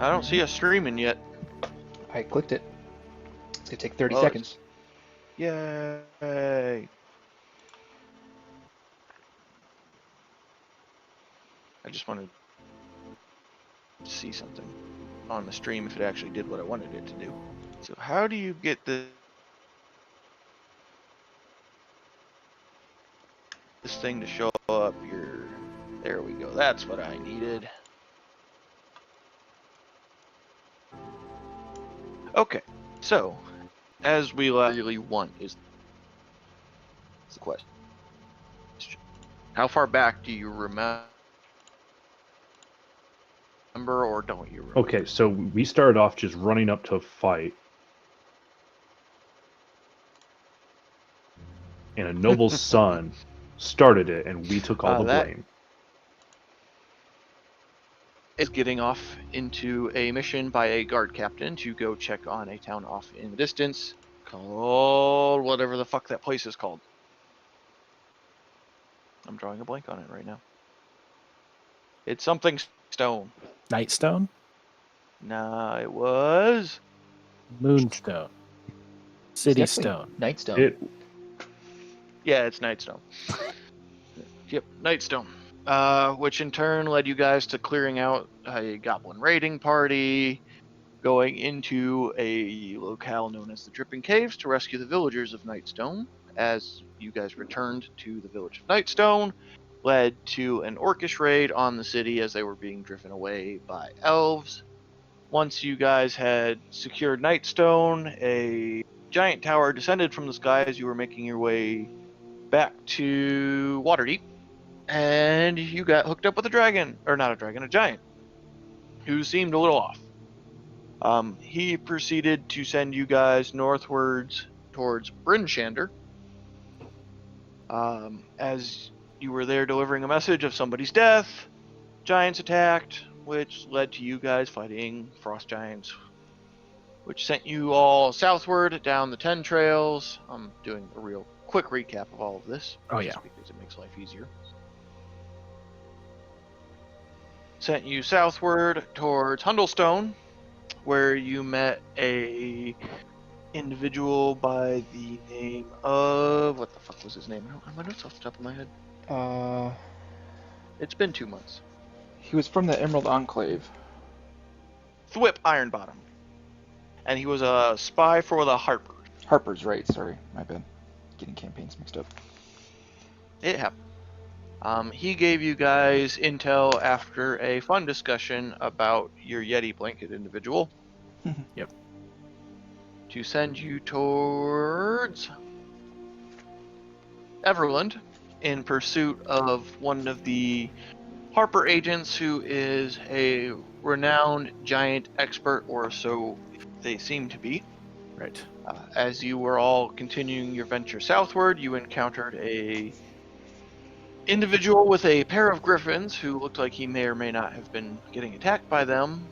I don't see us streaming yet. I clicked it. It's gonna take 30 Oh, seconds. Yay! I just wanted to see something on the stream if it actually did what I wanted it to do. So how do you get this thing to show up here? There we go. That's what I needed. Okay, so as we really want is the question. How far back do you remember or don't you remember? Okay, so we started off just running up to fight. And a noble's son started it, and we took all the blame. Is getting off into a mission by a guard captain to go check on a town off in the distance called whatever the fuck that place is called. I'm drawing a blank on it right now. It's something stone. Nightstone? Nah, it was Moonstone. City It's definitely Stone. Nightstone. Yeah, it's Nightstone. Yep, Nightstone. Which in turn led you guys to clearing out a goblin raiding party, going into a locale known as the Dripping Caves to rescue the villagers of Nightstone. As you guys returned to the village of Nightstone, led to an orcish raid on the city as they were being driven away by elves. Once you guys had secured Nightstone, a giant tower descended from the sky as you were making your way back to Waterdeep, and you got hooked up with a dragon, or not a dragon, a giant, who seemed a little off. He proceeded to send you guys northwards towards Brynshander. As you were there delivering a message of somebody's death, giants attacked, which led to you guys fighting frost giants, which sent you all southward down the 10 trails. I'm doing a real quick recap of all of this. Oh, yeah. Just because it makes life easier. Sent you southward towards Hundlestone, where you met a individual by the name of... what the fuck was his name? I don't have my notes off the top of my head. It's been 2 months. He was from the Emerald Enclave. Thwip Ironbottom. And he was a spy for the Harpers. Harper's, right, sorry, my bad. Getting campaigns mixed up. It happened. He gave you guys intel after a fun discussion about your Yeti blanket individual. Yep. To send you towards Everland in pursuit of one of the Harper agents who is a renowned giant expert, or so they seem to be. Right. As you were all continuing your venture southward, you encountered a individual with a pair of griffins who looked like he may or may not have been getting attacked by them,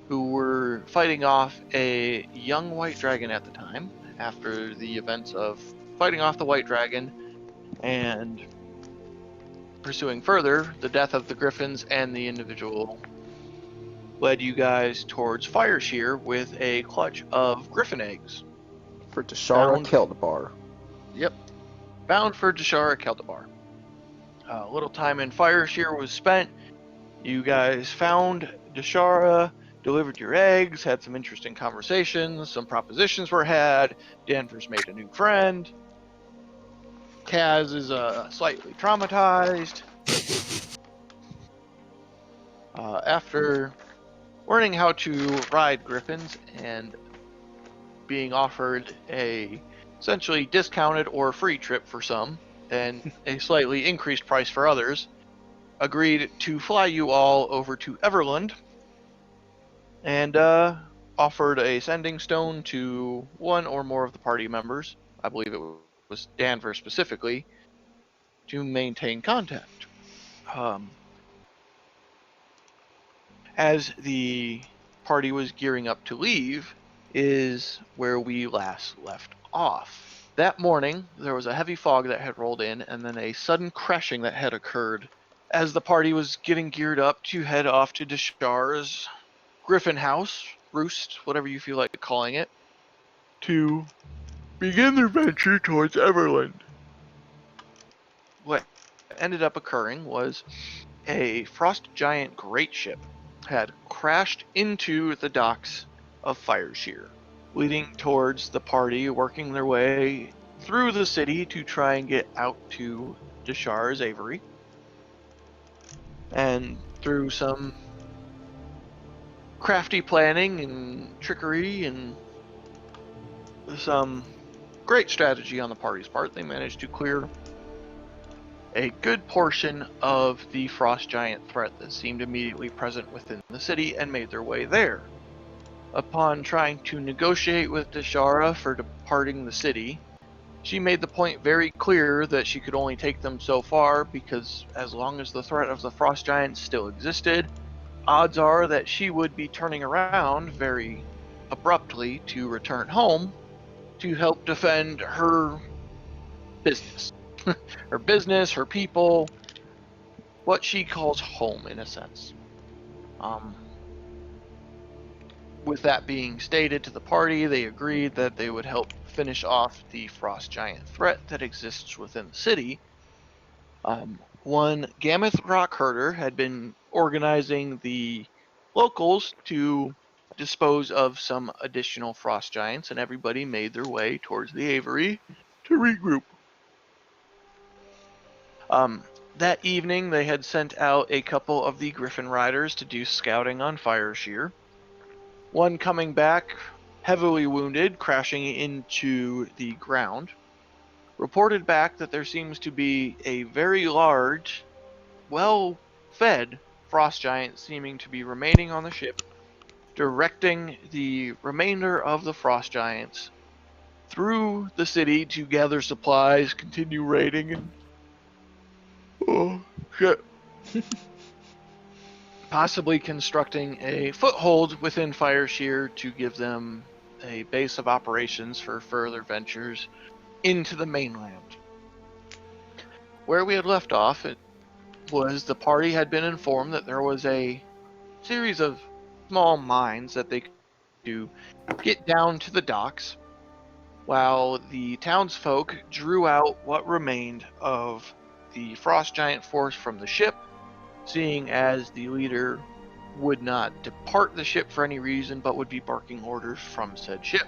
who were fighting off a young white dragon at the time, after the events of fighting off the white dragon and pursuing further. The death of the griffins and the individual led you guys towards Fireshear with a clutch of griffin eggs. For Dashara Bound- Keldabar. Yep. Bound for Dashara Keldabar. A little time in Fireshear was spent. You guys found Dashara, delivered your eggs, had some interesting conversations, some propositions were had. Danvers made a new friend. Kaz is slightly traumatized. After learning how to ride griffins and being offered a essentially discounted or free trip for some, and a slightly increased price for others, agreed to fly you all over to Everland, and offered a sending stone to one or more of the party members, I believe it was Danvers specifically, to maintain contact. As the party was gearing up to leave is where we last left off. That morning, there was a heavy fog that had rolled in, and then a sudden crashing that had occurred as the party was getting geared up to head off to Dashar's Griffin House, Roost, whatever you feel like calling it, to begin their venture towards Everland. What ended up occurring was a frost giant great ship had crashed into the docks of Fireshear, leading towards the party working their way through the city to try and get out to Deshar's Avery. And through some crafty planning and trickery and some great strategy on the party's part, they managed to clear a good portion of the frost giant threat that seemed immediately present within the city and made their way there. Upon trying to negotiate with Deshara for departing the city, she made the point very clear that she could only take them so far because as long as the threat of the frost giants still existed, odds are that she would be turning around very abruptly to return home to help defend her business. Her business, her people, what she calls home in a sense. With that being stated to the party, they agreed that they would help finish off the frost giant threat that exists within the city. One Gammoth Rock Herder had been organizing the locals to dispose of some additional frost giants, and everybody made their way towards the Avery to regroup. That evening, they had sent out a couple of the Griffin Riders to do scouting on Fireshear. One coming back heavily wounded, crashing into the ground, reported back that there seems to be a very large, well-fed frost giant seeming to be remaining on the ship, directing the remainder of the frost giants through the city to gather supplies, continue raiding, and possibly constructing a foothold within Fireshear to give them a base of operations for further ventures into the mainland. Where we had left off, it was the party had been informed that there was a series of small mines that they could do get down to the docks, while the townsfolk drew out what remained of the frost giant force from the ship, seeing as the leader would not depart the ship for any reason, but would be barking orders from said ship.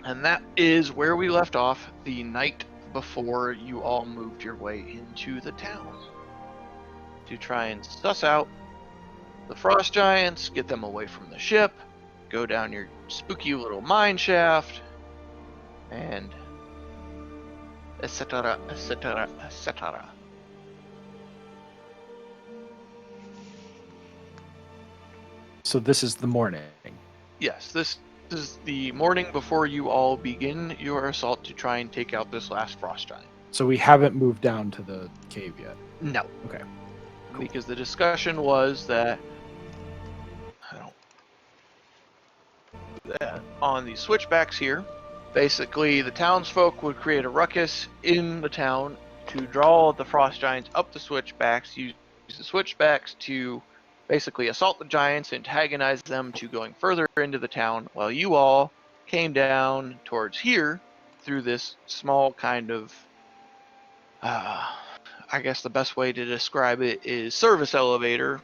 And that is where we left off the night before you all moved your way into the town to try and suss out the frost giants, get them away from the ship, go down your spooky little mine shaft, and etc., etc., etc. So this is the morning. Yes, this is the morning before you all begin your assault to try and take out this last frost giant. So we haven't moved down to the cave yet. No. Okay. Cool. Because the discussion was that on the switchbacks here, basically the townsfolk would create a ruckus in the town to draw the frost giants up the switchbacks, use the switchbacks to basically assault the giants, antagonize them to going further into the town, while you all came down towards here through this small kind of, I guess the best way to describe it is service elevator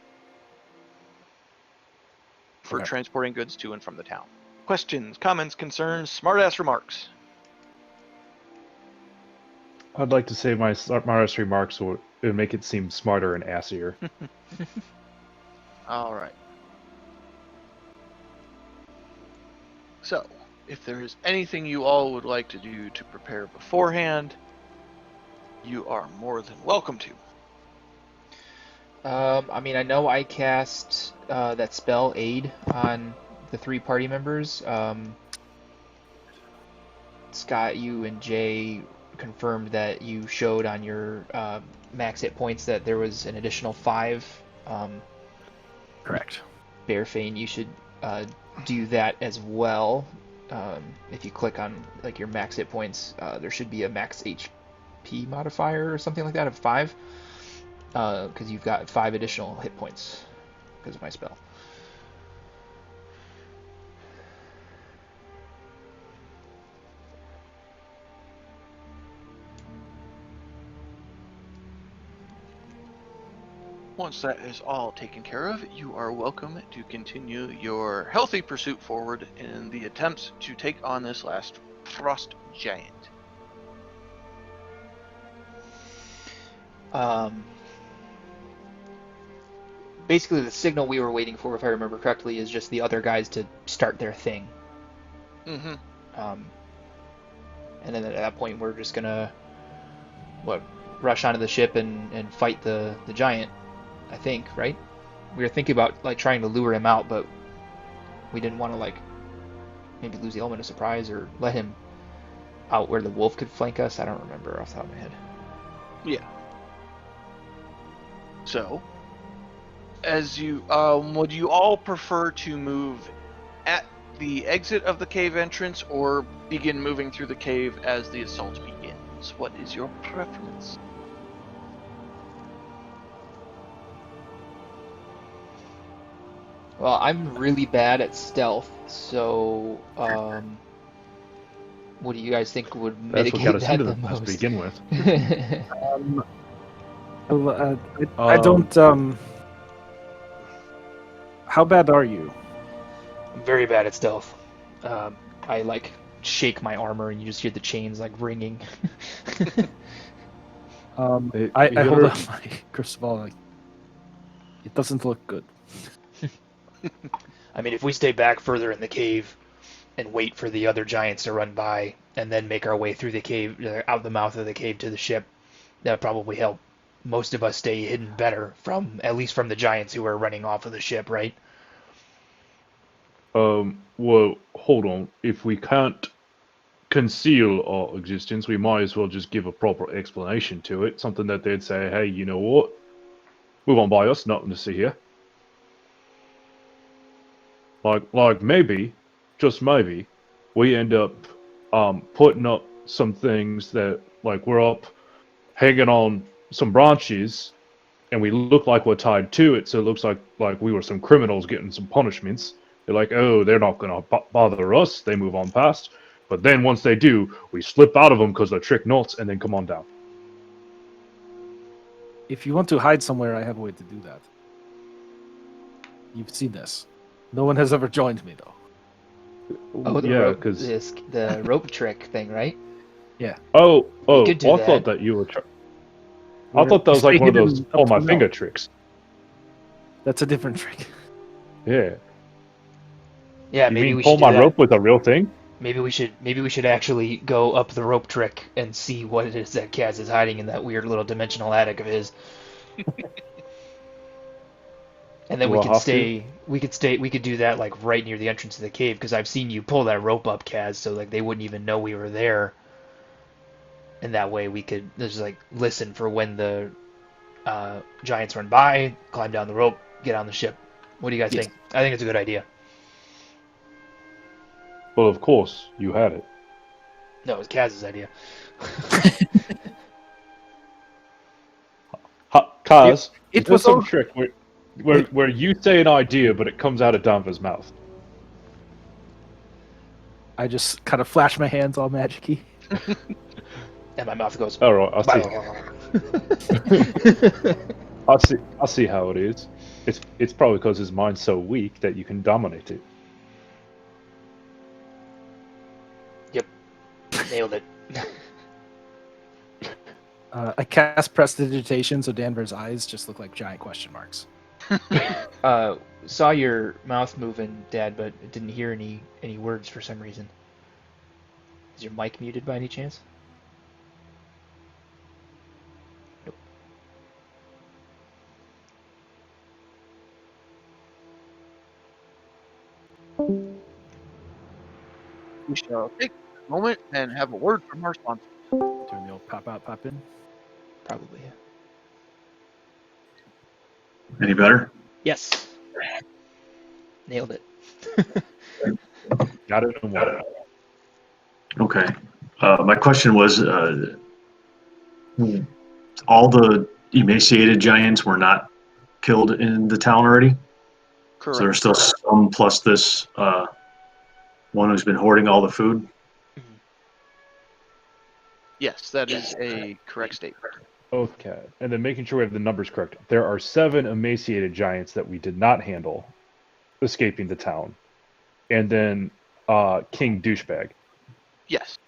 for transporting goods to and from the town. Questions, comments, concerns, smartass remarks? I'd like to say my smartest remarks would make it seem smarter and assier. All right. So, if there is anything you all would like to do to prepare beforehand, you are more than welcome to. I mean, I know I cast that spell Aid on the 3 party members. Scott, you and Jay confirmed that you showed on your max hit points that there was an additional 5. Correct. Bearfane, you should do that as well. If you click on like your max hit points, there should be a max HP modifier or something like that of 5. Because you've got 5 additional hit points because of my spell. Once that is all taken care of, you are welcome to continue your healthy pursuit forward in the attempts to take on this last frost giant. Basically, the signal we were waiting for, if I remember correctly, is just the other guys to start their thing. Mm-hmm. And then at that point, we're just gonna rush onto the ship and fight the giant. I think, right? We were thinking about like trying to lure him out, but we didn't want to like maybe lose the element of surprise or let him out where the wolf could flank us. I don't remember off the top of my head. Yeah. So, as you would you all prefer to move at the exit of the cave entrance or begin moving through the cave as the assault begins? What is your preference? Well, I'm really bad at stealth, so what do you guys think would That's what got mitigate us that into the this to most? begin with. I don't. How bad are you? I'm very bad at stealth. I like shake my armor and you just hear the chains like ringing. I you hold ever- up my crystal ball. Like, it doesn't look good. I mean, if we stay back further in the cave and wait for the other giants to run by, and then make our way through the cave, out the mouth of the cave to the ship, that would probably help most of us stay hidden better from, at least from the giants who are running off of the ship, right? Well, hold on. If we can't conceal our existence, we might as well just give a proper explanation to it. Something that they'd say, hey, you know what? Move on by us, nothing to see here. Like maybe, just maybe, we end up putting up some things that like we're up hanging on some branches and we look like we're tied to it, so it looks like we were some criminals getting some punishments. They're like, oh, they're not gonna bother us. They move on past. But then once they do, we slip out of them because they're trick nuts, and then come on down. If you want to hide somewhere, I have a way to do that. You've seen this. No one has ever joined me, though. Oh, the yeah, rope, because the rope trick thing, right? oh, We could do I that. thought that you were. I thought that was like one of those pull my finger tricks. That's a different trick. Yeah. Yeah, You maybe mean we pull should do my that. rope was a real thing? Maybe we should actually go up the rope trick and see what it is that Kaz is hiding in that weird little dimensional attic of his. And then we could do that like right near the entrance of the cave, because I've seen you pull that rope up, Kaz, so like they wouldn't even know we were there. And that way we could just like listen for when the giants run by, climb down the rope, get on the ship. What do you guys Yes. think? I think it's a good idea. Well, of course, you had it. No, it was Kaz's idea. Kaz, It it was was some all- trick where you say an idea, but it comes out of Danva's mouth. I just kind of flash my hands all magic-y. And my mouth goes. All right, I see how it is. It's probably because his mind's so weak that you can dominate it. Yep. Nailed it. I cast prestidigitation, so Danvers' eyes just look like giant question marks. Saw your mouth moving, Dad, but didn't hear any words for some reason. Is your mic muted by any chance? We shall take a moment and have a word from our sponsor. Doing the old pop out, pop in. Probably, yeah. Any better? Yes. Nailed it. Got it. And what? Okay. My question was, all the emaciated giants were not killed in the town already? Correct. So there's still some plus this one who's been hoarding all the food? Yes, that is a correct statement. Okay, and then making sure we have the numbers correct. There are 7 emaciated giants that we did not handle, escaping the town, and then King Douchebag, Yes.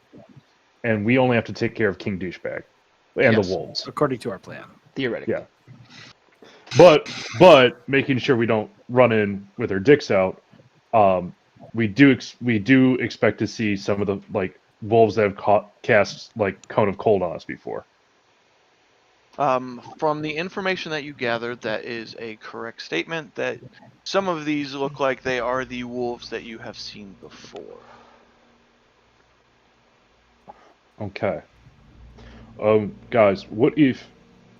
and we only have to take care of King Douchebag and Yes. the wolves. According to our plan. Theoretically. Yeah, but making sure we don't run in with our dicks out. We do expect to see some of the like wolves that have cast like Cone of Cold on us before. From the information that you gathered, that is a correct statement. That some of these look like they are the wolves that you have seen before. Okay. Guys, what if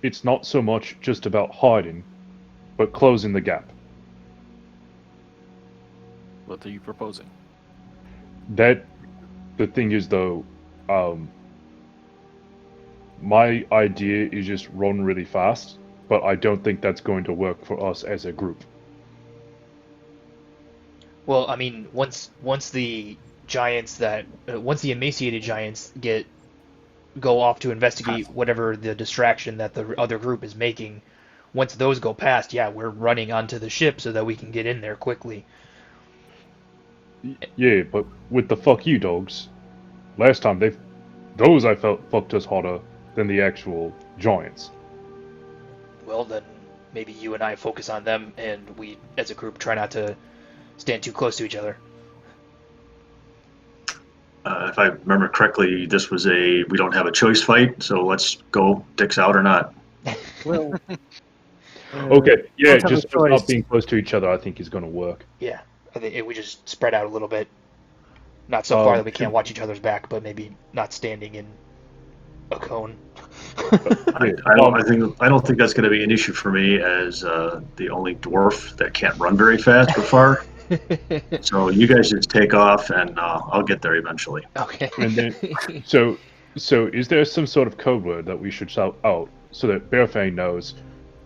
it's not so much just about hiding, but closing the gap? What are you proposing? The thing is though, my idea is just run really fast, but I don't think that's going to work for us as a group. Well, I mean, once the once the emaciated giants go off to investigate whatever the distraction that the other group is making, once those go past, yeah, we're running onto the ship so that we can get in there quickly. Yeah, but with the fuck you dogs, last time those I felt fucked us harder than the actual giants. Well, then maybe you and I focus on them, and we, as a group, try not to stand too close to each other. If I remember correctly, this was we don't have a choice fight, so let's go dicks out or not. Well, Okay, yeah, don't have a just us choice. not being close to each other, I think is going to work. Yeah, I think we just spread out a little bit. Not so far that we can't watch each other's back, but maybe not standing in a cone. I don't think that's going to be an issue for me as the only dwarf that can't run very fast or far. So you guys just take off, and I'll get there eventually. Okay. And then, so is there some sort of code word that we should shout out so that Bearfang knows,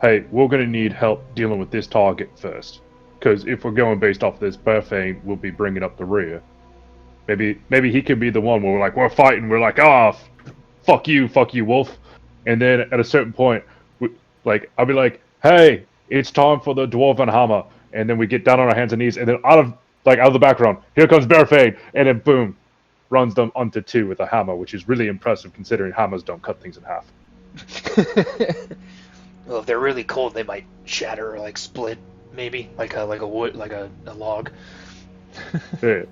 hey, we're going to need help dealing with this target first? Because if we're going based off this, Bearfang will be bringing up the rear. Maybe he can be the one where we're fighting, we're like, fuck you, wolf. And then at a certain point, I'll be like, hey, it's time for the dwarven hammer. And then we get down on our hands and knees, and then out of the background, here comes Bearfang, and then boom, runs them onto 2 with a hammer, which is really impressive considering hammers don't cut things in half. Well, if they're really cold, they might shatter or like split, maybe like a wood, like a log. Yeah.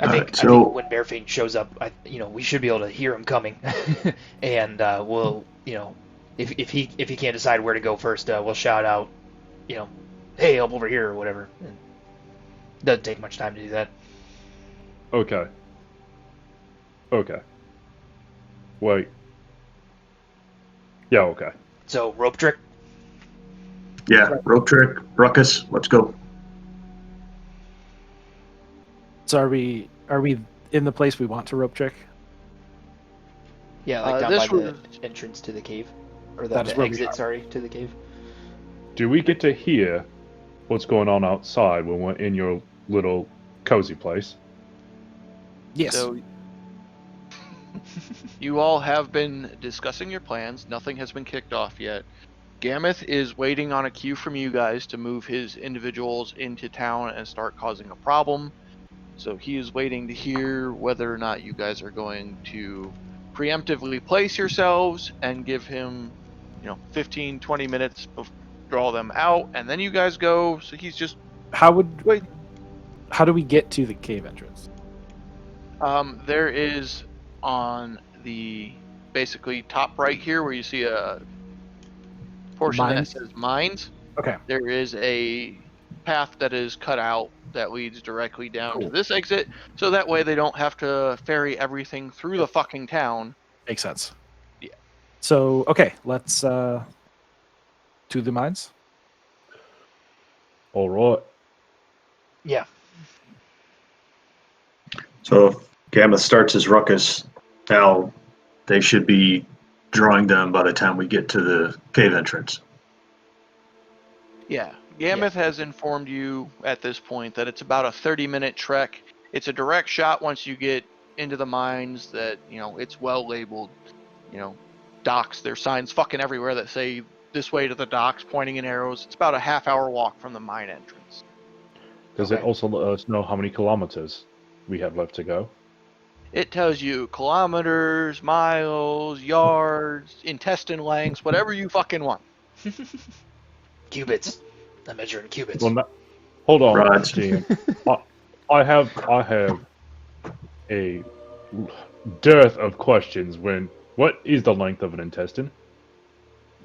I think when Bearfang shows up, we should be able to hear him coming, and we'll, if he can't decide where to go first, we'll shout out, hey, help over here or whatever. And it doesn't take much time to do that. Okay. Wait. Yeah, okay. So rope trick. Yeah, rope trick, ruckus, let's go. So are we in the place we want to rope trick? Yeah, like down this by the was- entrance to the cave, or That is the where we exit. are. Sorry, to the cave. Do we get to hear what's going on outside when we're in your little cozy place? Yes. So you all have been discussing your plans. Nothing has been kicked off yet. Gameth is waiting on a cue from you guys to move his individuals into town and start causing a problem. So he is waiting to hear whether or not you guys are going to preemptively place yourselves and give him, 15, 20 minutes to draw them out, and then you guys go. So he's just How wait. How do we get to the cave entrance? There is on the basically top right here where you see a portion Mines? that says mines. Okay. There is a path that is cut out that leads directly down to Cool. this exit, so that way they don't have to ferry everything through the fucking town. Makes sense. Yeah. So okay, let's to the mines. All right. Yeah. So if Gameth starts his ruckus now, they should be drawing them by the time we get to the cave entrance. Yeah. Gameth has informed you at this point that it's about a 30-minute trek. It's a direct shot once you get into the mines that, it's well labeled, docks. There's signs fucking everywhere that say this way to the docks, pointing in arrows. It's about a half-hour walk from the mine entrance. Does it also let us know how many kilometers we have left to go? It tells you kilometers, miles, yards, intestine lengths, whatever you fucking want. Cubits. I measure in cubits. Well, hold on, Rods. GM. I have a dearth of questions. What is the length of an intestine?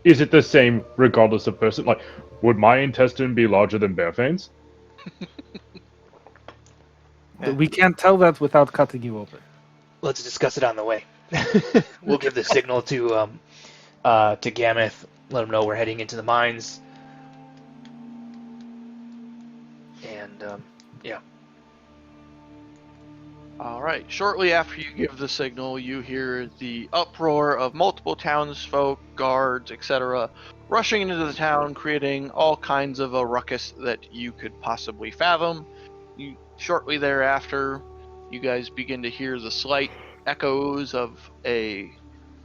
Is it the same regardless of person? Like, would my intestine be larger than Bearfane's? We can't tell that without cutting you open. Let's discuss it on the way. We'll give the signal to Gameth. Let him know we're heading into the mines. And yeah. All right. Shortly after you give the signal, you hear the uproar of multiple townsfolk, guards, etc., rushing into the town, creating all kinds of a ruckus that you could possibly fathom. Shortly thereafter, you guys begin to hear the slight echoes of a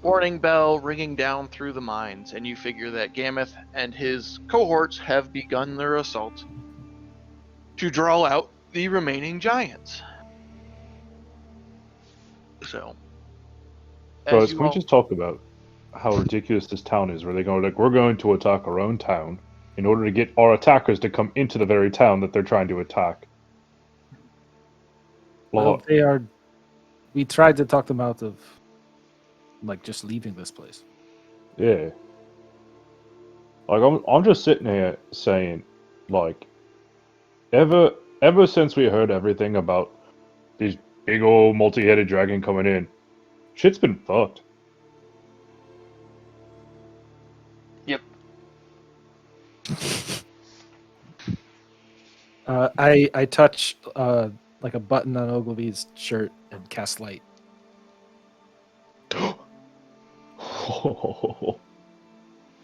warning bell ringing down through the mines, and you figure that Gameth and his cohorts have begun their assault to draw out the remaining giants. So, Guys, can we just talk about how ridiculous this town is? Where they go like, we're going to attack our own town in order to get our attackers to come into the very town that they're trying to attack. Well, we tried to talk them out of, like, just leaving this place. Yeah. Like, I'm just sitting here saying, like, ever since we heard everything about these big old multi-headed dragon coming in, shit's been fucked. Yep. I touch like a button on Ogilvy's shirt and cast light.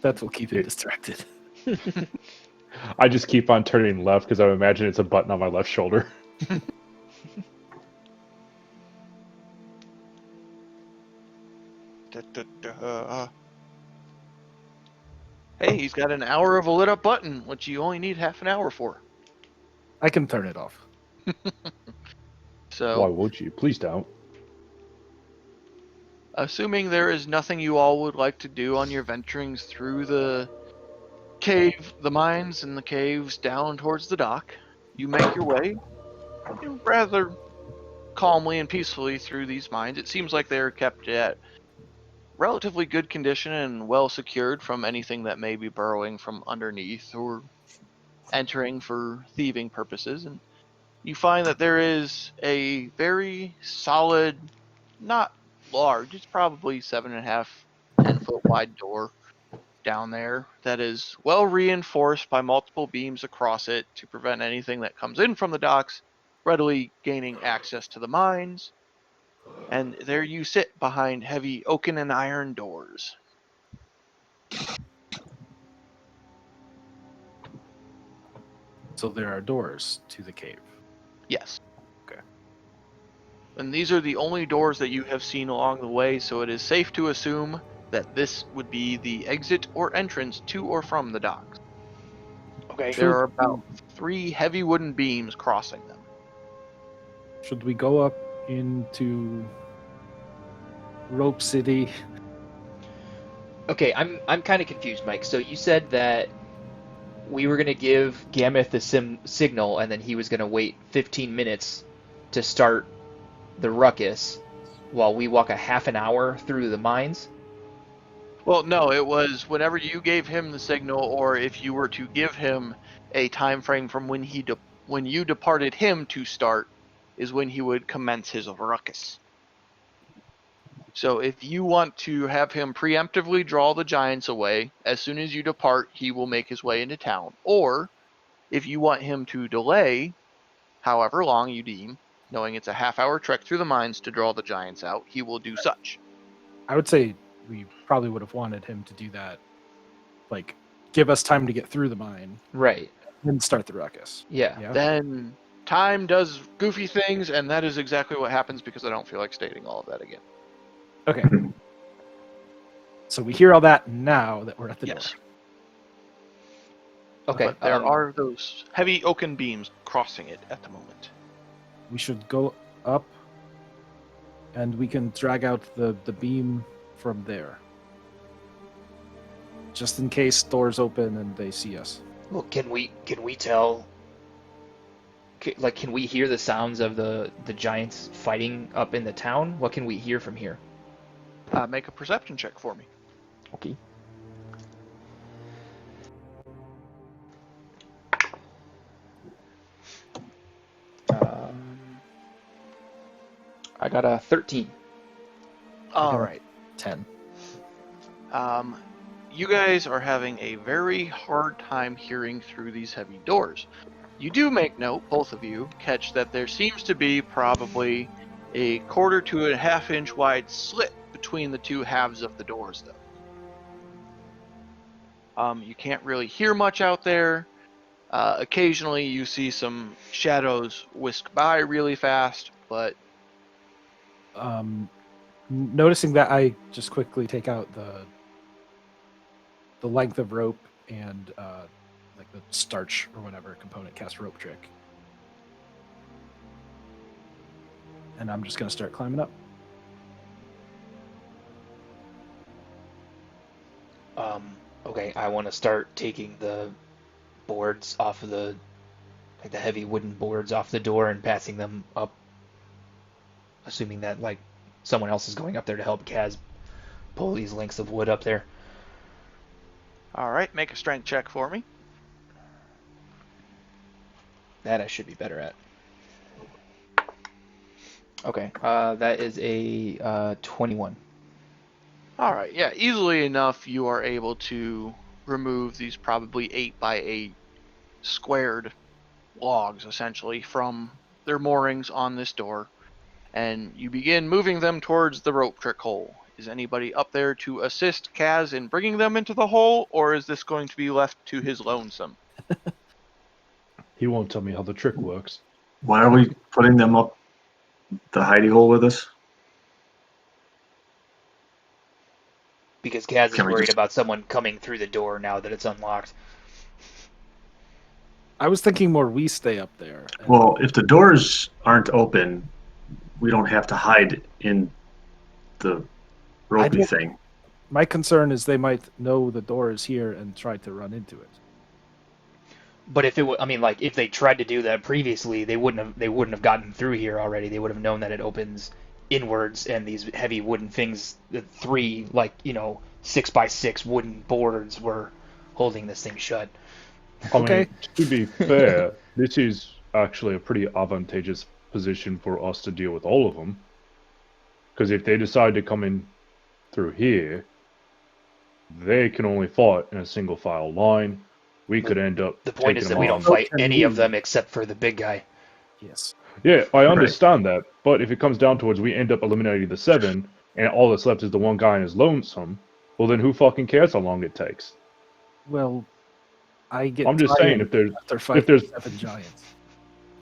That will keep him distracted. I just keep on turning left because I imagine it's a button on my left shoulder. Hey, he's got an hour of a lit up button, which you only need half an hour for. I can turn it off. So, why would you? Please don't. Assuming there is nothing you all would like to do on your venturings through the cave, the mines and the caves down towards the dock, you make your way rather calmly and peacefully through these mines. It seems like they're kept at relatively good condition and well secured from anything that may be burrowing from underneath or entering for thieving purposes. And you find that there is a very solid, not large, it's probably 7.5, 10-foot wide door down there that is well reinforced by multiple beams across it to prevent anything that comes in from the docks readily gaining access to the mines. And there you sit behind heavy oaken and iron doors. So there are doors to the cave. Yes. Okay. And these are the only doors that you have seen along the way, so it is safe to assume that this would be the exit or entrance to or from the docks. Okay. There are about 3 heavy wooden beams crossing them. Should we go up into Rope City? Okay, I'm kind of confused, Mike. So you said that we were gonna give Gameth the signal, and then he was gonna wait 15 minutes to start the ruckus, while we walk a half an hour through the mines. Well, no, it was whenever you gave him the signal, or if you were to give him a time frame from when when you departed him to start, is when he would commence his ruckus. So if you want to have him preemptively draw the giants away, as soon as you depart, he will make his way into town. Or if you want him to delay, however long you deem, knowing it's a half-hour trek through the mines to draw the giants out, he will do such. I would say we probably would have wanted him to do that. Like, give us time to get through the mine, Right. then start the ruckus. Yeah. Yeah. Then time does goofy things, and that is exactly what happens because I don't feel like stating all of that again. Okay. So we hear all that now that we're at the Yes. door. Okay. But there are those heavy oaken beams crossing it at the moment. We should go up, and we can drag out the beam from there. Just in case doors open and they see us. Well, can we tell? Can we hear the sounds of the giants fighting up in the town? What can we hear from here? Make a perception check for me. Okay. I got a 13. All right. 10. You guys are having a very hard time hearing through these heavy doors. You do make note, both of you, catch that there seems to be probably a 1/4 to a 1/2 inch wide slit between the two halves of the doors, though. You can't really hear much out there. Occasionally you see some shadows whisk by really fast, but Noticing that, I just quickly take out the length of rope and like the starch or whatever component, cast rope trick, and I'm just gonna start climbing up. Okay, I want to start taking the boards off of the heavy wooden boards off the door and passing them up, assuming that someone else is going up there to help Kaz pull these lengths of wood up there. all right, make a strength check for me. That I should be better at. Okay, that is a 21. All right, yeah, easily enough you are able to remove these probably 8x8 squared logs, essentially, from their moorings on this door, and you begin moving them towards the rope trick hole. Is anybody up there to assist Kaz in bringing them into the hole, or is this going to be left to his lonesome? He won't tell me how the trick works. Why are we putting them up the hidey hole with us? Because Kaz is Can we worried just- about someone coming through the door now that it's unlocked. I was thinking more we stay up there. and- Well, if the doors aren't open, we don't have to hide in the ropey don't- thing. My concern is they might know the door is here and try to run into it. But if if they tried to do that previously, they wouldn't have gotten through here already. They would have known that it opens inwards, and these heavy wooden things, the 3 6x6 wooden boards were holding this thing shut. I Okay. mean, to be fair, this is actually a pretty advantageous position for us to deal with all of them. Because if they decide to come in through here, they can only fight in a single file line. We could end up The point taking is that them we on. don't fight Can any of we- them except for the big guy. Yes. Yeah, I understand that, but if it comes down towards we end up eliminating the 7, and all that's left is the one guy and his lonesome, well then who fucking cares how long it takes? Well, I get. I'm just saying, tired after if fighting there's 7 giants.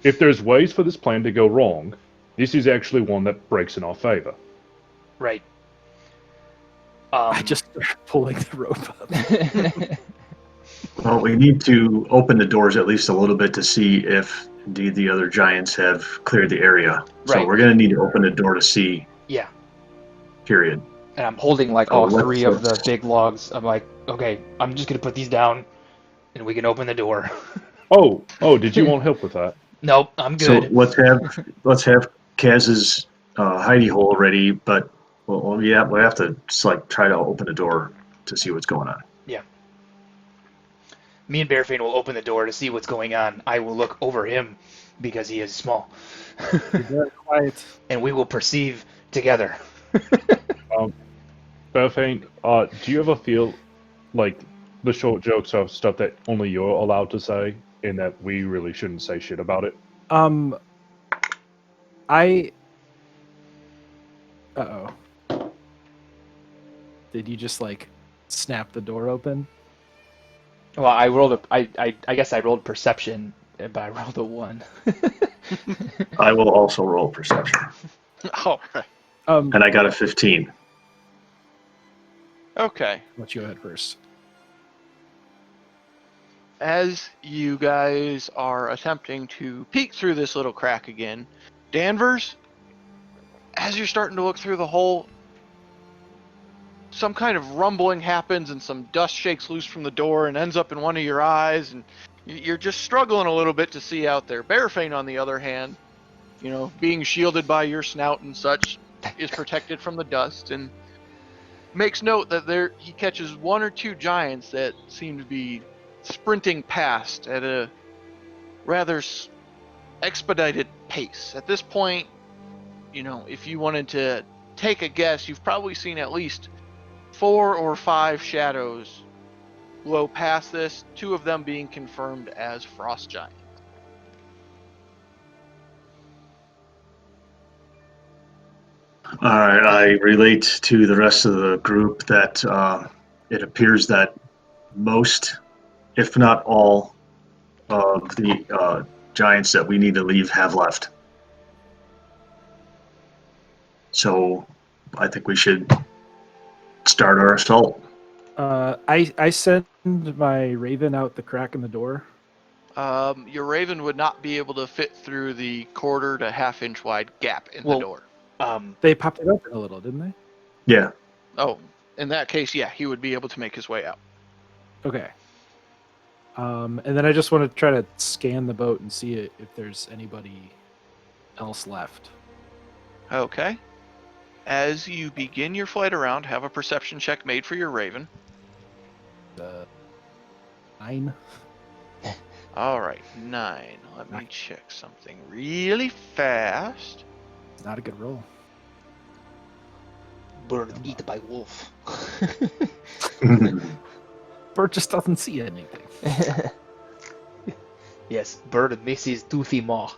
if there's ways for this plan to go wrong, this is actually one that breaks in our favor. Right. I just start pulling the rope up. Well, we need to open the doors at least a little bit to see if indeed the other giants have cleared the area. So Right. we're going to need to open the door to see, Yeah. period. And I'm holding Oh, all let's- 3 of the big logs. I'm like, okay, I'm just gonna put these down, and we can open the door. Oh, did you want help with that? Nope, I'm So good. let's have Kaz's hidey hole ready, but we'll have to just try to open the door to see what's going on. Me and Bearfane will open the door to see what's going on. I will look over him because he is small, Be very quiet. and we will perceive together. Bethane, do you ever feel like the short jokes are stuff that only you're allowed to say, and that we really shouldn't say shit about it? I. Did you just snap the door open? Well, I rolled I guess I rolled perception But I rolled a 1. I will also roll perception, All right. and I got a 15. Okay. Let you go ahead first. As you guys are attempting to peek through this little crack again, Danvers, as you're starting to look through the hole, some kind of rumbling happens and some dust shakes loose from the door and ends up in one of your eyes, and you're just struggling a little bit to see out there. Bearfane, on the other hand, being shielded by your snout and such, is protected from the dust and makes note that he catches one or two giants that seem to be sprinting past at a rather expedited pace. At this point, if you wanted to take a guess, you've probably seen at least 4 or 5 shadows blow past this, 2 of them being confirmed as frost giants. All right, I relate to the rest of the group that it appears that most, if not all, of the giants that we need to leave have left. So I think we should start our assault. I send my raven out the crack in the door. Your raven would not be able to fit through the quarter to half-inch wide gap in the door. They popped it open a little, didn't they? Yeah. Oh, in that case, yeah, he would be able to make his way out. Okay. And then I just want to try to scan the boat and see if there's anybody else left. Okay. As you begin your flight around, have a perception check made for your raven. 9. All right, 9. Let me check something really fast. Not a good roll. Bird eaten by wolf. Bert just doesn't see anything. Yes, bird misses toothy maw.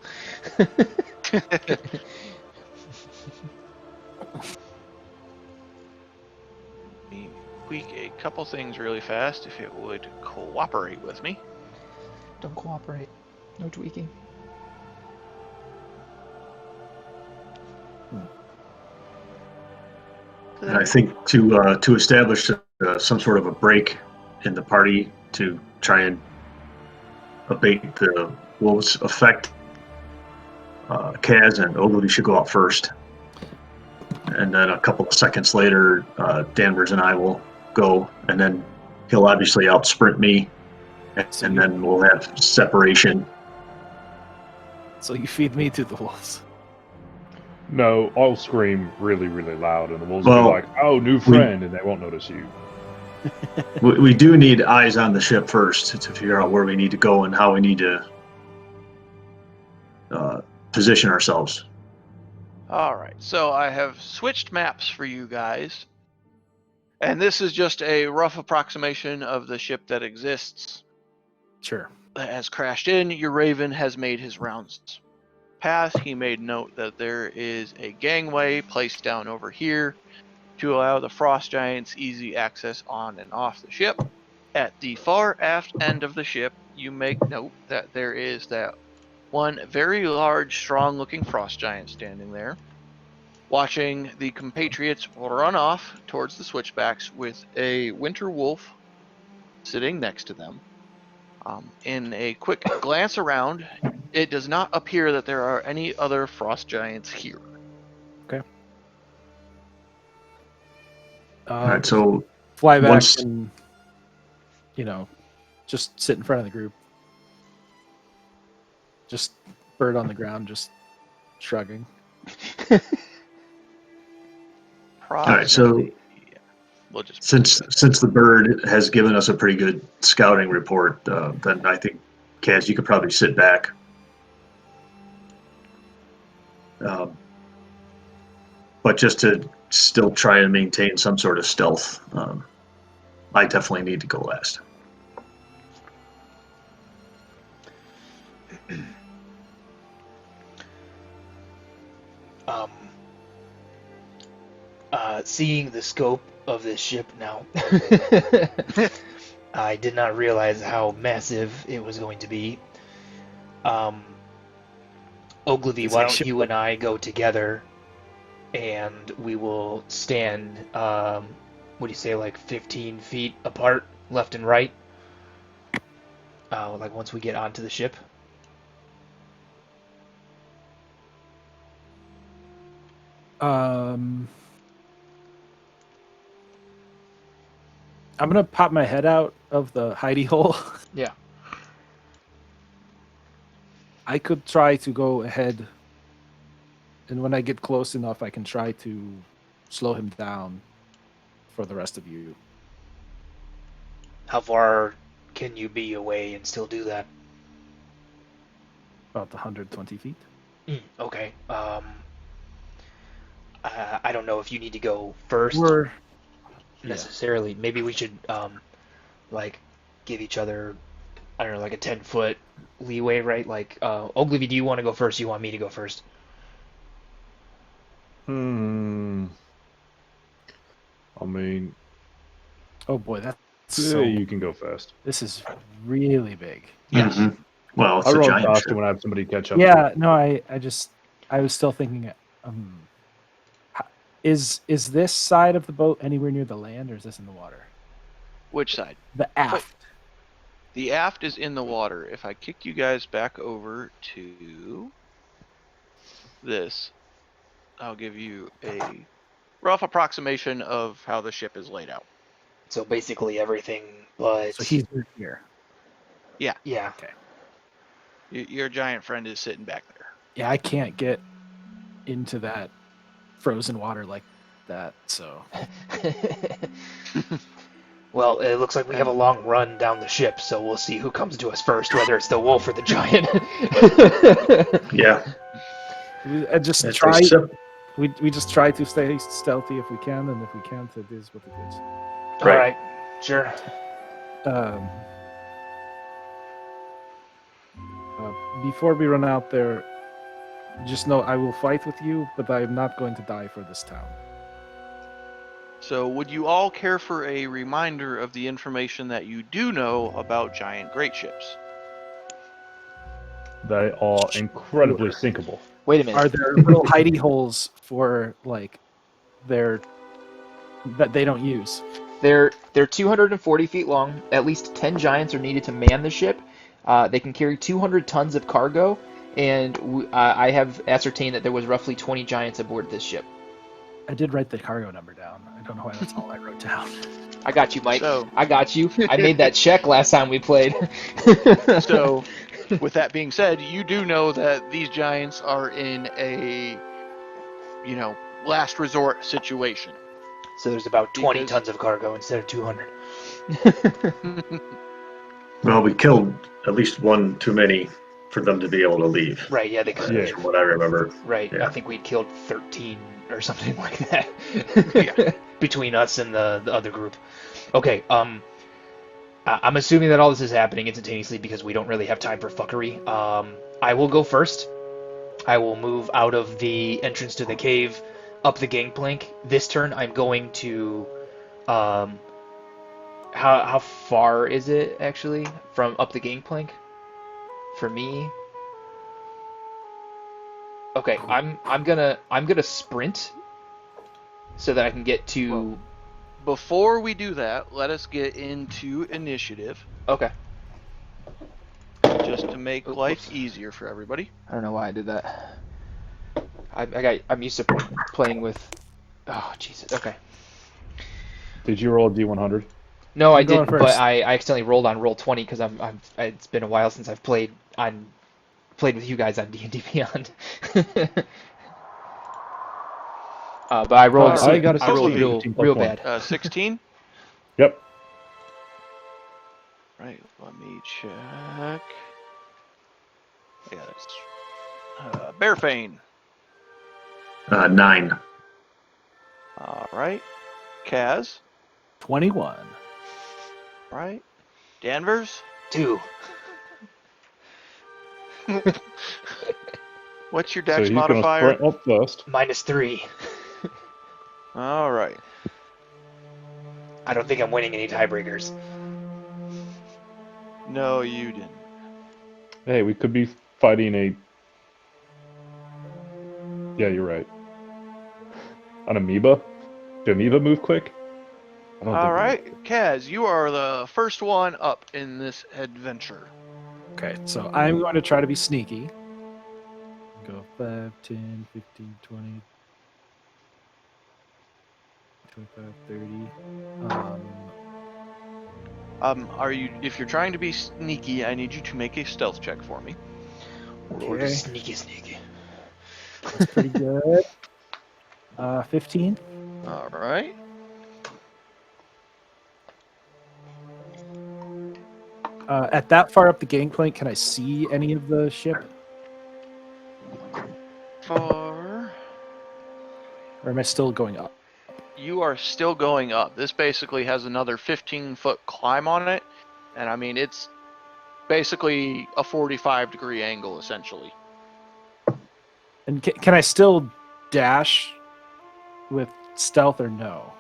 Me tweak a couple things really fast if it would cooperate with me. Don't cooperate. No tweaking. And I think to establish some sort of a break in the party to try and abate the wolves' effect, Kaz and Ogilvy should go out first. And then a couple of seconds later, Danvers and I will go, and then he'll obviously out-sprint me, and then we'll have separation. So you feed me to the wolves. No, I'll scream really, really loud, and the wolves Well, will be like, "Oh, new friend," and they won't notice you. We do need eyes on the ship first to figure out where we need to go and how we need to position ourselves. All right, so I have switched maps for you guys. And this is just a rough approximation of the ship that exists. Sure. That has crashed in. Your Raven has made his rounds past. He made note that there is a gangway placed down over here to allow the frost giants easy access on and off the ship. At the far aft end of the ship, you make note that there is that one very large, strong-looking frost giant standing there, watching the compatriots run off towards the switchbacks with a winter wolf sitting next to them. In a quick glance around, it does not appear that there are any other frost giants here. Okay. All right, so fly back once- and, just sit in front of the group. Just bird on the ground, just shrugging. All right, so we'll just since the bird has given us a pretty good scouting report, then I think, Kaz, you could probably sit back. But just to still try and maintain some sort of stealth, I definitely need to go last. Seeing the scope of this ship now, I did not realize how massive it was going to be. Ogilvy, It's why like don't ship- you and I go together, and we will stand, what do you say, like 15 feet apart, left and right, like once we get onto the ship? I'm gonna pop my head out of the hidey hole. Yeah. I could try to go ahead, and when I get close enough, I can try to slow him down for the rest of you. How far can you be away and still do that? About 120 feet. Okay. I don't know if you need to go first Or necessarily. Maybe we should like give each other, I don't know, like a 10-foot leeway, right? Like, Ogilvy, do you want to go first? You want me to go first? I mean, oh boy, that's yeah, so. you can go fast. This is really big. Yes. Mhm. Well, it's I a run giant faster ship. when I have somebody catch up. Yeah, no, I was still thinking, is this side of the boat anywhere near the land, or is this in the water? Which side? The aft. The aft is in the water. If I kick you guys back over to this, I'll give you a rough approximation of how the ship is laid out. So basically everything, but So he's here. Yeah, yeah. Okay. your giant friend is sitting back there. Yeah, I can't get into that frozen water like that. So Well, it looks like we have a long run down the ship, so we'll see who comes to us first, whether it's the wolf or the giant. Yeah. I just It's try. a sip. We just try to stay stealthy if we can, and if we can't, it is what it is. All right, sure. Before we run out there, just know I will fight with you, but I am not going to die for this town. So would you all care for a reminder of the information that you do know about giant great ships? They are incredibly sinkable. Wait a minute. Are there little hidey holes for like their that they don't use? They're 240 feet long. At least 10 giants are needed to man the ship. They can carry 200 tons of cargo, and I have ascertained that there was roughly 20 giants aboard this ship. I did write the cargo number down. I don't know why that's all I wrote down. I got you, Mike. So- I got you. I made that check last time we played. So, with that being said, you do know that these giants are in a, last resort situation. So there's about 20 Because- tons of cargo instead of 200. Well, we killed at least one too many for them to be able to leave. Right, yeah, they could. Yeah. From what I remember. Right, Yeah. I think we'd killed 13 or something like that. Yeah. Between us and the other group. Okay, I'm assuming that all this is happening instantaneously because we don't really have time for fuckery. I will go first. I will move out of the entrance to the cave, up the gangplank. This turn, I'm going to. How far is it actually from up the gangplank? For me. Okay, I'm gonna sprint so that I can get to. Well, before we do that, let us get into initiative, Okay. just to make Oops. life easier for everybody. I don't know why I did that. I'm used to playing with. Oh Jesus. Okay. Did you roll a D100? No, I I'm going didn't. But first. I accidentally rolled on roll 20 because it's been a while since I've played with you guys on D&D Beyond. But I rolled. Alright. I got a I rolled 16, real 15 plus real one. bad. 16. Yep. Right, let me check. Yeah, that's Bearfane. 9. All right, Kaz. 21. All right, Danvers. 2. What's your So dex he's going to modifier? sprint up first. -3. All right. I don't think I'm winning any tiebreakers. No, you didn't. Hey, we could be fighting a. Yeah, you're right. An amoeba? Do amoeba move quick? I don't All think they right, move quick. Kaz, you are the first one up in this adventure. Okay, so I'm going to try to be sneaky. Go 5, 10, 15, 20, 25, 30. Are you? If you're trying to be sneaky, I need you to make a stealth check for me. Lord, Okay. sneaky. That's pretty good. 15. All right. At that far up the gangplank, can I see any of the ship? For Or am I still going up? you are still going up. This basically has another 15-foot climb on it, and I mean it's basically a 45-degree angle essentially. And can I still dash with stealth or no?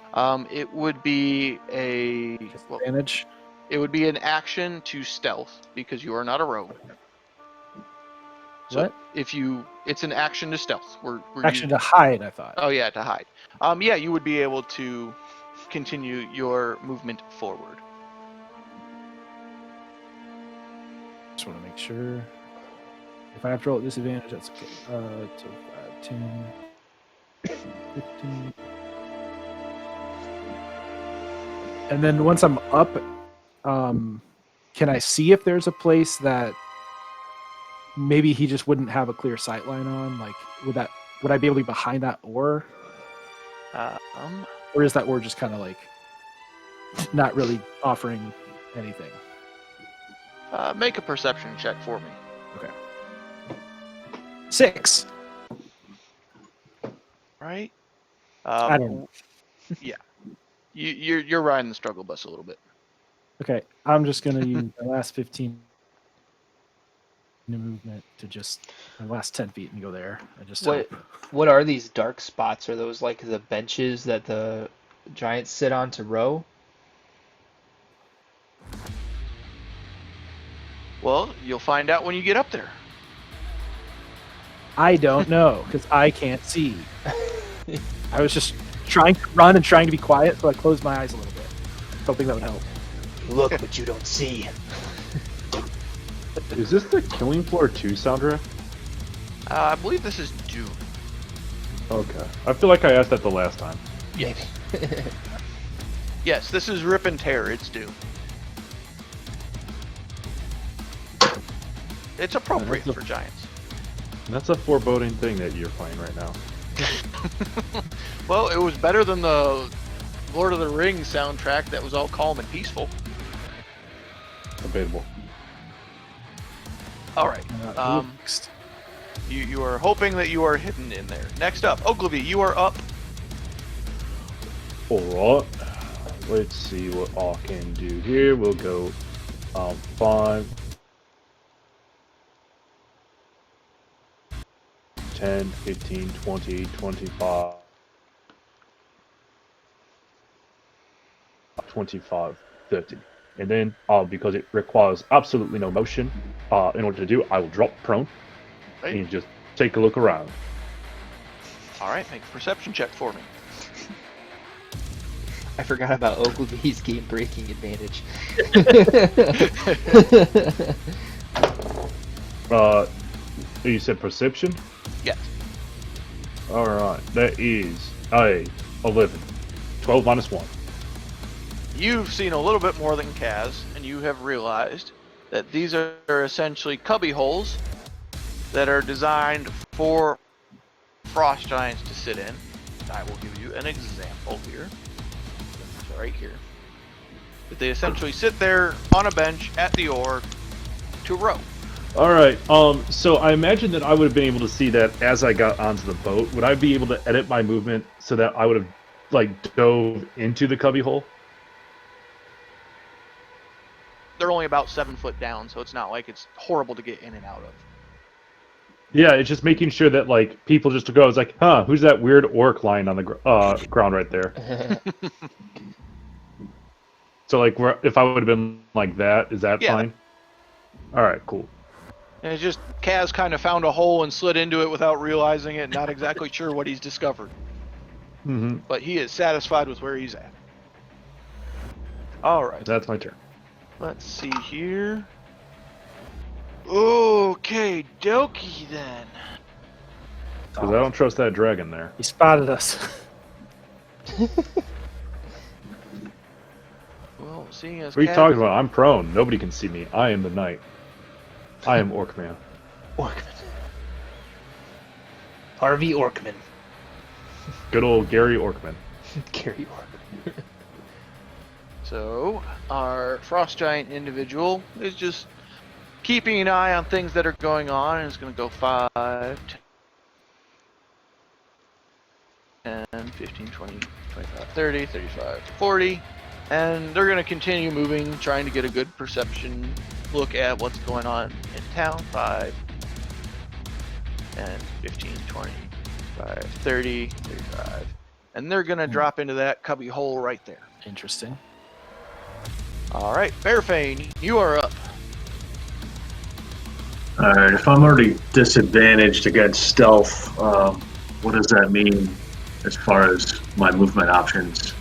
It would be Disadvantage? it would be an action to stealth because you are not a rogue. So What? it's an action to stealth. We're Action to hide, I thought. Oh yeah, to hide. Yeah, you would be able to continue your movement forward. Just want to make sure. If I have to roll at disadvantage, that's okay. So 5, 10, 15. And then once I'm up, can I see if there's a place that maybe he just wouldn't have a clear sight line on? Like, would I be able to be behind that ore? Or is that ore just kind of like not really offering anything? Make a perception check for me. Okay. 6. Right? I don't know. Yeah. You're riding the struggle bus a little bit. Okay, I'm just gonna use my last 15 movement to just my last 10 feet and go there. I just What hope. what are these dark spots? Are those like the benches that the giants sit on to row? Well, you'll find out when you get up there. I don't know because I can't see. I was just trying to run and trying to be quiet, so I closed my eyes a little bit, hoping that would help. Look, but you don't see. Is this the Killing Floor 2 soundtrack? I believe this is Doom. Okay. I feel like I asked that the last time. Yes. Yes, this is Rip and Tear. It's Doom. It's appropriate for giants. That's a foreboding thing that you're playing right now. Well, it was better than the Lord of the Rings soundtrack that was all calm and peaceful. Debatable. All right. Next. You are hoping that you are hidden in there. Next up, Ogilvy, you are up. Alright. Let's see what I can do here. We'll go 5, 10, 15, 20, 25, 25, 30. And then, because it requires absolutely no motion, in order to do, I will drop prone Right. and just take a look around. All right, make a perception check for me. I forgot about Ogilvy's game-breaking advantage. You said perception? Yes. Alright, that is a 11. 12 minus 1. You've seen a little bit more than Kaz, and you have realized that these are essentially cubby holes that are designed for frost giants to sit in. I will give you an example here. It's right here. But they essentially sit there on a bench at the oar to row. Alright, so I imagine that I would have been able to see that as I got onto the boat. Would I be able to edit my movement so that I would have, like, dove into the cubby hole? They're only about 7 foot down, so it's not like it's horrible to get in and out of. Yeah, it's just making sure that, like, people just go, it's like, huh, who's that weird orc lying on the ground right there? So, like, if I would have been like that, is that Yeah. fine? Alright, cool. And it's just Kaz kind of found a hole and slid into it without realizing it, not exactly sure what he's discovered. Mm-hmm. But he is satisfied with where he's at. Alright, That's my turn. let's see here. Okay, dokie then. Because I don't trust that dragon there. He spotted us. Well, seeing as What are you Kaz- talking about? I'm prone. Nobody can see me. I am the knight. I am Orkman. Orkman. Harvey Orkman. Good old Gary Orkman. Gary Orkman. So, our Frost Giant individual is just keeping an eye on things that are going on, and is going to go 5, 10, 15, 20, 25, 30, 35, 40. And they're going to continue moving, trying to get a good perception look at what's going on in town. 5, 10, 15, 20, 25, 30, 35. And they're going to drop into that cubby hole right there. Interesting. Alright, Bearfane, you are up. Alright, if I'm already disadvantaged against stealth, what does that mean as far as my movement options?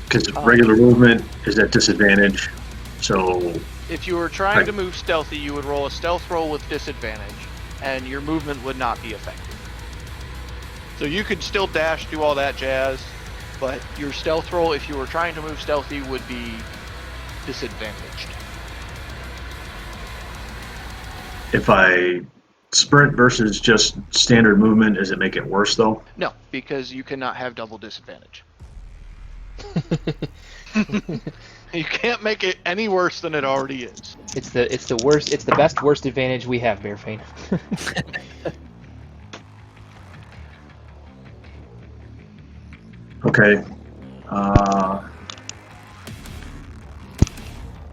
Because regular movement is at disadvantage, so... If you were trying to move stealthy, you would roll a stealth roll with disadvantage, and your movement would not be affected. So you could still dash, do all that jazz, but your stealth roll, if you were trying to move stealthy, would be disadvantaged. If I sprint versus just standard movement, does it make it worse, though? No, because you cannot have double disadvantage. You can't make it any worse than it already is. It's the worst. It's the best worst advantage we have, Bearfane. Okay.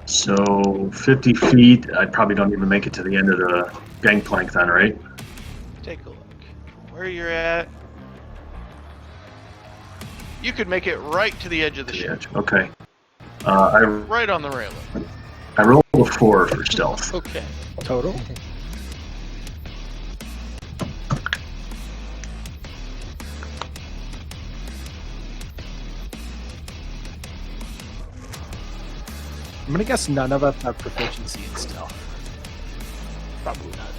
So 50 feet, I probably don't even make it to the end of the gangplank then, right? Take a look. From where you're at, you could make it right to the edge of the ship. Okay. I Right on the railing. rolled a 4 for stealth. Okay. Total? I'm gonna guess none of us have proficiency in stealth. Probably not.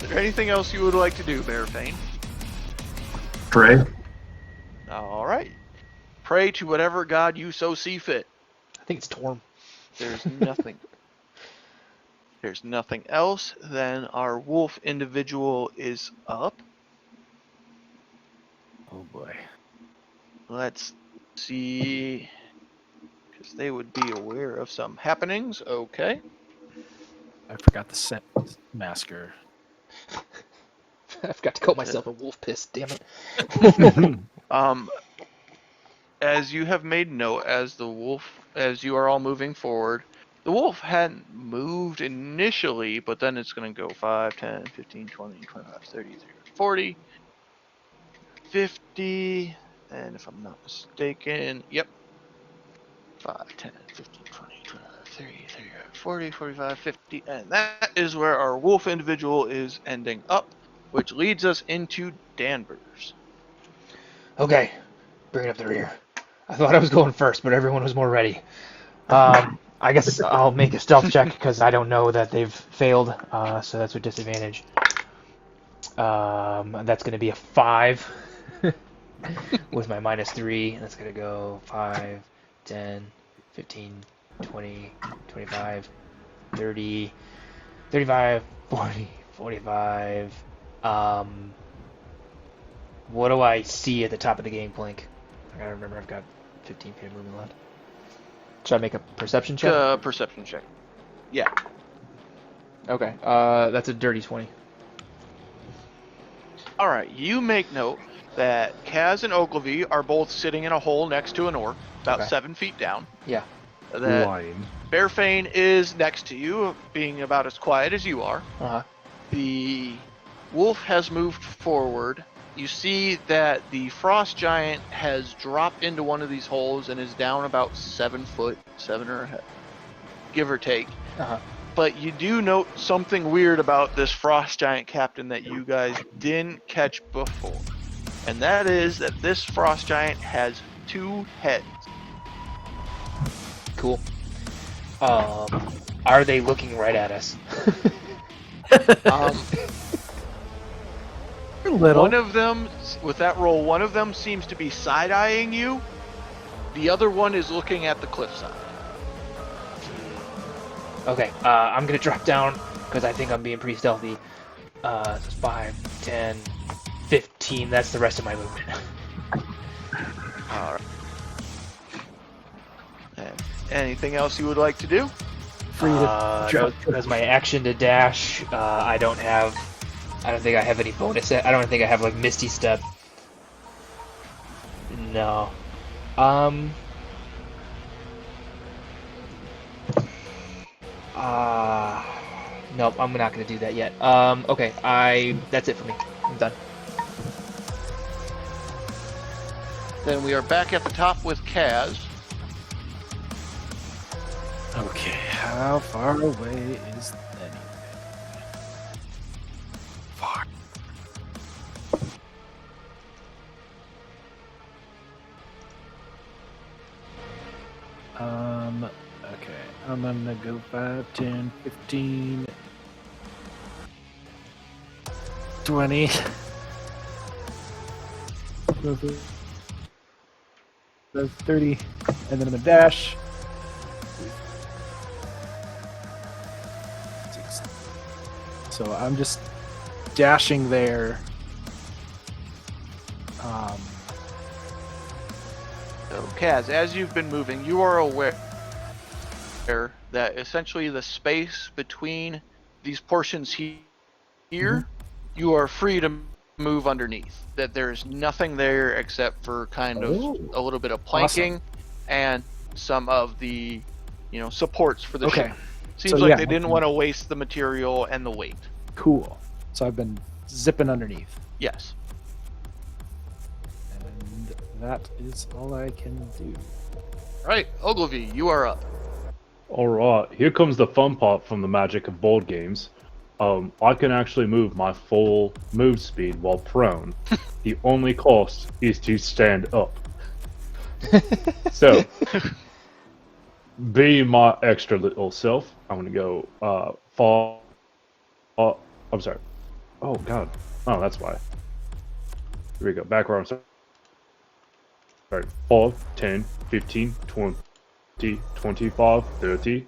Is there anything else you would like to do, Bearfane? Pray. Alright. Pray to whatever god you so see fit. I think it's Torm. There's nothing. There's nothing else. Then our wolf individual is up. Oh boy. Let's see. Because they would be aware of some happenings. Okay. I forgot the scent masker. I forgot to call myself a wolf piss. Damn it. As you have made note, as you are all moving forward, the wolf hadn't moved initially, but then it's going to go 5, 10, 15, 20, 25, 30, 30, 40, 50, and if I'm not mistaken, yep. 5, 10, 15, 20, 25, 30, 35, 40, 45, 50, and that is where our wolf individual is ending up, which leads us into Danvers. Okay, bring it up the rear. I thought I was going first, but everyone was more ready. I guess I'll make a stealth check because I don't know that they've failed, so that's with disadvantage. That's going to be a 5 with my -3. That's going to go 5, 10, 15, 20, 25, 30, 35, 40, 45. What do I see at the top of the gangplank? I gotta remember I've got 15 feet of movement left. Should I make a perception check? Perception check. Yeah. Okay, that's a dirty 20. Alright, you make note that Kaz and Ogilvy are both sitting in a hole next to an orc, about Okay. 7 feet down. Yeah. That Lying. Bearfane is next to you, being about as quiet as you are. Uh-huh. The wolf has moved forward. You see that the frost giant has dropped into one of these holes and is down about 7 foot, 7 or give or take. Uh-huh. But you do note something weird about this frost giant captain that you guys didn't catch before. And that is that this frost giant has 2 heads. Cool. Are they looking right at us? Um, A little. One of them, with that roll, one of them seems to be side-eyeing you. The other one is looking at the cliffside. Okay, I'm gonna drop down because I think I'm being pretty stealthy. So it's 5, 10, 15. That's the rest of my movement. All right. And anything else you would like to do? Free to drop. That's my action to dash. I don't think I have any bonus. I don't think I have like Misty Step. No. Nope, I'm not gonna do that yet. Okay, that's it for me. I'm done. Then we are back at the top with Kaz. Okay, how far away is anything? Far. Okay, I'm gonna go 5, 10, 15, 20. 30, and then I'm gonna dash. So I'm just dashing there. So, Kaz, as you've been moving, you are aware that essentially the space between these portions here, you are free to move underneath. That there's nothing there except for kind of a little bit of planking and some of the, supports for the ship. Seems like they didn't want to waste the material and the weight. Cool. So I've been zipping underneath. Yes. And that is all I can do. All right, Ogilvy, you are up. Alright, here comes the fun part from the magic of board games. I can actually move my full move speed while prone. The only cost is to stand up. So, being my extra little self, I'm gonna go far. I'm sorry. Oh god. Oh, that's why. Here we go. Back where I'm sorry. 5, 10, 15, 20, 25, 30,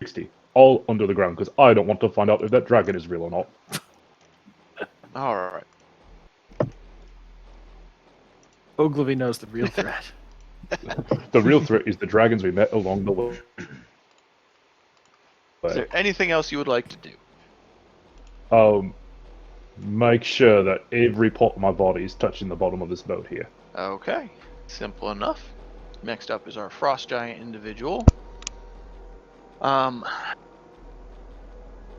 60. All under the ground because I don't want to find out if that dragon is real or not. All right. Ogilvy knows the real threat. The real threat is the dragons we met along the way. Is there anything else you would like to do? Make sure that every part of my body is touching the bottom of this boat here. Okay, simple enough. Next up is our frost giant individual.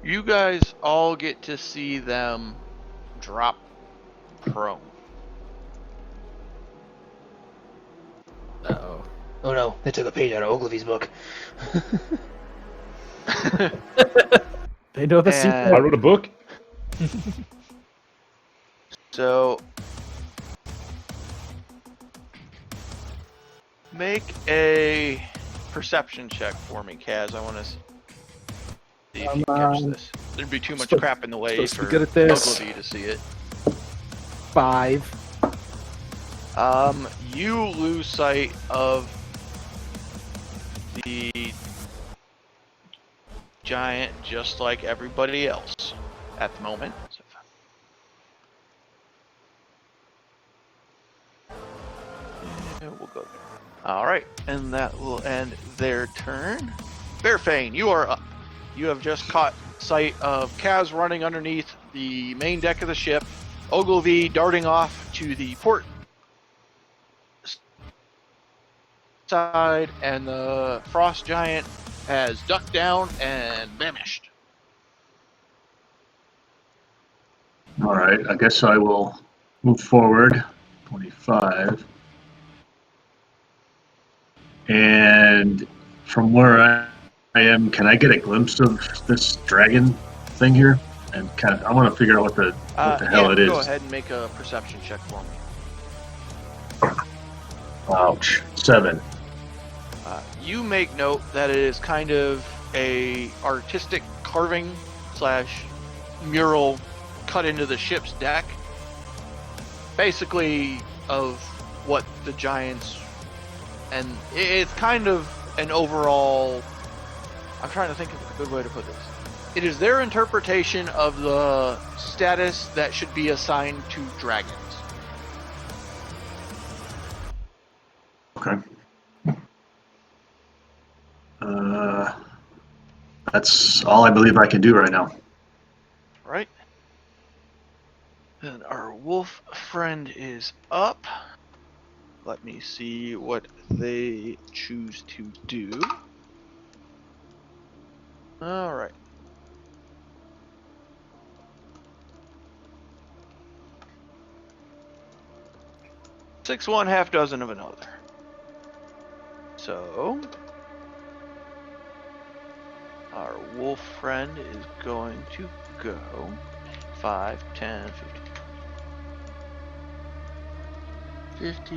You guys all get to see them drop prone. Uh-oh. Oh no, they took a page out of Ogilvy's book. They know the And- secret. I wrote a book. So, make a perception check for me, Kaz. I want to see if you catch this. There'd be too much crap in the way supposed to for be good at this. Ogilvy to see it. 5. You lose sight of the giant just like everybody else at the moment. And we'll go there. Alright, and that will end their turn. Bearfane, you are up. You have just caught sight of Kaz running underneath the main deck of the ship, Ogilvy darting off to the port side, and the frost giant has ducked down and vanished. All right, I guess I will move forward. 25. And from where I Can I get a glimpse of this dragon thing here? And I want to figure out what the hell it is. Go ahead and make a perception check for me. Ouch. 7. You make note that it is kind of a artistic carving / mural cut into the ship's deck, basically of what the giants, and it's kind of an overall, I'm trying to think of a good way to put this. It is their interpretation of the status that should be assigned to dragons. Okay. That's all I believe I can do right now. Right. Then our wolf friend is up. Let me see what they choose to do. All right. Six one, half dozen of another. So our wolf friend is going to go 5, 10, 15, 50.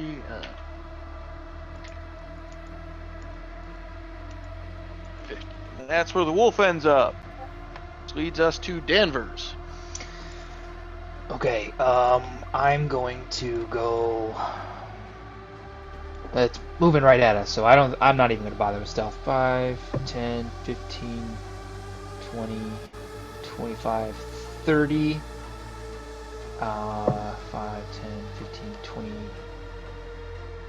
And that's where the wolf ends up. Which leads us to Danvers. Okay, I'm going to go. It's moving right at us, so I'm not even going to bother with stealth. 5, 10, 15, 20, 25, 30. 5, 10, 15, 20,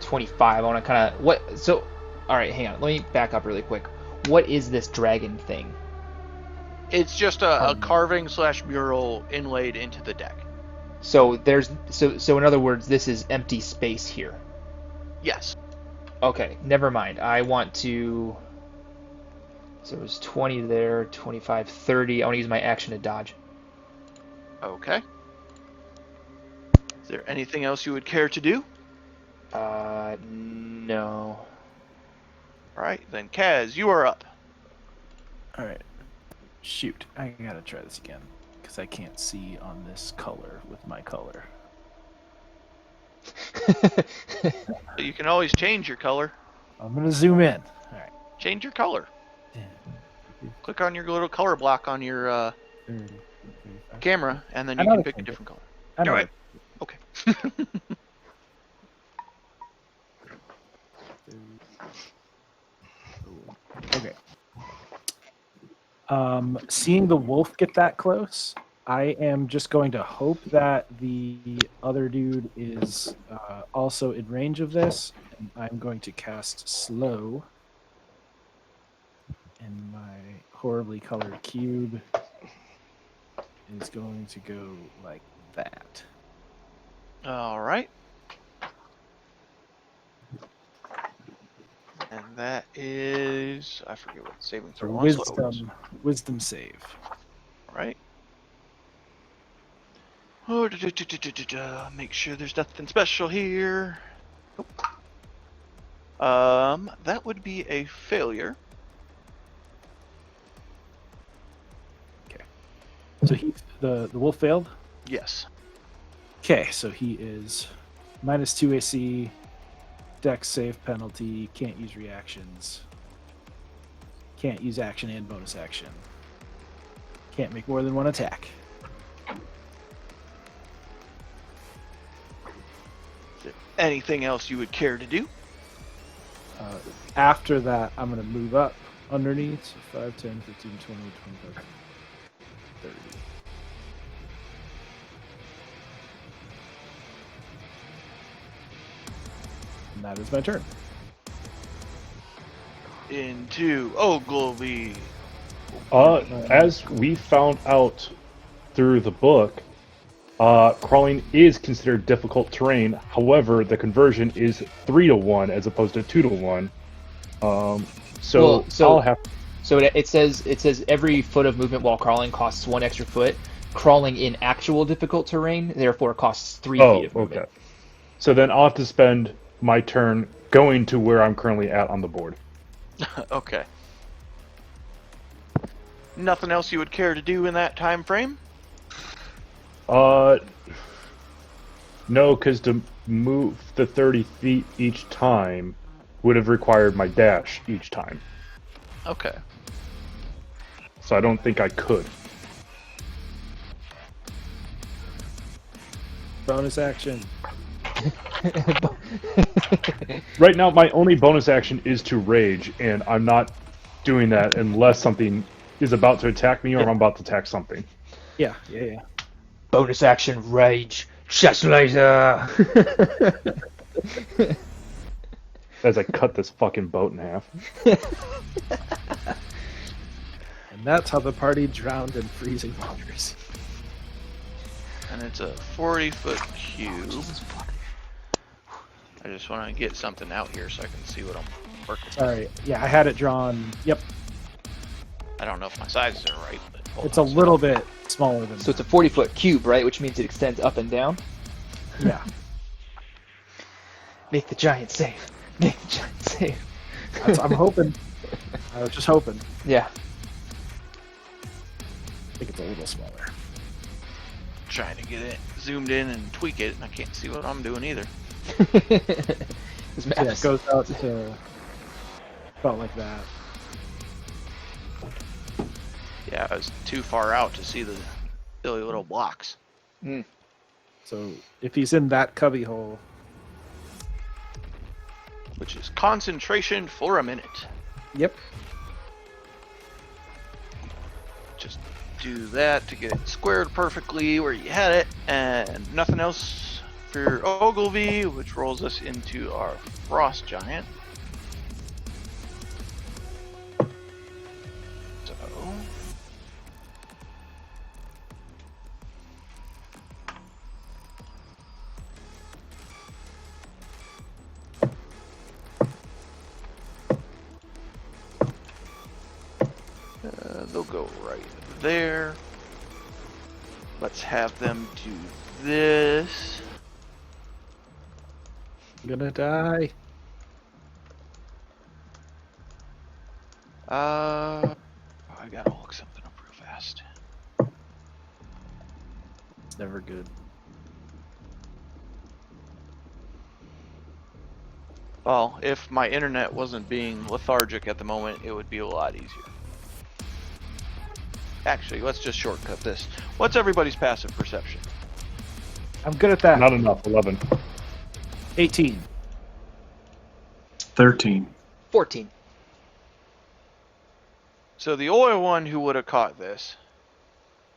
25. I want to kind of so. All right, hang on. Let me back up really quick. What is this dragon thing? It's just a carving / mural inlaid into the deck. So so in other words, this is empty space here. Yes. Okay, never mind. I want to. So it was 20 there, 25, 30. I want to use my action to dodge. Okay. Is there anything else you would care to do? No. All right, then Kaz, you are up. All right. Shoot, I gotta try this again because I can't see on this color with my color. You can always change your color. I'm gonna zoom in. All right. Change your color. Click on your little color block on your 30, camera, and then you can pick a different color. I know Do it. it. Okay. Okay. Seeing the wolf get that close, I am just going to hope that the other dude is also in range of this, and I'm going to cast slow. And my horribly colored cube is going to go like that. All right. And that is, I forget what the saving throw on slow is. Wisdom save. All right. Oh, make sure there's nothing special here. Nope. That would be a failure. Okay. So the wolf failed? Yes. Okay, so he is -2 AC, Dex save penalty, can't use reactions, can't use action and bonus action, can't make more than one attack. Is there anything else you would care to do? After that, I'm going to move up underneath, so 5, 10, 15, 20, 25, 30. And that is my turn. Into Ogilvy. As we found out through the book, crawling is considered difficult terrain. However, the conversion is 3-to-1 as opposed to 2-to-1. So I'll have. So it says every foot of movement while crawling costs 1 extra foot. Crawling in actual difficult terrain, therefore, costs 3 feet of movement. Okay. So then I'll have to spend my turn going to where I'm currently at on the board. Okay. Nothing else you would care to do in that time frame? No, because to move the 30 feet each time would have required my dash each time. Okay. So I don't think I could. Bonus action. Right now, my only bonus action is to rage, and I'm not doing that unless something is about to attack me or I'm about to attack something. Yeah. Bonus action, rage, chest laser. As I cut this fucking boat in half. And that's how the party drowned in freezing waters. And it's a 40-foot cube. I just want to get something out here so I can see what I'm working with. Sorry. Yeah, I had it drawn. Yep. I don't know if my sizes are right, but hold It's a on second. little bit smaller than So it's a 40-foot cube, right? Which means it extends up and down. yeah. Make the giant safe. Make the giant safe. I'm hoping. I was just hoping. Yeah. I think it's a little smaller. Trying to get it zoomed in and tweak it, and I can't see what I'm doing either. This Yeah, map's- it goes out to about like that. Yeah, I was too far out to see the silly little blocks. So if he's in that cubby hole, Which is concentration for a minute. yep. Just do that to get it squared perfectly where you had it, and nothing else for Ogilvy, which rolls us into our Frost Giant. So, they'll go right there. Let's have them do this. I'm gonna die. I gotta look something up real fast. It's never good. Well, if my internet wasn't being lethargic at the moment, it would be a lot easier. Actually, let's just shortcut this. What's everybody's passive perception? I'm good at that. Not enough, 11. 18. 13. 14. So the only one who would have caught this,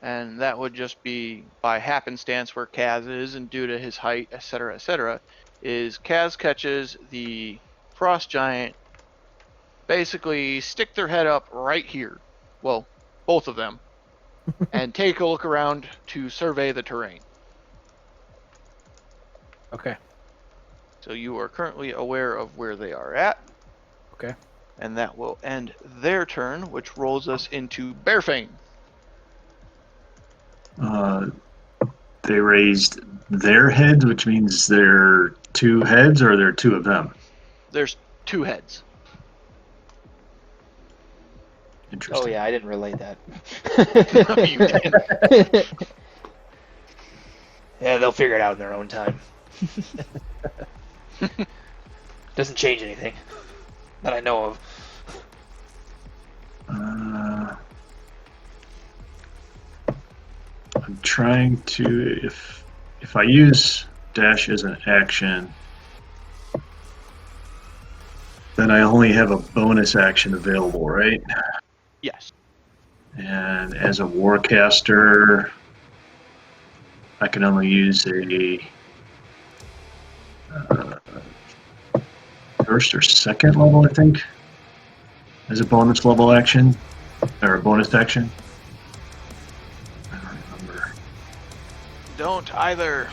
and that would just be by happenstance where Kaz is and due to his height, etc., is Kaz catches the Frost Giant, basically stick their head up right here. Well, both of them. And take a look around to survey the terrain. Okay. So you are currently aware of where they are at. Okay. And that will end their turn, which rolls us into Bearfang. They raised their heads, which means they're two heads, or there are two of them. There's two heads. Interesting. Oh yeah, I didn't relate that. No, you didn't. Yeah, they'll figure it out in their own time. Doesn't change anything that I know of. I'm trying to, if I use dash as an action, then I only have a bonus action available, right? Yes. And as a warcaster, I can only use a first or second level, I think, as a bonus level action, or a bonus action. I don't remember. Don't either.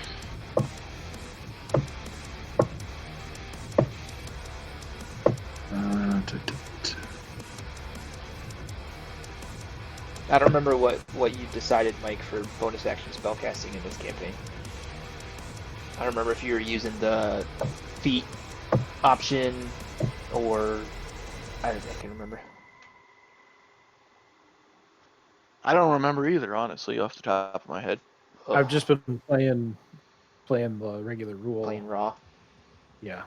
I don't remember what you decided, Mike, for bonus action spellcasting in this campaign. I don't remember if you were using the feat option or I don't think I can remember. I don't remember either, honestly, off the top of my head. I've just been playing the regular rule. Playing raw. Yeah.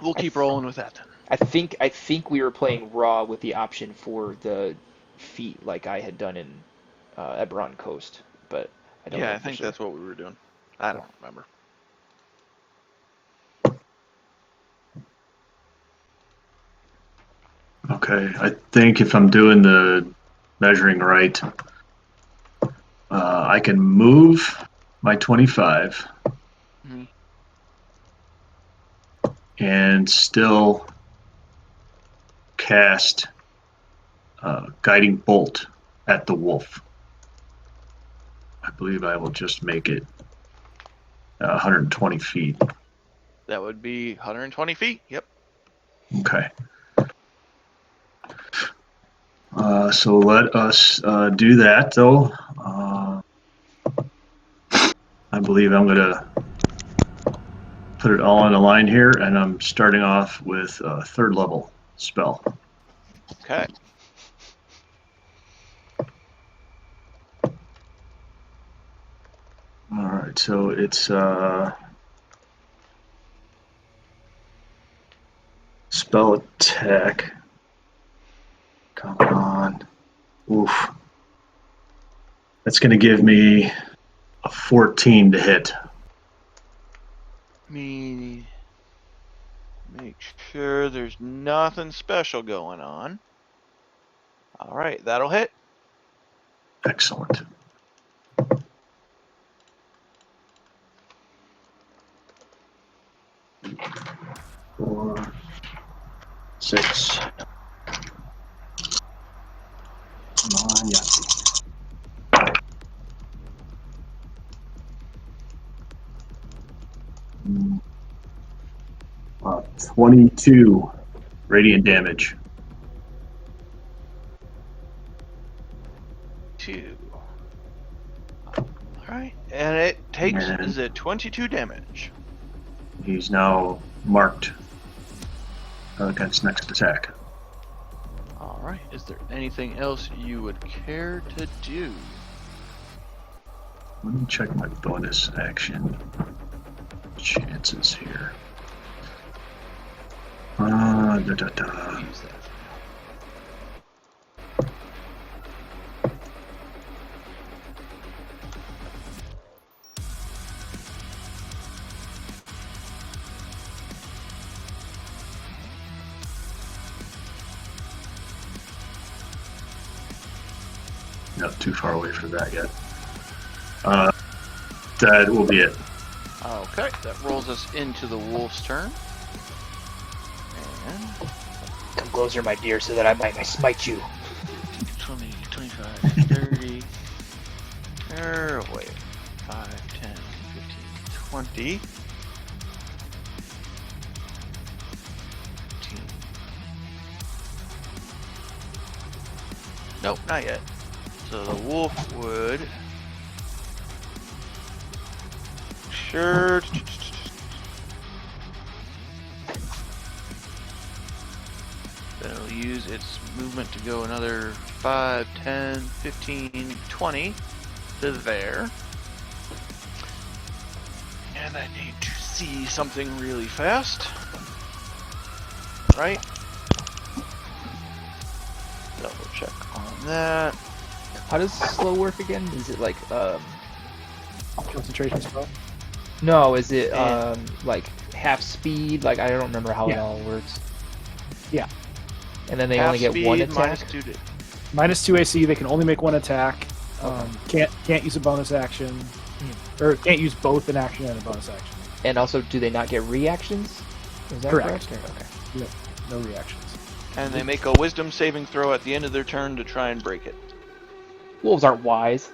We'll keep rolling with that then. I think we were playing raw with the option for the feat like I had done in Eberron Coast, but I don't know. Yeah, I for think sure. that's what we were doing. I don't remember. Okay, I think if I'm doing the measuring right, I can move my 25 Mhm. and still cast Guiding Bolt at the wolf. I believe I will just make it 120 feet. That would be 120 feet. Yep. Okay. So let us do that, though. I believe I'm going to put it all on the line here, and I'm starting off with a third level spell. Okay. All right, so it's spell attack. Come on. Oof. That's going to give me a 14 to hit. Me make sure there's nothing special going on. All right, that'll hit. Excellent. Four, 6. Come on, yeah. 22 radiant damage. 2. All right, and it takes And- is it 22 damage. He's now marked against next attack. All right. Is there anything else you would care to do? Let me check my bonus action chances here. Da, da, da. Use that. Not too far away from that yet. That will be it. Okay, that rolls us into the wolf's turn. And Come closer, my dear, so that I might smite you. 20, 25, 30. Wait. 5, 10, 15, 20. 15. Nope, not yet. So the wolf would. Sure. Then it'll use its movement to go another 5, 10, 15, 20 to there. And I need to see something really fast. Right? Double check on that. How does slow work again? Is it like Concentration spell. no? Is it Yeah. like half speed? Like I don't remember how it Yeah. all works. Yeah. And then they Half only get speed, one attack. minus 2 -2 AC. They can only make one attack. Can't use a bonus action, or can't use both an action and a bonus action. And also, do they not get reactions? Is that Correct. correct? Okay. Yep. No reactions. And they make a wisdom saving throw at the end of their turn to try and break it. Wolves aren't wise.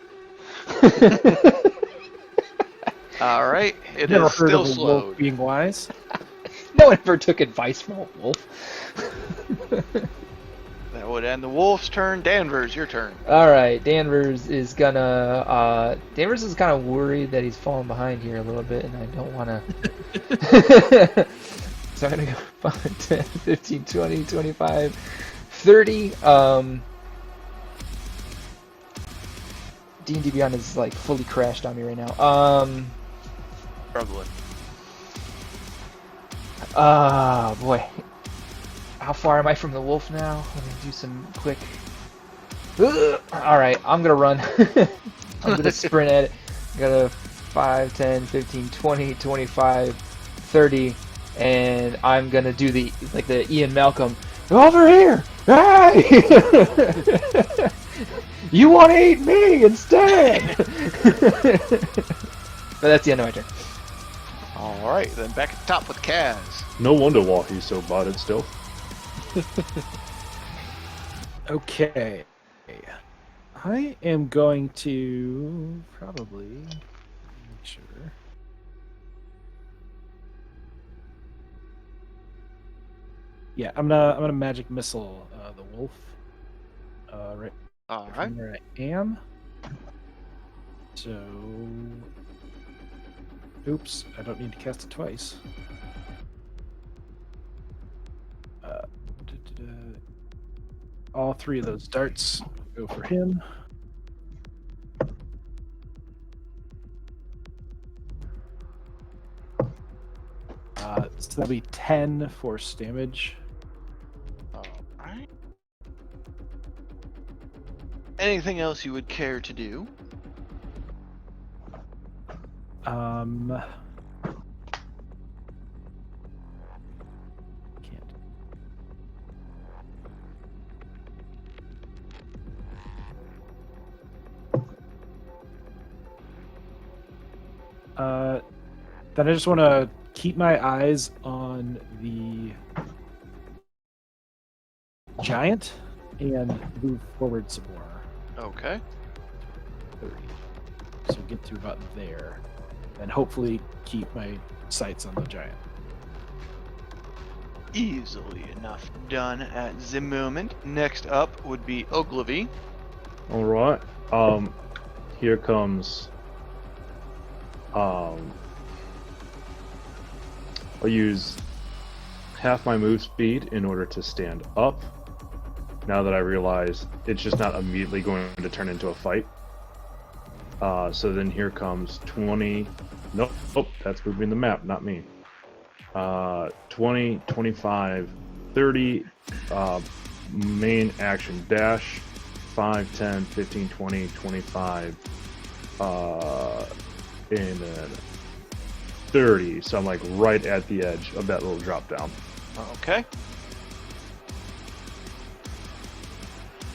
Alright, it Never is heard still of a slowed. wolf being wise. No one ever took advice from a wolf. That would end the wolf's turn. Danvers, your turn. All right, Danvers is gonna. Danvers is kind of worried that he's falling behind here a little bit, and I don't want to. So I'm gonna go 5, 10, 15, 20, 25, 30. D&D Beyond is like fully crashed on me right now. Struggling. Boy. How far am I from the wolf now? Let me do some quick. Alright, I'm gonna run. I'm gonna sprint at it. I got a 5, 10, 15, 20, 25, 30, and I'm gonna do the Ian Malcolm. Over here! Hey! You want to eat me instead! But that's the end of my turn. All right, then back at the top with Kaz. No wonder why he's so bad at stealth. Okay. I am going to probably make sure. Yeah, I'm gonna magic missile the wolf. Right. All from right. where I am. So, oops, I don't need to cast it twice. All three of those darts go for him. So that'll be 10 force damage. All right. Anything else you would care to do? Can't. Then I just want to keep my eyes on the giant and move forward some more. Okay. 30. So get to about there. And hopefully keep my sights on the giant. Easily enough done at the moment. Next up would be Ogilvy. All right. Here comes. I'll use half my move speed in order to stand up. Now that I realize it's just not immediately going to turn into a fight. So then here comes 20. Nope, that's moving the map, not me. 20, 25, 30. Main action dash. 5, 10, 15, 20, 25. And then 30. So I'm like right at the edge of that little drop down. Okay.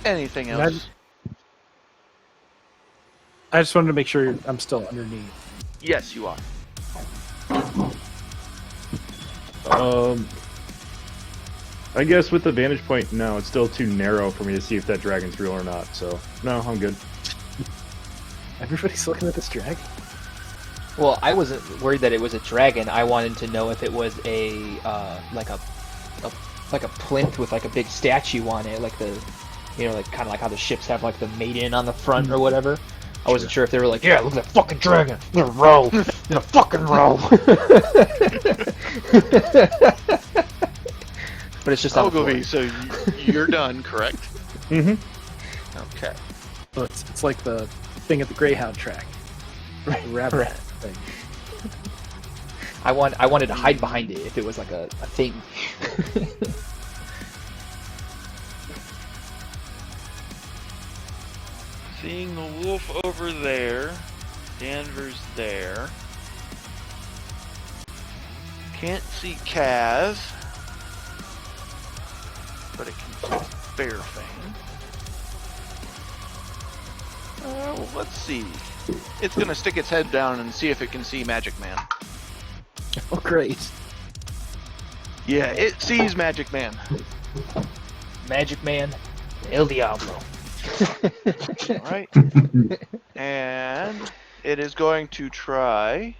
Anything else? I just wanted to make sure I'm still underneath. Yes, you are. I guess with the vantage point now, it's still too narrow for me to see if that dragon's real or not. So no, I'm good. Everybody's looking at this dragon. Well, I wasn't worried that it was a dragon. I wanted to know if it was a like a plinth with like a big statue on it, like the, you know, like kind of like how the ships have like the maiden on the front or whatever. I wasn't sure if they were like, yeah, look at that fucking dragon in a row, in a fucking row. But it's just Ogilvy, so you're done, correct? Mm-hmm. Okay. So it's like the thing at the Greyhound track. Right. The rabbit Right. thing. I wanted to hide behind it if it was like a thing. Seeing the wolf over there. Danvers there. Can't see Kaz. But it can see Fairfang. Well, let's see. It's gonna stick its head down and see if it can see Magic Man. Oh, great. Yeah, it sees Magic Man. Magic Man, El Diablo. Alright. And it is going to try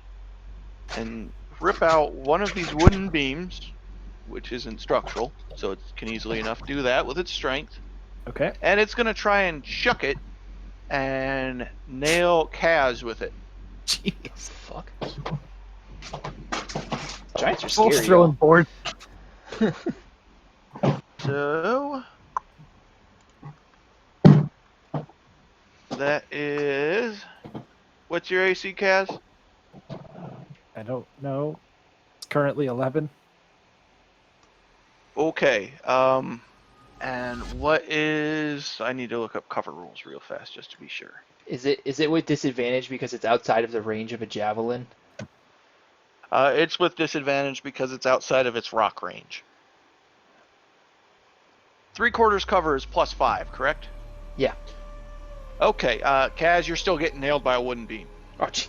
and rip out one of these wooden beams, which isn't structural, so it can easily enough do that with its strength. Okay. And it's going to try and chuck it and nail Kaz with it. Jeez. Fuck. Giants are Wolf's scary. throwing y'all. board. So That is. What's your AC, Kaz? I don't know. It's currently 11. Okay. And what is? I need to look up cover rules real fast just to be sure. Is it with disadvantage because it's outside of the range of a javelin? It's with disadvantage because it's outside of its rock range. 3/4 cover is +5, correct? Yeah. Okay, Kaz, you're still getting nailed by a wooden beam. Oh, gee.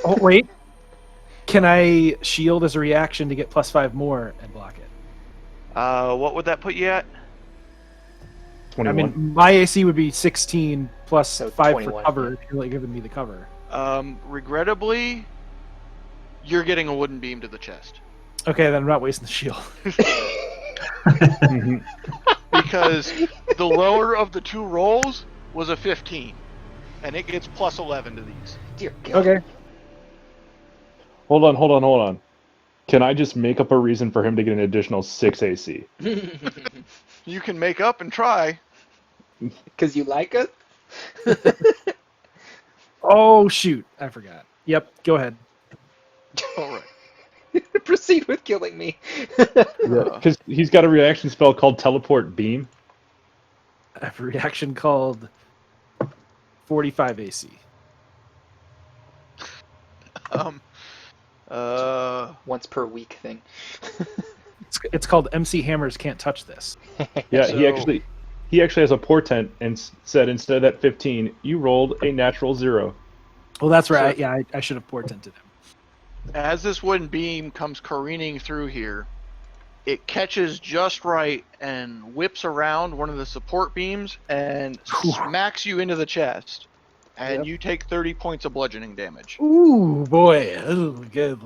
Oh, wait. Can I shield as a reaction to get +5 more and block it? What would that put you at? 21. I mean, my AC would be 16 plus So 5 21, for cover yeah. if you're like giving me the cover. Regrettably, you're getting a wooden beam to the chest. Okay, then I'm not wasting the shield. Mhm. Because the lower of the two rolls was a 15. And it gets +11 to these. Dear God. Okay. Hold on. Can I just make up a reason for him to get an additional 6 AC? You can make up and try. Because you like us? Oh, shoot. I forgot. Yep, go ahead. All right. Proceed with killing me. Because he's got a reaction spell called Teleport Beam. I have a reaction called 45 AC. Once per week thing. It's called MC Hammers Can't Touch This. Yeah, So- he actually has a portent and said instead of that 15, you rolled a natural 0. Well, that's right. Yeah, I should have portented him. As this wooden beam comes careening through here, it catches just right and whips around one of the support beams and smacks you into the chest. And Yep. you take 30 points of bludgeoning damage. Ooh, boy. Ooh, good.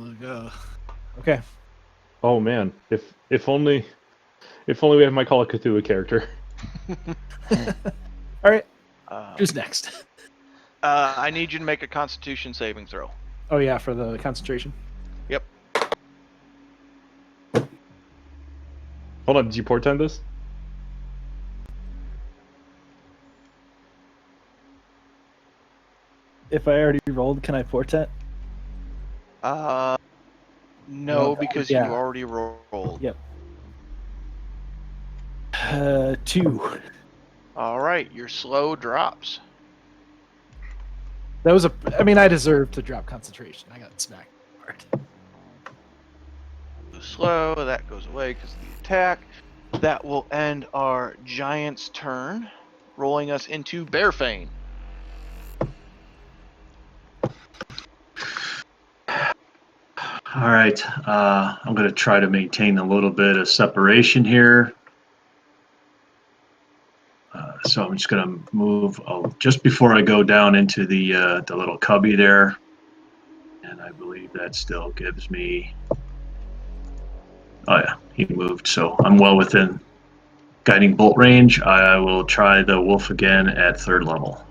Okay. Oh man, if only we have my Call of Cthulhu character. All right. Uh, Who's next? I need you to make a Constitution saving throw. Oh, yeah, for the concentration. Yep. Hold on, did you portend this? If I already rolled, can I portent? No, No, because yeah. you already rolled. Yep. 2. All right, your slow drops. That was I deserve to drop concentration. I got smacked hard. Slow, that goes away because of the attack. That will end our giant's turn, rolling us into Bearfane. All right. I'm going to try to maintain a little bit of separation here. So I'm just going to move just before I go down into the little cubby there. And I believe that still gives me... Oh, yeah, he moved. So I'm well within guiding bolt range. I will try the wolf again at 3rd level.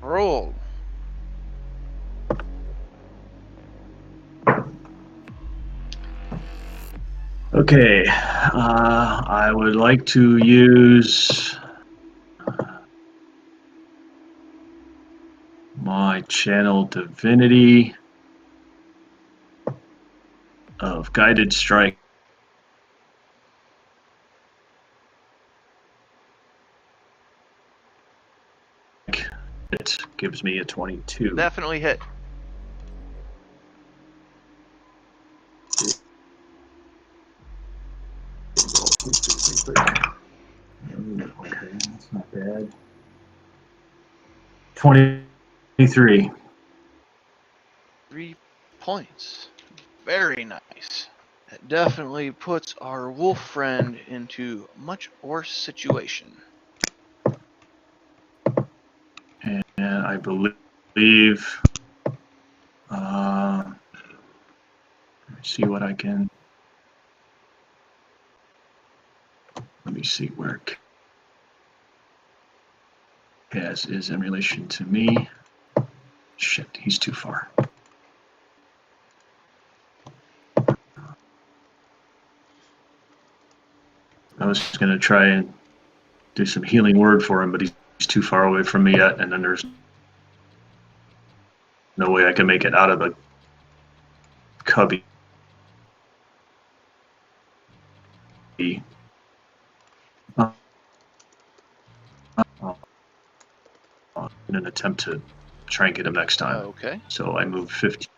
Roll. Okay, I would like to use my channel divinity of guided strike. It gives me a 22. Definitely hit. Okay, that's not bad. 23. 3 points. Very nice. That definitely puts our wolf friend into a much worse situation. And I believe, let me see what I can, let me see where Kaz is in relation to me. Shit, he's too far. I was going to try and do some healing word for him, but he's too far away from me yet, and then there's no way I can make it out of the cubby. In an attempt to try and get him next time. Okay. So I move 15.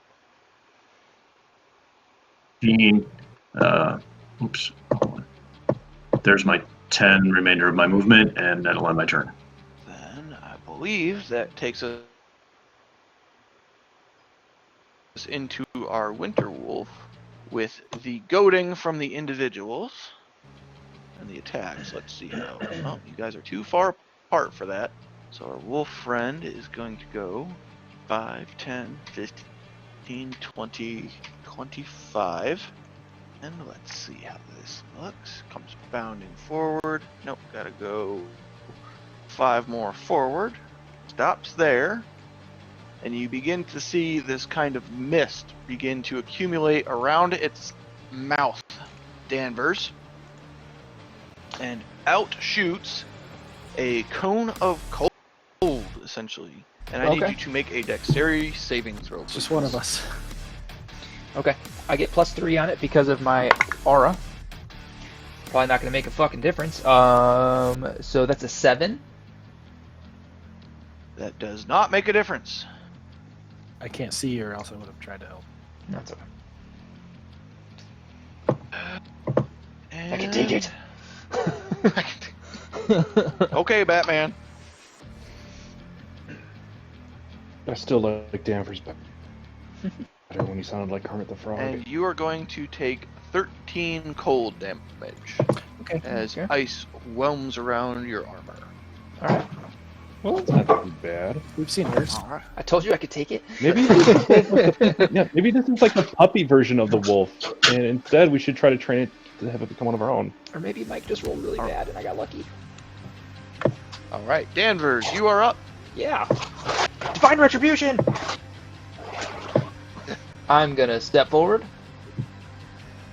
Oops. There's my 10 remainder of my movement, and that'll end my turn. Then I believe that takes us into our Winter Wolf with the goading from the individuals and the attacks. Let's see how. Oh, you guys are too far apart for that. So our wolf friend is going to go 5, 10, 15, 20, 25. And let's see how this looks. Comes bounding forward. Nope, gotta go 5 more forward. Stops there. And you begin to see this kind of mist begin to accumulate around its mouth, Danvers. And out shoots a cone of cold, essentially. And I need you to make a dexterity saving throw. Just one of us. Okay. I get +3 on it because of my aura. Probably not going to make a fucking difference. So that's a 7. That does not make a difference. I can't see, or else I would have tried to help. That's okay. And... I can take it. Okay, Batman. I still like Danvers better when he sounded like Kermit the Frog. And you are going to take 13 cold damage as ice whelms around your armor. Alright. Well, that's not too bad. We've seen worse. Alright. I told you I could take it. Maybe maybe this is like the puppy version of the wolf, and instead we should try to train it to have it become one of our own. Or maybe Mike just rolled really bad and I got lucky. Alright, Danvers, you are up. Yeah. Divine Retribution! I'm gonna step forward.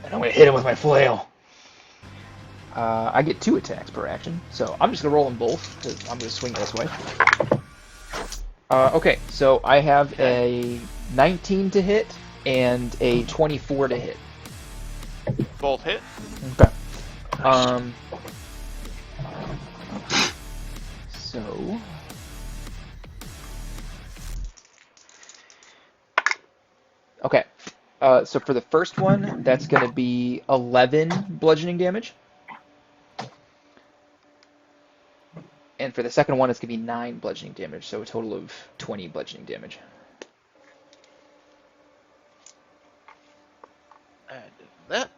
And I'm gonna hit him with my flail. I get 2 attacks per action, so I'm just gonna roll them both, because I'm gonna swing this way. Okay, so I have a 19 to hit and a 24 to hit. Both hit. Okay. So... Okay, so for the first one, that's going to be 11 bludgeoning damage. And for the second one, it's going to be 9 bludgeoning damage, so a total of 20 bludgeoning damage. Add that.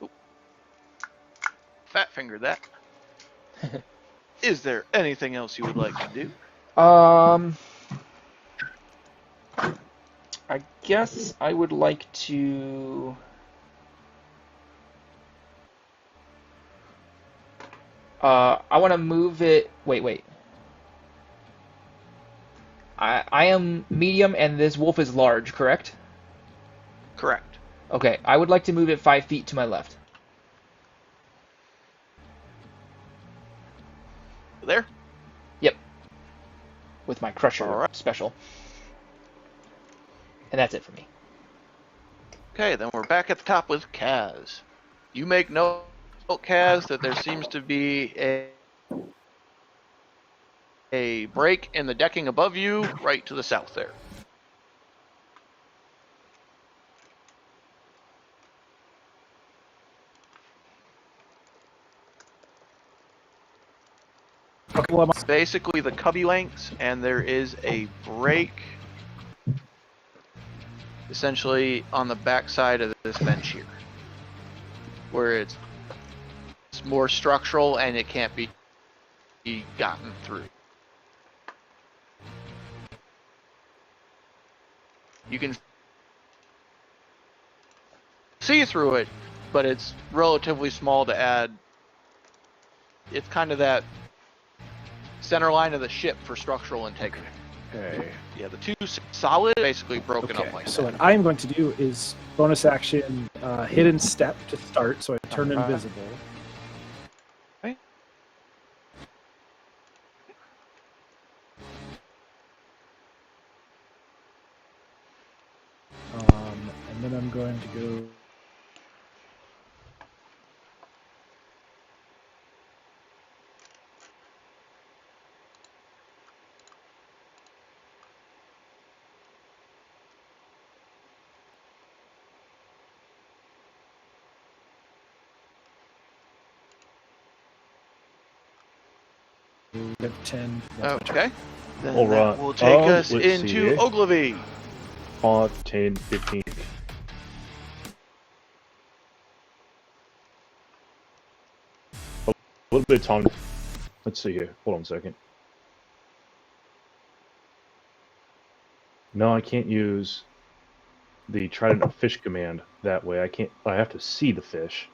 Oop. Fat fingered that. Is there anything else you would like to do? I guess I would like to... I want to move it... Wait. I am medium and this wolf is large, correct? Correct. Okay, I would like to move it 5 feet to my left. There? Yep. With my Crusher special. And that's it for me. Okay, then we're back at the top with Kaz. You make note, Kaz, that there seems to be a break in the decking above you, right to the south there. Okay, well, It's basically the cubby lengths, and there is a break essentially on the back side of this bench here, where it's more structural and it can't be gotten through. You can see through it, but it's relatively small to add. It's kind of that center line of the ship for structural integrity. Okay. Yeah, the 2 solid basically broken up like so that. what I'm going to do is bonus action hidden step to start, so I turn invisible. Okay. going to go. Get 10. That's my turn. Okay. Then All that right. will take us let's into see. Ogilvy. 5, 10, 15. A little bit of time. Let's see here. Hold on a second. No, I can't use the trident of fish command that way. I have to see the fish.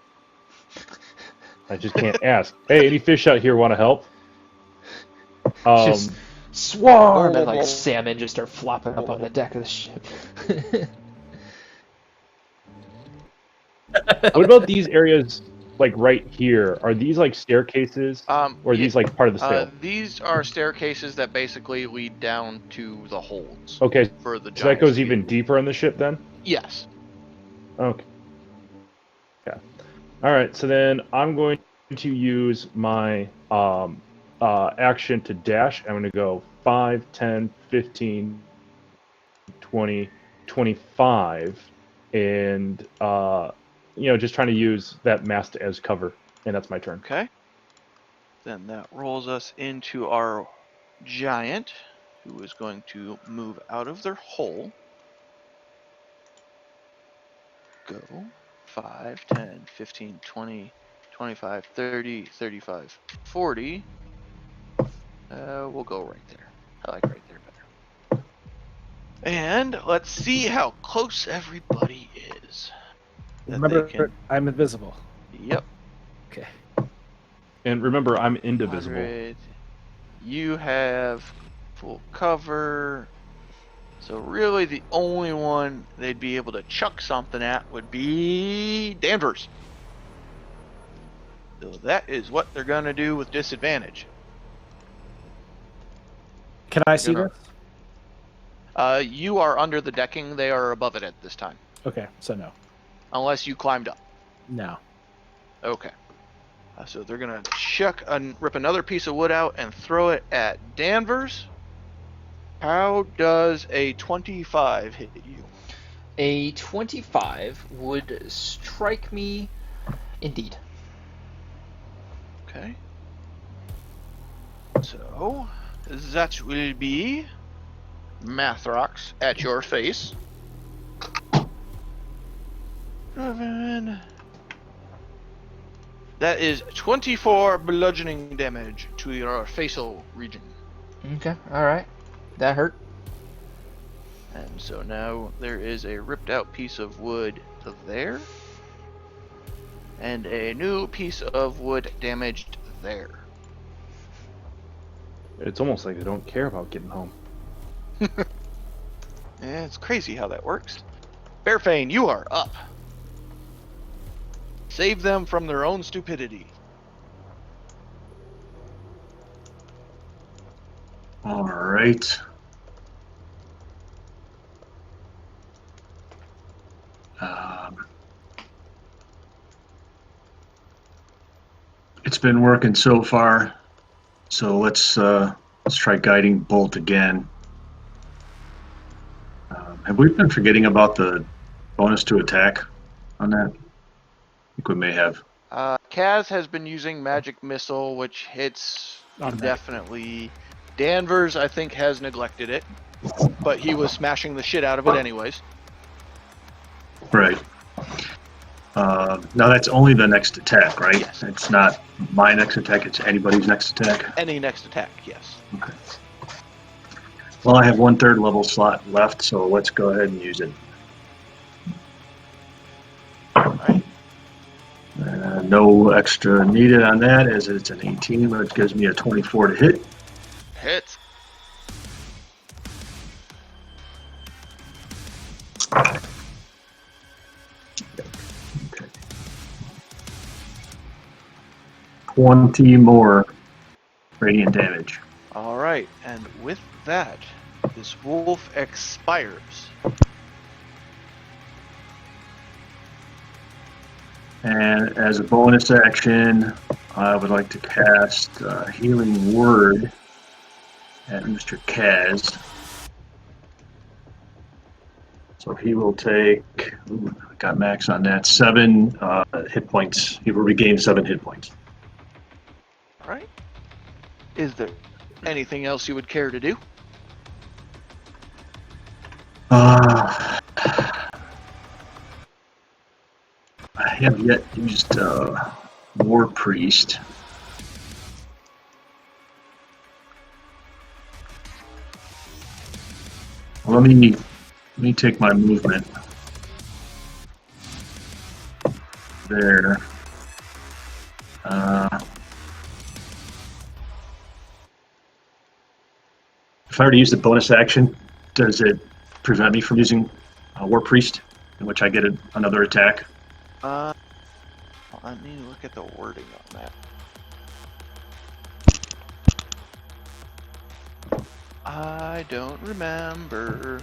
I just can't ask. Hey, any fish out here want to help? Just swarm and like salmon just start flopping up on the deck of the ship. What about these areas, like right here? Are these like staircases, or are Yeah, these like part of the sail? These are staircases that basically lead down to the holds. Okay, For the so that goes giants to be- even deeper in the ship then? Yes. Okay. Yeah. All right. So then I'm going to use my action to dash. I'm going to go 5, 10, 15, 20, 25, and just trying to use that mast as cover, and that's my turn. Okay. Then that rolls us into our giant, who is going to move out of their hole. Go 5, 10, 15, 20, 25, 30, 35, 40. We'll go right there. I like right there better. And let's see how close everybody is. That they Remember, can- I'm invisible. Yep. Okay. And remember, I'm indivisible. 100. You have full cover. So really the only one they'd be able to chuck something at would be Danvers. So that is what they're going to do with disadvantage. Can I see Gonna- this? You are under the decking. They are above it at this time. Okay, so no. Unless you climbed up. No. Okay. So they're going to rip another piece of wood out and throw it at Danvers. How does a 25 hit you? A 25 would strike me, indeed. Okay. So, that will be Mathrox at your face. 7. That is 24 bludgeoning damage to your facial region. Okay, alright. That hurt. And so now there is a ripped out piece of wood there. And a new piece of wood damaged there. It's almost like they don't care about getting home. Yeah, it's crazy how that works. Bearfane, you are up. Save them from their own stupidity. All right. It's been working so far, so let's try guiding bolt again. Have we been forgetting about the bonus to attack on that? I think we may have. Kaz has been using magic missile, which hits Automatic. definitely. Danvers, I think, has neglected it, but he was smashing the shit out of it anyways. Right. Now that's only the next attack, right? Yes. It's not my next attack, it's anybody's next attack? Any next attack, yes. Okay. Well, I have 1/3 level slot left, so let's go ahead and use it. Alright. No extra needed on that, as it's an 18, but it gives me a 24 to hit. Hit. Okay. 20 more radiant damage. Alright, and with that, this wolf expires. And as a bonus action, I would like to cast Healing Word at Mr. Kaz. So he will take, I got max on that, 7 hit points. He will regain 7 hit points. All right. Is there anything else you would care to do? I have yet used War Priest. Let me take my movement there. If I were to use the bonus action, does it prevent me from using War Priest, in which I get another attack? Let me look at the wording on that. I don't remember.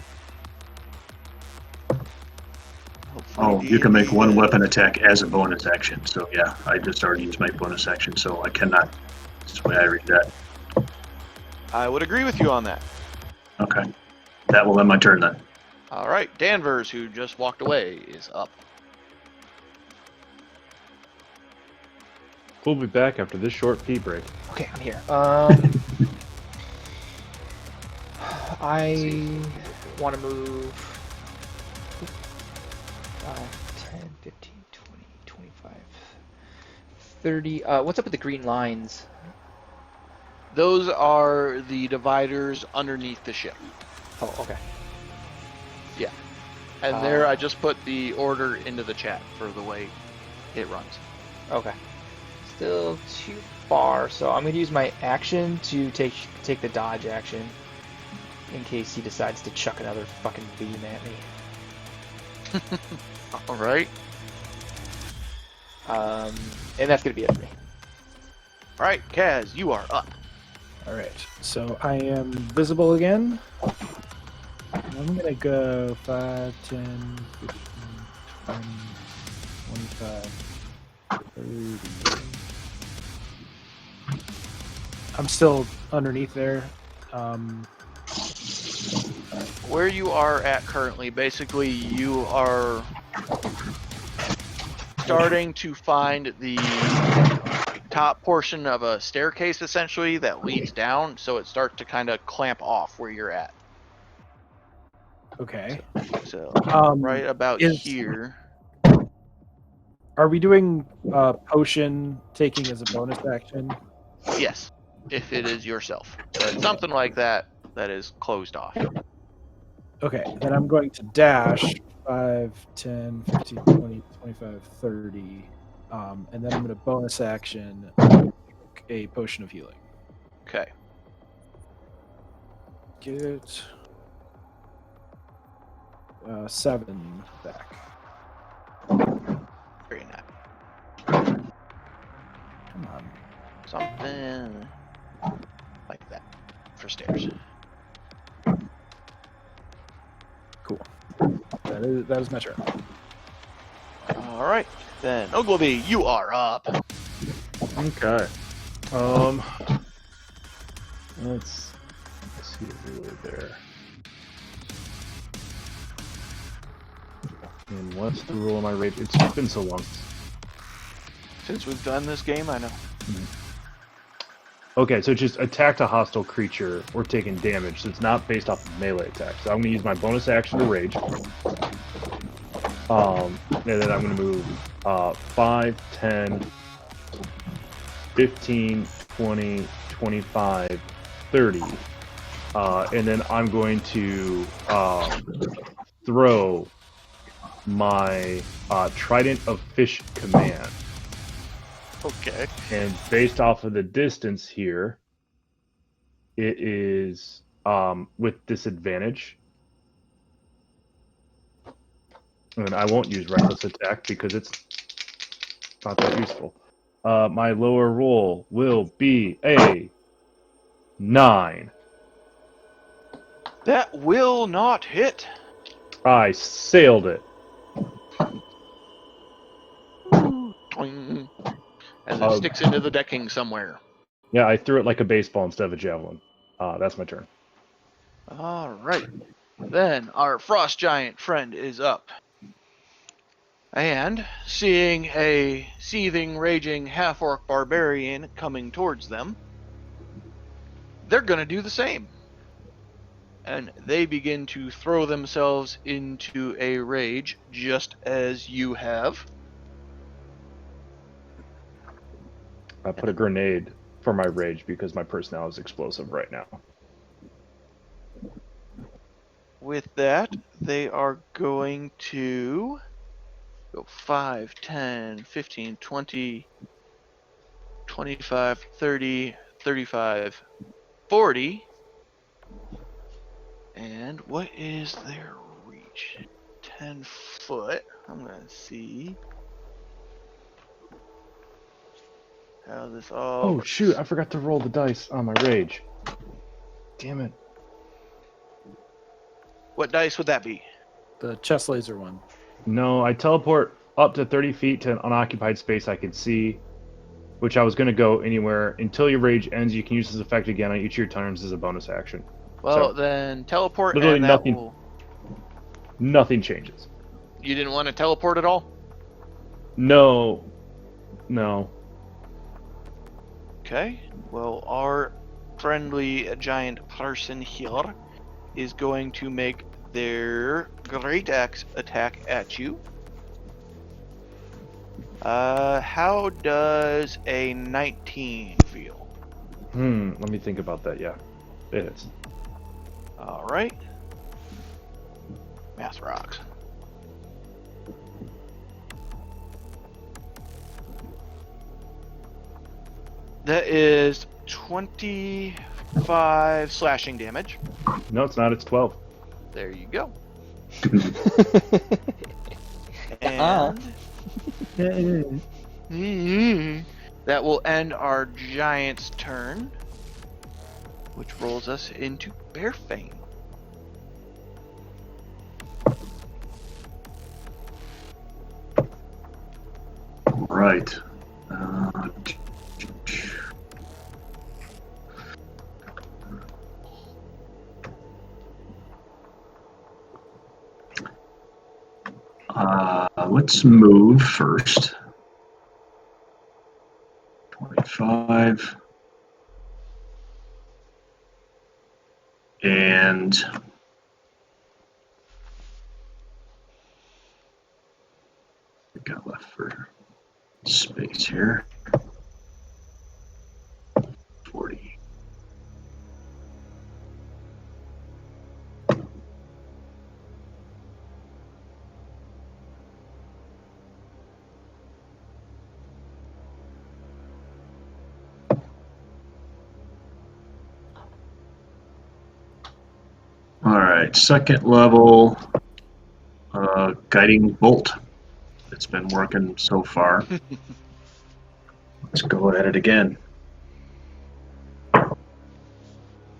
Oh, you can make one weapon attack as a bonus action. So yeah, I just already used my bonus action, so I cannot. That's the way I read that. I would agree with you on that. Okay. That will end my turn then. All right, Danvers, who just walked away, is up. We'll be back after this short pee break. Okay, I'm here. I want to move 5, 10, 15, 20, 25, 30. What's up with the green lines? Those are the dividers underneath the ship. Oh, okay. Yeah. And there I just put the order into the chat for the way it runs. Okay. Still too far, so I'm going to use my action to take the dodge action in case he decides to chuck another fucking beam at me. All right. And that's going to be it for me. All right, Kaz, you are up. All right, so I am visible again. I'm gonna go 5, 10, 15, 20, 25, 30. I'm still underneath there. Where you are at currently, basically you are starting to find the top portion of a staircase essentially that leads down, so it starts to kind of clamp off where you're at. Okay. So right about here. Are we doing potion taking as a bonus action? Yes, if it is yourself. But something like that is closed off. Okay, then I'm going to dash 5, 10, 15, 20, 25, 30. And then I'm going to bonus action a potion of healing. Okay. Get 7 back. Very nice. Come on. Something like that for stairs. Cool. That is my turn. All right, then Ogilvy, you are up. Okay. Let's see it really there. And what's the rule of my rage? It's been so long. Since we've done this game, I know. Okay, so just attacked a hostile creature or taking damage, so it's not based off of melee attack. So I'm going to use my bonus action to rage. And then I'm going to move 5, 10, 15, 20, 25, 30. And then I'm going to throw my Trident of Fish command. Okay. And based off of the distance here, it is with disadvantage. And I won't use reckless attack because it's not that useful. My lower roll will be a 9. That will not hit. I sailed it. Twing, as it sticks into the decking somewhere. Yeah, I threw it like a baseball instead of a javelin. That's my turn. All right. Then our frost giant friend is up. And seeing a seething, raging half-orc barbarian coming towards them, they're going to do the same. And they begin to throw themselves into a rage, just as you have. I put a grenade for my rage because my personnel is explosive right now. With that, they are going to go 5, 10, 15, 20, 25, 30, 35, 40. And what is their reach? 10 foot. I'm going to see how this all Oh works. shoot, I forgot to roll the dice on my rage. Damn it. What dice would that be? The chest laser one. No, I teleport up to 30 feet to an unoccupied space I can see, which I was going to go anywhere. Until your rage ends, you can use this effect again on each of your turns as a bonus action. Well, So, then teleport, literally and nothing. Nothing changes. You didn't want to teleport at all? No. Okay. Well, our friendly giant person here is going to make their great axe attack at you. How does a 19 feel? Let me think about that. Yeah, it is. All right. Math rocks. That is 25 slashing damage. No, it's not. It's 12. There you go. Uh-uh. And that will end our giant's turn, which rolls us into Bearfang. Right. Let's move first. 25. And we got left for space here. 40. All right, second level guiding bolt. It's been working so far. Let's go at it again.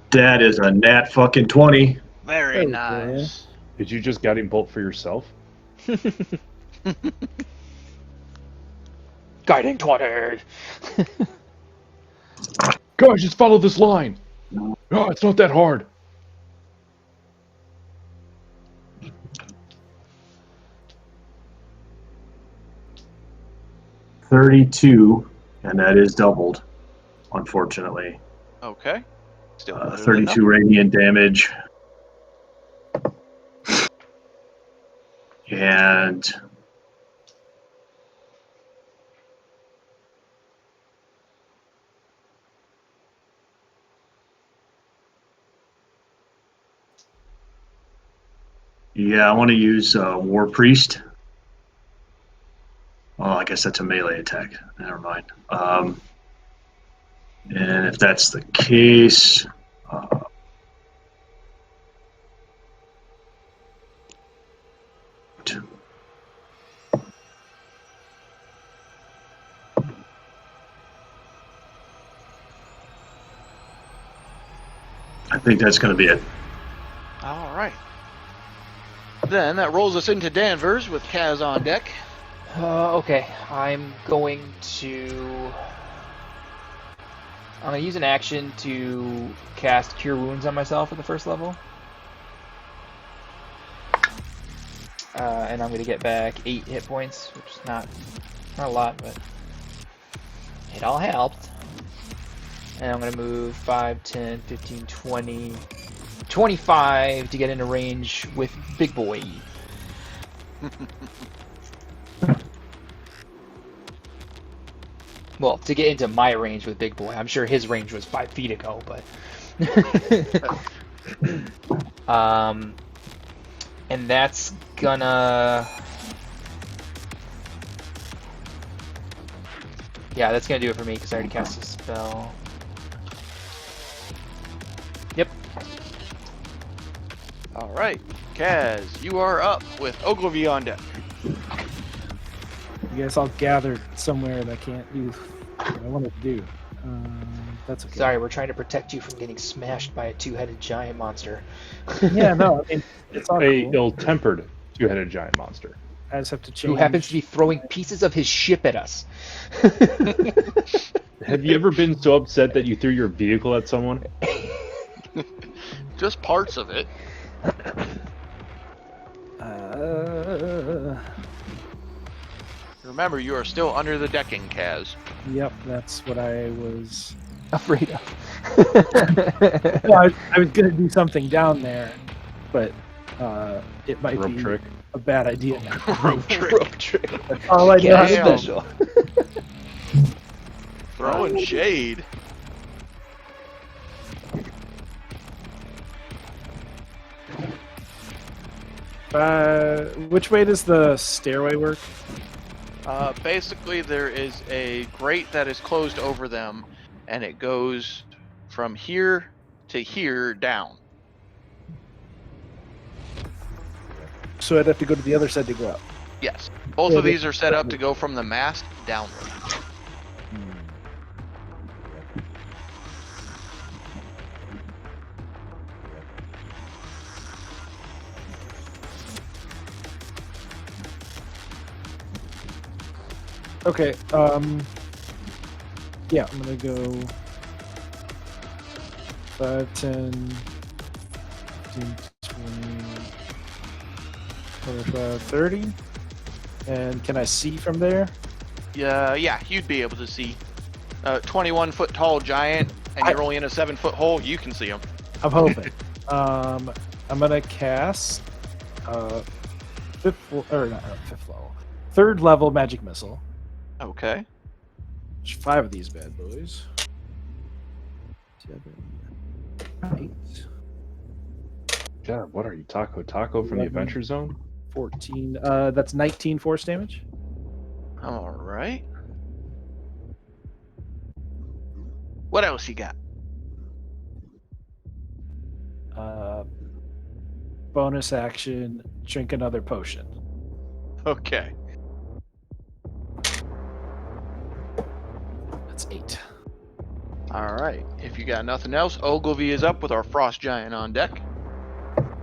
That is a nat fucking 20. Very nice. Did you just guiding bolt for yourself? Guiding 20. Guys, just follow this line. No, it's not that hard. $32, and that is doubled, unfortunately. Okay. Still better than 32 nothing. radiant damage. And yeah, I want to use War Priest. Well, I guess that's a melee attack. Never mind. And if that's the case, I think that's going to be it. All right. Then that rolls us into Danvers with Kaz on deck. Okay, I'm gonna use an action to cast Cure Wounds on myself at the first level. And I'm gonna get back 8 hit points, which is not a lot, but it all helped. And I'm gonna move 5, 10, 15, 20, 25 to get into range with Big Boy. Well, to get into my range with Big Boy. I'm sure his range was 5 feet ago, but... and that's gonna... Yeah, that's gonna do it for me, because I already cast a spell. Yep. Alright, Kaz, you are up with Ogilvy on deck. I guess I'll gather somewhere that I can't do what I wanted to do. That's okay. Sorry, we're trying to protect you from getting smashed by a 2-headed giant monster. Yeah, no, I mean, it's all A cool. ill-tempered 2-headed giant monster. I just have to change. Who happens to be throwing pieces of his ship at us. Have you ever been so upset that you threw your vehicle at someone? Just parts of it. Remember, you are still under the decking, Kaz. Yep, that's what I was Afraid of. Well, I was gonna do something down there, but it might Rope be trick. a bad idea now. Rope trick. Rope trick. That's all I know how to Damn. do. Special. Throwing shade. Which way does the stairway work? Basically, there is a grate that is closed over them, and it goes from here to here down. So I'd have to go to the other side to go up. Yes. Both Yeah, of these are set up to go from the mast downward. Okay, yeah, I'm gonna go 5, 10, 15, 20, 25, 30. And can I see from there? Yeah, you'd be able to see. 21-foot tall giant, and you're only in a 7-foot hole, you can see him. I'm hoping. I'm gonna cast third level magic missile. Okay. There's 5 of these bad boys. 7, 8, God, what are you, Taco from the 11. Adventure Zone? 14. That's 19 force damage. All right. What else you got? Bonus action, drink another potion. Okay. That's 8. All right. If you got nothing else, Ogilvy is up with our frost giant on deck.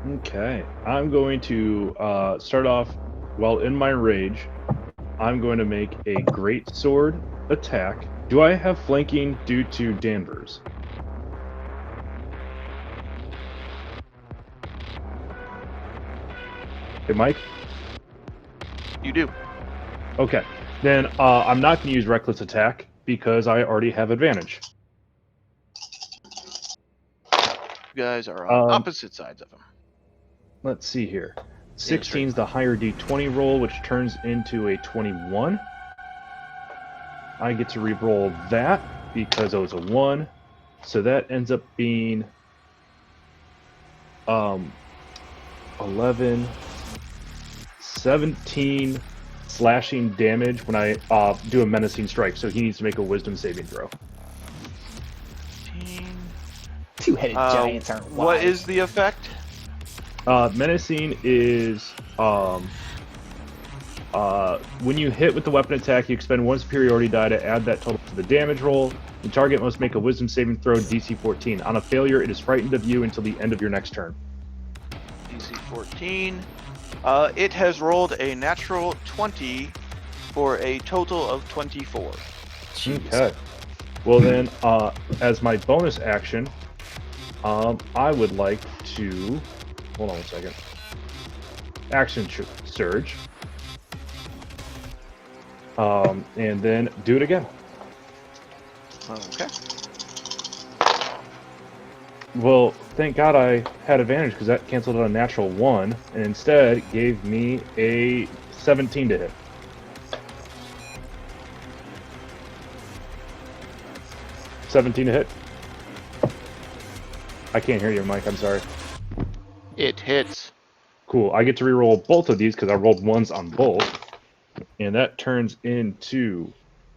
Okay, I'm going to start off, while in my rage, I'm going to make a great sword attack. Do I have flanking due to Danvers? Hey, Mike? You do. Okay, then I'm not going to use reckless attack because I already have advantage. You guys are on opposite sides of him. Let's see here. 16 is the higher d20 roll, which turns into a 21. I get to re-roll that because it was a 1. So that ends up being 11, 17 slashing damage when I do a menacing strike. So he needs to make a wisdom saving throw. 15. 2-headed giants aren't wise. What is the effect? Menacing is when you hit with the weapon attack, you expend 1 superiority die to add that total to the damage roll. The target must make a wisdom saving throw DC 14. On a failure, it is frightened of you until the end of your next turn. DC 14. It has rolled a natural 20 for a total of 24. Okay. Well then, as my bonus action, I would like to hold on one second. Action surge, and then do it again. Okay. Well, thank God I had advantage because that canceled out a natural 1, and instead gave me a 17 to hit. $17 to hit. I can't hear you, Mike. I'm sorry. It hits. Cool. I get to reroll both of these because I rolled ones on both, and that turns into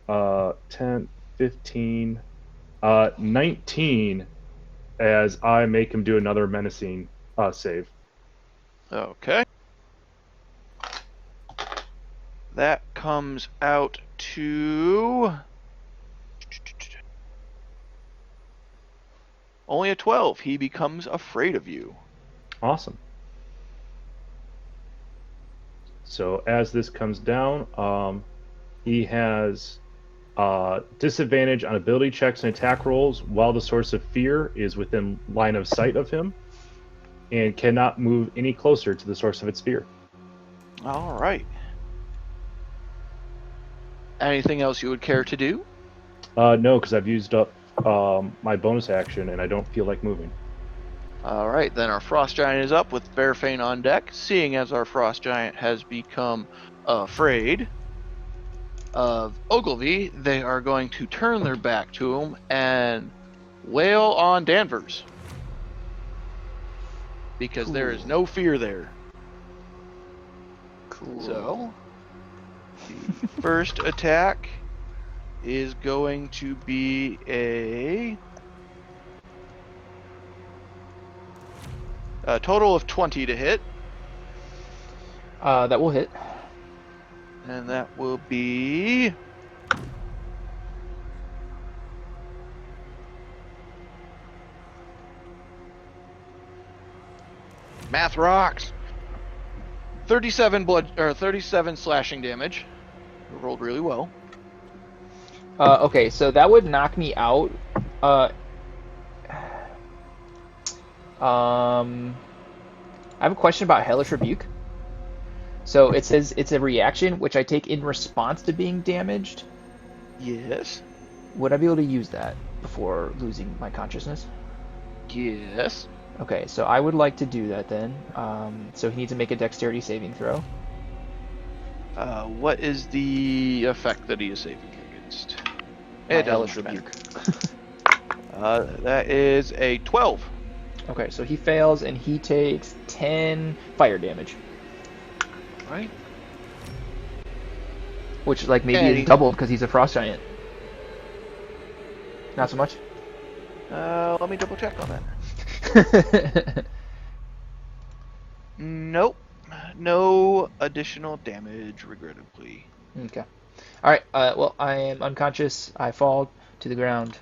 10, 15, 19 as I make him do another menacing save. Okay. That comes out to only a 12. He becomes afraid of you. Awesome. So as this comes down, he has disadvantage on ability checks and attack rolls while the source of fear is within line of sight of him, and cannot move any closer to the source of its fear. All right. Anything else you would care to do? No, because I've used up my bonus action and I don't feel like moving. All right, then our Frost Giant is up with Bearfane on deck. Seeing as our Frost Giant has become afraid of Ogilvy, they are going to turn their back to him and wail on Danvers. Because there is no fear there. Cool. So, the first attack is going to be a total of 20 to hit. That will hit. And that will be math rocks. 37 slashing damage. It rolled really well. Okay, so that would knock me out. I have a question about Hellish Rebuke. So it says it's a reaction which I take in response to being damaged. Yes. Would I be able to use that before losing my consciousness? Yes. Okay, so I would like to do that then. So he needs to make a dexterity saving throw. What is the effect that he is saving against? My It Hellish doesn't Rebuke. matter. That is a 12. Okay, so he fails and he takes 10 fire damage. Right. Which, like, maybe And is doubled because he's a frost giant. Not so much? Let me double check on that. Nope. No additional damage, regrettably. Okay. Alright, well, I am unconscious. I fall to the ground.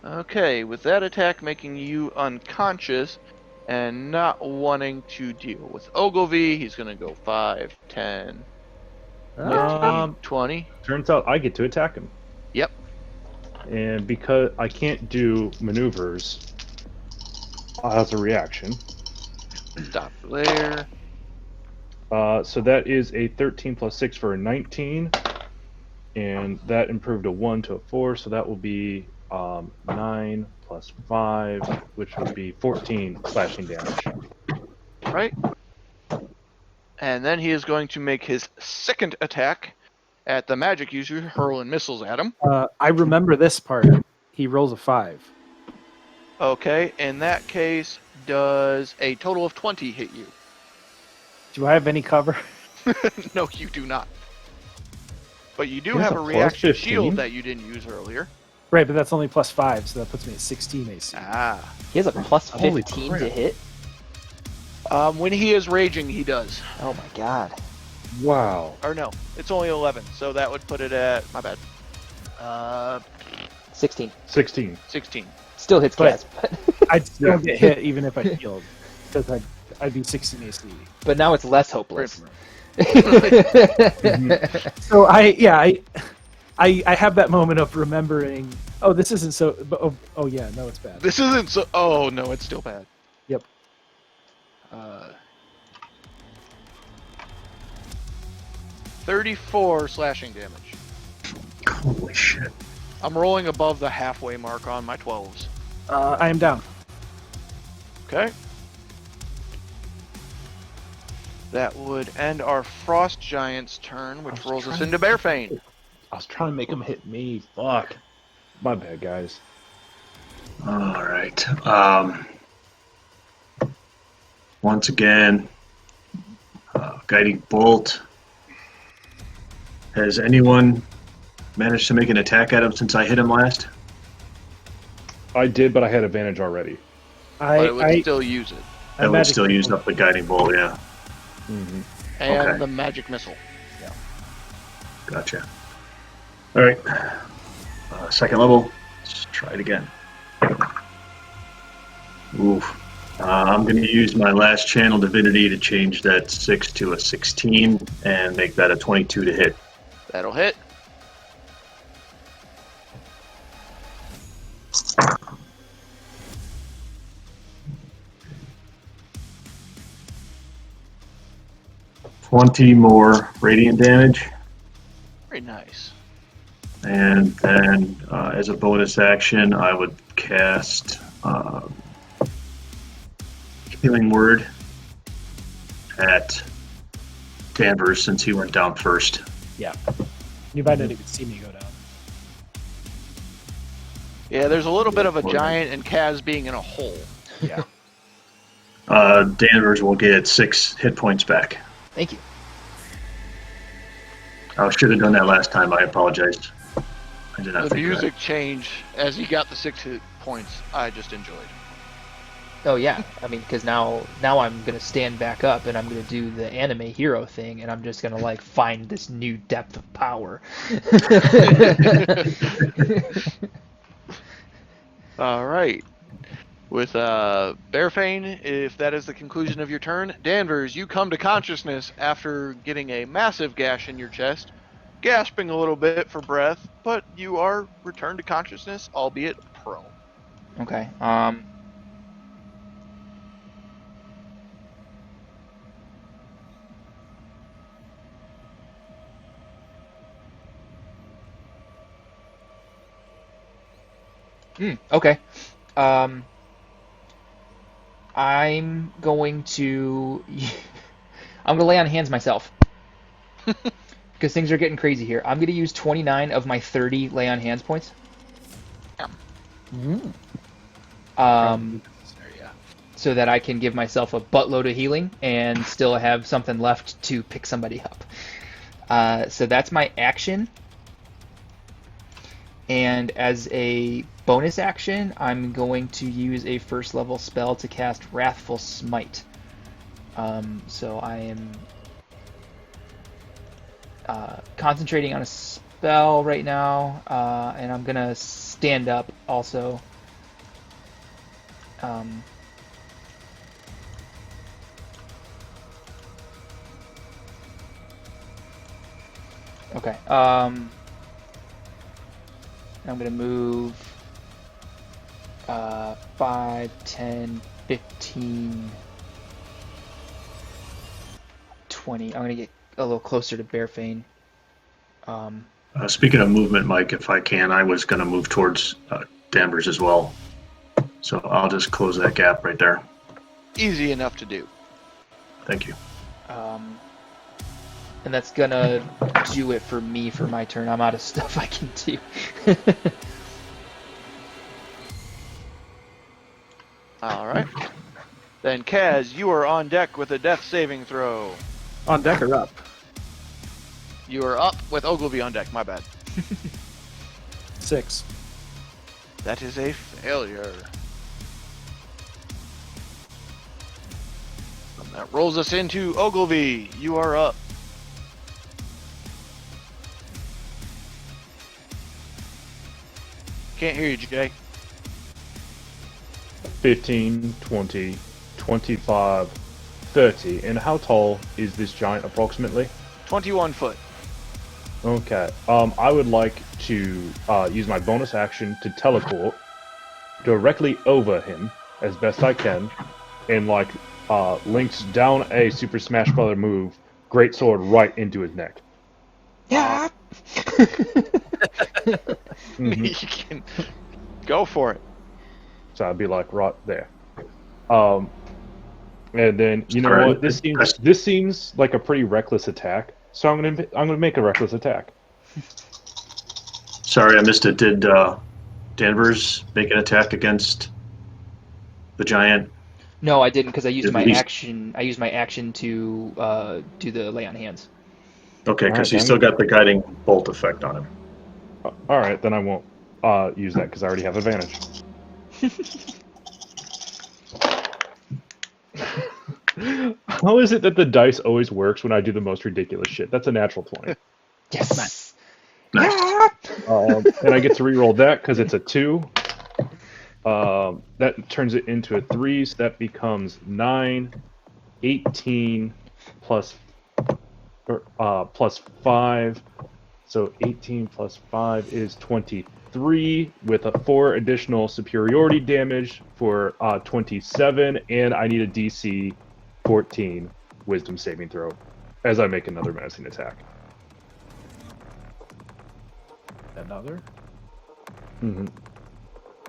Okay, with that attack making you unconscious and not wanting to deal with Ogilvy, he's going to go 5, 10, 15, 20. Turns out I get to attack him. Yep. And because I can't do maneuvers as a reaction. Stop there. So that is a 13 plus 6 for a 19. And that improved a 1 to a 4, so that will be 9 plus 5, which would be 14 slashing damage. Right. And then he is going to make his second attack at the magic user, hurling missiles at him. I remember this part. He rolls a 5. Okay, in that case, does a total of 20 hit you? Do I have any cover? No, you do not. But you do He has have a a plus reaction 15? shield that you didn't use earlier. Right, but that's only plus 5, so that puts me at 16 AC. Ah. He has a plus Holy 15 crap. to hit? When he is raging, he does. Oh my god. Wow. Or no, it's only 11, so that would put it at, my bad, 16. 16. 16. Still hits But- Kaz, but, I'd still get hit even if I healed, because I'd be 16 AC. but now it's less hopeless. So I have that moment of remembering. Oh, this isn't so. Oh yeah, no, it's bad. This isn't so. Oh no, it's still bad. Yep. 34 slashing damage. Holy shit. I'm rolling above the halfway mark on my 12s. I am down. Okay. That would end our Frost Giant's turn, which rolls us into Bearfane. I was trying to make him hit me. Fuck. My bad, guys. All right. Once again, guiding bolt. Has anyone managed to make an attack at him since I hit him last? I did, but I had advantage already. But it would still use it. I would still use up the guiding bolt, yeah. Mm-hmm. And Okay. the magic missile. Gotcha. All right. Second level. Let's try it again. Oof. I'm going to use my last channel divinity to change that 6 to a 16 and make that a 22 to hit. That'll hit. $20 more radiant damage. Very nice. And then as a bonus action, I would cast Healing Word at Danvers since he went down first. Yeah. You might not even see me go down. Yeah, there's a little bit of a giant and Kaz being in a hole. Yeah. Danvers will get 6 hit points back. Thank you. I should have done that last time. I apologize. I did not The think of that. music change as he got the 6 hit points, I just enjoyed. Oh yeah, I mean, because now I'm gonna stand back up and I'm gonna do the anime hero thing, and I'm just gonna like find this new depth of power. All right. With Bearfane, if that is the conclusion of your turn, Danvers, you come to consciousness after getting a massive gash in your chest, gasping a little bit for breath, but you are returned to consciousness, albeit prone. Okay. Okay. I'm going to lay on hands myself. Because things are getting crazy here. I'm going to use 29 of my 30 lay on hands points. So that I can give myself a buttload of healing and still have something left to pick somebody up. So that's my action. And as a bonus action, I'm going to use a first level spell to cast Wrathful Smite. So I am concentrating on a spell right now, and I'm going to stand up also. Okay. I'm going to move 5, 10, 15, 20. I'm going to get a little closer to Bearfane. Speaking of movement, Mike, if I can, I was going to move towards Danvers as well. So I'll just close that gap right there. Easy enough to do. Thank you. And that's going to do it for me for my turn. I'm out of stuff I can do. All right. Then, Kaz, you are on deck with a death saving throw. On deck or up? You are up with Ogilvy on deck, my bad. 6. That is a failure. And that rolls us into Ogilvy. You are up. Can't hear you, Jay. 15, 20, 25, 30. And how tall is this giant approximately? 21 foot. Okay. I would like to use my bonus action to teleport directly over him as best I can, and like links down a Super Smash Brother move, Great Sword right into his neck. Yeah. Mhm. You can go for it. So I'd be like right there. And then you know Sorry, what? This seems like a pretty reckless attack. So I'm gonna make a reckless attack. Sorry, I missed it. Did Danvers make an attack against the giant? No, I didn't because I used my He's- action. I used my action to do the lay on hands. Okay, because Alright, he's then. still got the guiding bolt effect on him. All right, then I won't use that because I already have advantage. How is it that the dice always works when I do the most ridiculous shit? That's a natural 20. Yes. Nice. Yeah. And I get to reroll that because it's a 2. That turns it into a 3, so that becomes 9, 18 plus plus 5. So 18 plus 5 is 23 with a 4 additional superiority damage for 27, and I need a DC 14 wisdom saving throw as I make another menacing attack. Another? Mm-hmm.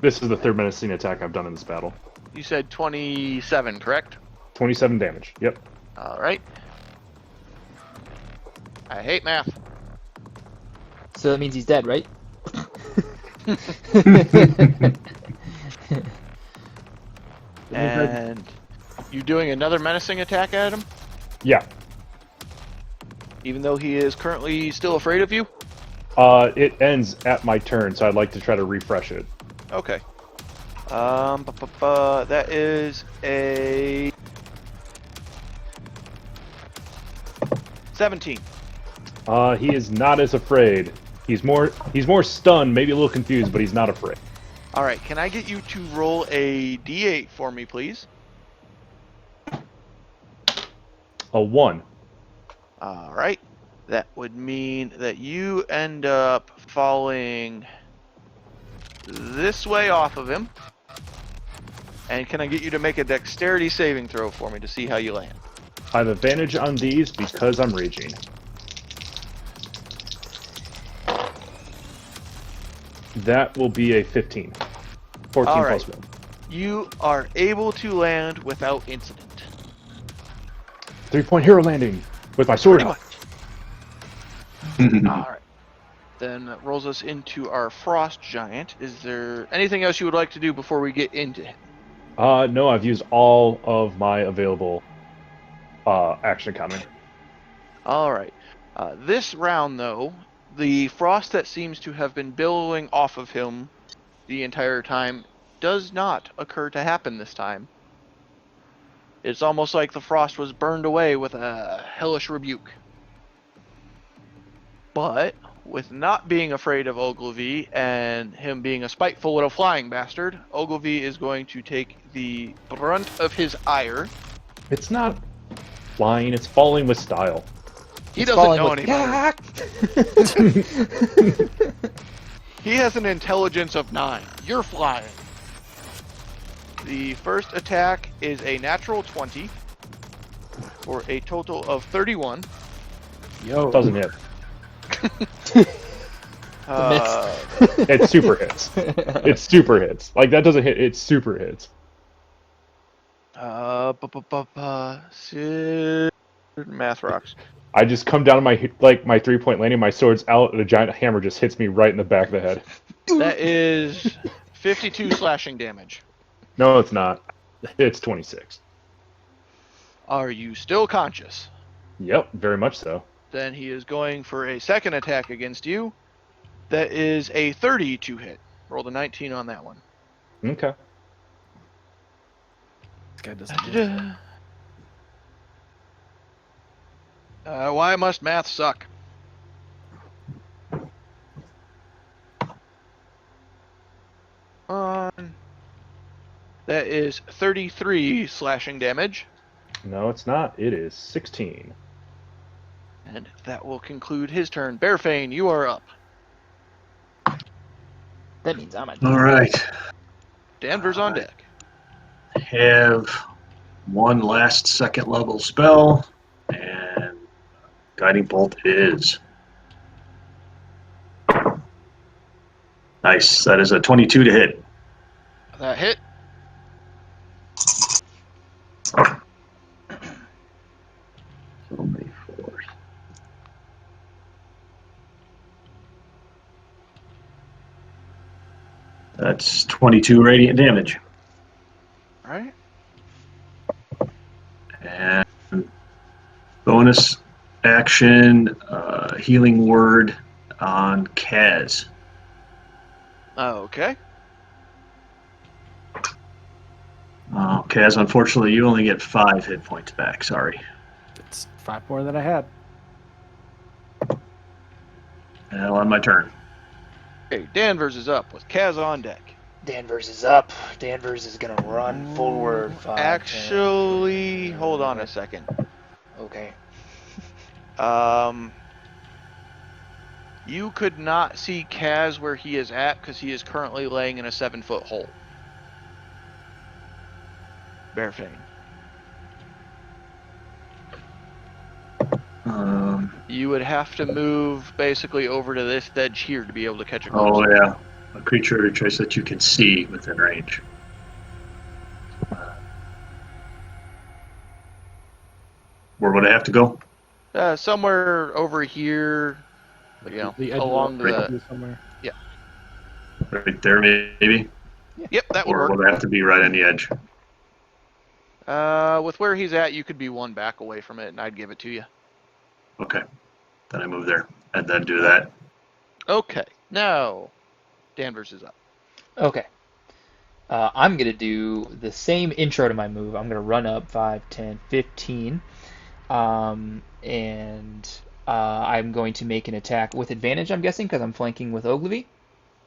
This is the third menacing attack I've done in this battle. You said 27, correct? 27 damage. Yep. All right. I hate math. So that means he's dead, right? And you doing another menacing attack at him, Yeah. even though he is currently still afraid of you? It ends at my turn, so I'd like to try to refresh it. Okay. That is a 17. He is not as afraid. He's more stunned, maybe a little confused, but he's not afraid. All right. Can I get you to roll a d8 for me, please? A 1. All right. That would mean that you end up falling this way off of him. And can I get you to make a dexterity saving throw for me to see how you land? I have advantage on these because I'm raging. That will be a 15. 14 All right. plus 1. You are able to land without incident. 3-point hero landing with my sword Pretty out. much. All right. Then that rolls us into our frost giant. Is there anything else you would like to do before we get into him? No, I've used all of my available action economy. All right. This round, though, the frost that seems to have been billowing off of him the entire time does not occur to happen this time. It's almost like the frost was burned away with a hellish rebuke. But with not being afraid of Ogilvy and him being a spiteful little flying bastard, Ogilvy is going to take the brunt of his ire. It's not flying, it's falling with style. He It's doesn't falling know with- any better. He has an intelligence of 9. You're flying. The first attack is a natural 20 for a total of 31. Yo. Doesn't hit. It super hits. It's super hits. Like, that doesn't hit, it's super hits. Math rocks. I just come down to my 3-point landing, my sword's out, and a giant hammer just hits me right in the back of the head. That is 52 slashing damage. No, it's not. It's 26. Are you still conscious? Yep, very much so. Then he is going for a second attack against you. That is a 30 to hit. Roll the 19 on that one. Okay. This guy doesn't Why must math suck? That is 33 slashing damage. No, it's not. It is 16. And that will conclude his turn. Bearfane, you are up. That means I'm a All right. Danvers on deck. Have one last second level spell, and Guiding Bolt is. Nice. That is a 22 to hit. That hit. So many fours. That's 22 radiant damage. All right. And bonus action, healing word on Kaz. Okay. Kaz, unfortunately, you only get 5 hit points back. Sorry. It's 5 more than I had. Now on my turn. Okay, Danvers is up with Kaz on deck. Danvers is up. Danvers is gonna run forward. 5, Actually, hold on a second. 10. Okay. You could not see Kaz where he is at because he is currently laying in a 7-foot hole. Bearfane. You would have to move basically over to this edge here to be able to catch a glimpse. Oh, yeah. A creature choice that you can see within range. Where would I have to go? Somewhere over here, you know, The edge along of the. somewhere. Right there, maybe? Yep, that would Or work. would I have to be right on the edge? With where he's at, you could be one back away from it, and I'd give it to you. Okay. Then I move there and then do that. Okay, now Danvers is up. Okay. I'm going to do the same intro to my move. I'm going to run up 5, 10, 15. And I'm going to make an attack with advantage, I'm guessing, because I'm flanking with Ogilvy.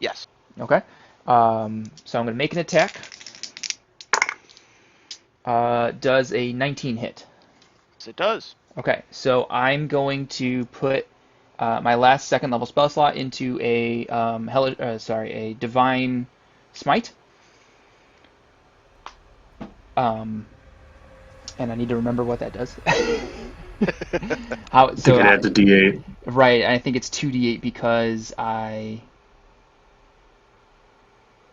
Yes. Okay. So I'm going to make an attack. Does a 19 hit? Yes, it does. Okay, so I'm going to put my last second level spell slot into a a divine smite. And I need to remember what that does. I think it adds a D8. Right, I think it's 2d8 because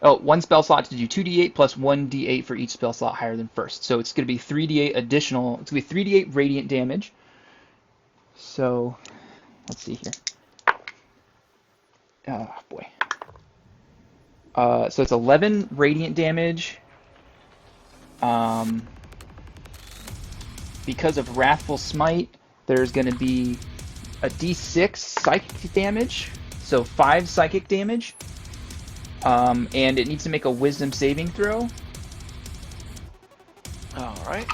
one spell slot to do 2d8 plus 1d8 for each spell slot higher than first. So it's going to be 3d8 additional. It's going to be 3d8 radiant damage. So let's see here. Oh boy. So it's 11 radiant damage. Because of Wrathful Smite, there's going to be a d6 psychic damage. So 5 psychic damage. And it needs to make a wisdom saving throw. Alright.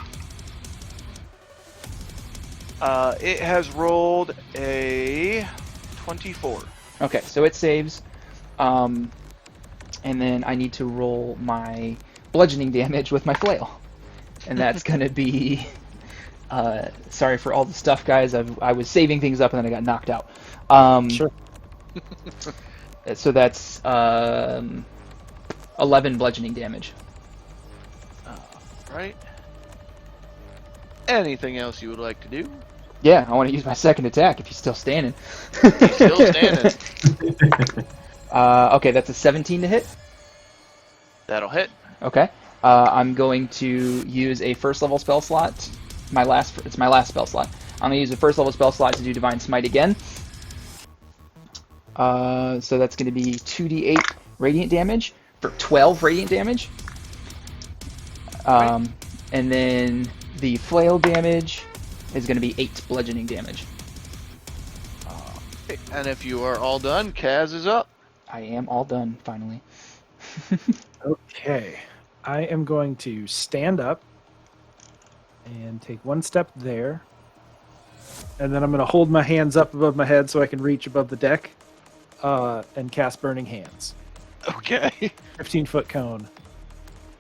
It has rolled a 24. Okay, so it saves. And then I need to roll my bludgeoning damage with my flail. And that's going to be... sorry for all the stuff, guys. I was saving things up and then I got knocked out. Sure. So that's 11 bludgeoning damage. Right. Anything else you would like to do? Yeah, I want to use my second attack if he's still standing. He's still standing. Okay, that's a 17 to hit. That'll hit. Okay. I'm going to use a first level spell slot. It's my last spell slot. I'm going to use a first level spell slot to do Divine Smite again. So that's going to be 2d8 radiant damage for 12 radiant damage. Right. And then the flail damage is going to be 8 bludgeoning damage. And if you are all done, Kaz is up. I am all done, finally. Okay. I am going to stand up and take one step there. And then I'm going to hold my hands up above my head so I can reach above the deck and cast Burning Hands. Okay. 15-foot cone.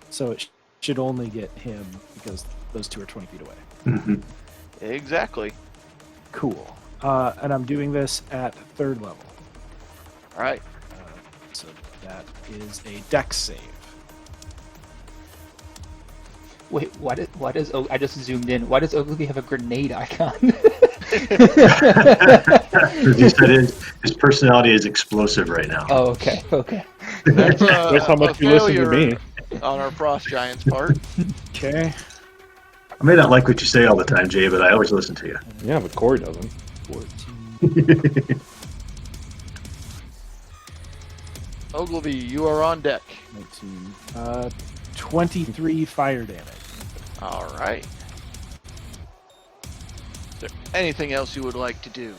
So it should only get him because those two are 20 feet away. Mm-hmm. Exactly. Cool. And I'm doing this at 3rd level. All right. So that is a dex save. Wait, why does I just zoomed in? Why does Ogilvy have a grenade icon? Because he said his personality is explosive right now. Oh, okay. That's That's how much a you listen to failure me. on our frost giant's part. Okay. I may not like what you say all the time, Jay, but I always listen to you. Yeah, but Corey doesn't. 14. Ogilvy, you are on deck. 19. 23 fire damage. All right. Is there anything else you would like to do?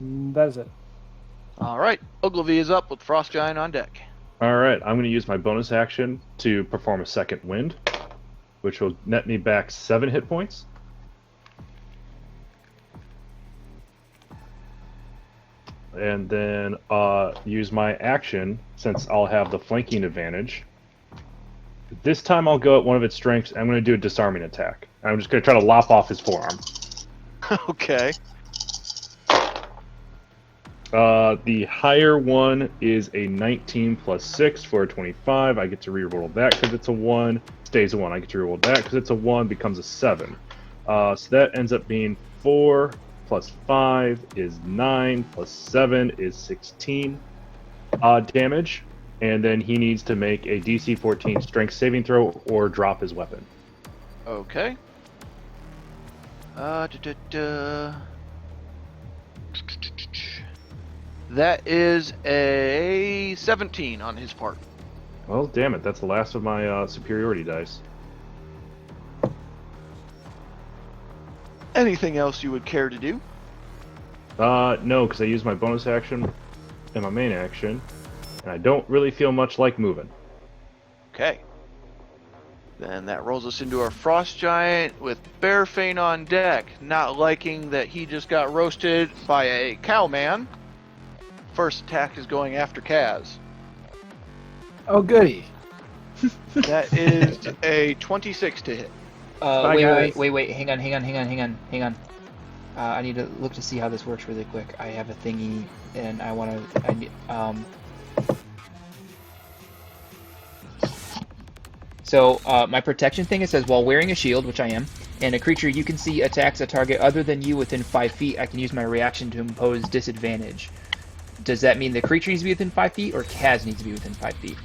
That is it. All right. Ogilvy is up with Frost Giant on deck. All right, I'm going to use my bonus action to perform a second wind, which will net me back 7 hit points. And then use my action, since I'll have the flanking advantage. This time I'll go at one of its strengths. I'm going to do a disarming attack. I'm just going to try to lop off his forearm. Okay. The higher one is a 19 plus 6 for a 25. I get to reroll that because it's a 1. Stays a 1. I get to reroll that because it's a 1. Becomes a 7. So that ends up being 4 plus 5 is 9 plus 7 is 16 damage. And then he needs to make a DC 14 strength saving throw or drop his weapon. Okay. That is a 17 on his part. Well, damn it. That's the last of my superiority dice. Anything else you would care to do? No, because I used my bonus action and my main action. And I don't really feel much like moving. Okay. Then that rolls us into our Frost Giant with Bearfane on deck, not liking that he just got roasted by a cowman. First attack is going after Kaz. Oh, goody. That is a 26 to hit. Wait, guys. hang on. I need to look to see how this works really quick. I have a thingy, and I want to. So my protection thing, it says while wearing a shield, which I am, and a creature you can see attacks a target other than you within 5 feet, I can use my reaction to impose disadvantage. Does that mean the creature needs to be within 5 feet, or Kaz needs to be within 5 feet?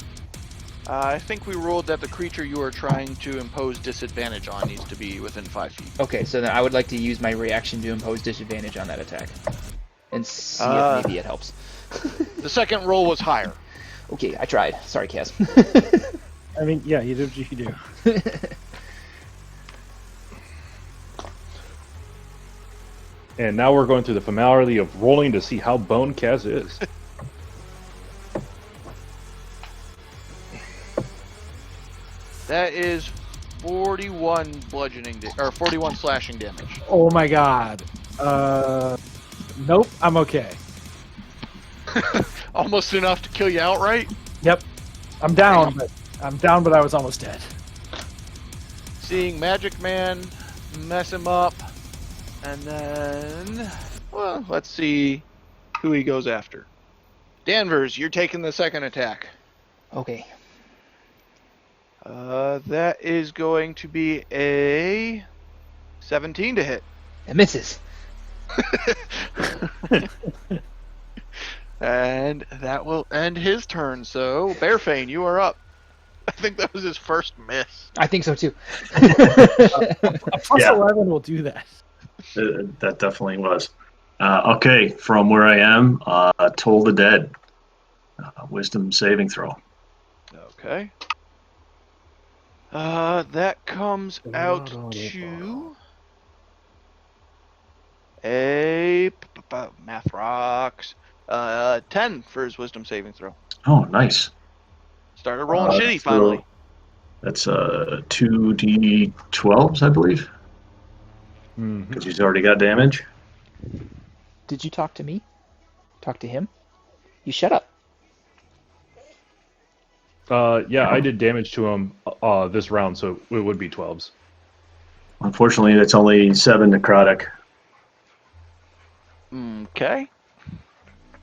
I think we ruled that the creature you are trying to impose disadvantage on needs to be within 5 feet. Okay, so then I would like to use my reaction to impose disadvantage on that attack. And see if maybe it helps. The second roll was higher. Okay, I tried. Sorry, Kaz. I mean, yeah, you do what you do. And now we're going through the formality of rolling to see how bone Kaz is. That is 41 bludgeoning or 41 slashing damage. Oh my god. Nope, I'm okay. Almost enough to kill you outright. Yep. I'm down, but I was almost dead. Seeing Magic Man mess him up, and then, well, let's see who he goes after. Danvers, you're taking the second attack. Okay. That is going to be a 17 to hit. It misses. And that will end his turn, so Bearfane, you are up. I think that was his first miss. I think so too. A plus Yeah. 11 will do that. That definitely was. Okay, from where I am, Toll the Dead. Wisdom saving throw. Okay. That comes out to a math rocks. 10 for his wisdom saving throw. Oh, nice. Started rolling shitty so finally. That's 2d12s, I believe. Mhm. Because he's already got damage. Did you talk to me? Talk to him? You shut up. Yeah, I did damage to him this round, so it would be 12s. Unfortunately, that's only 7 necrotic. Okay.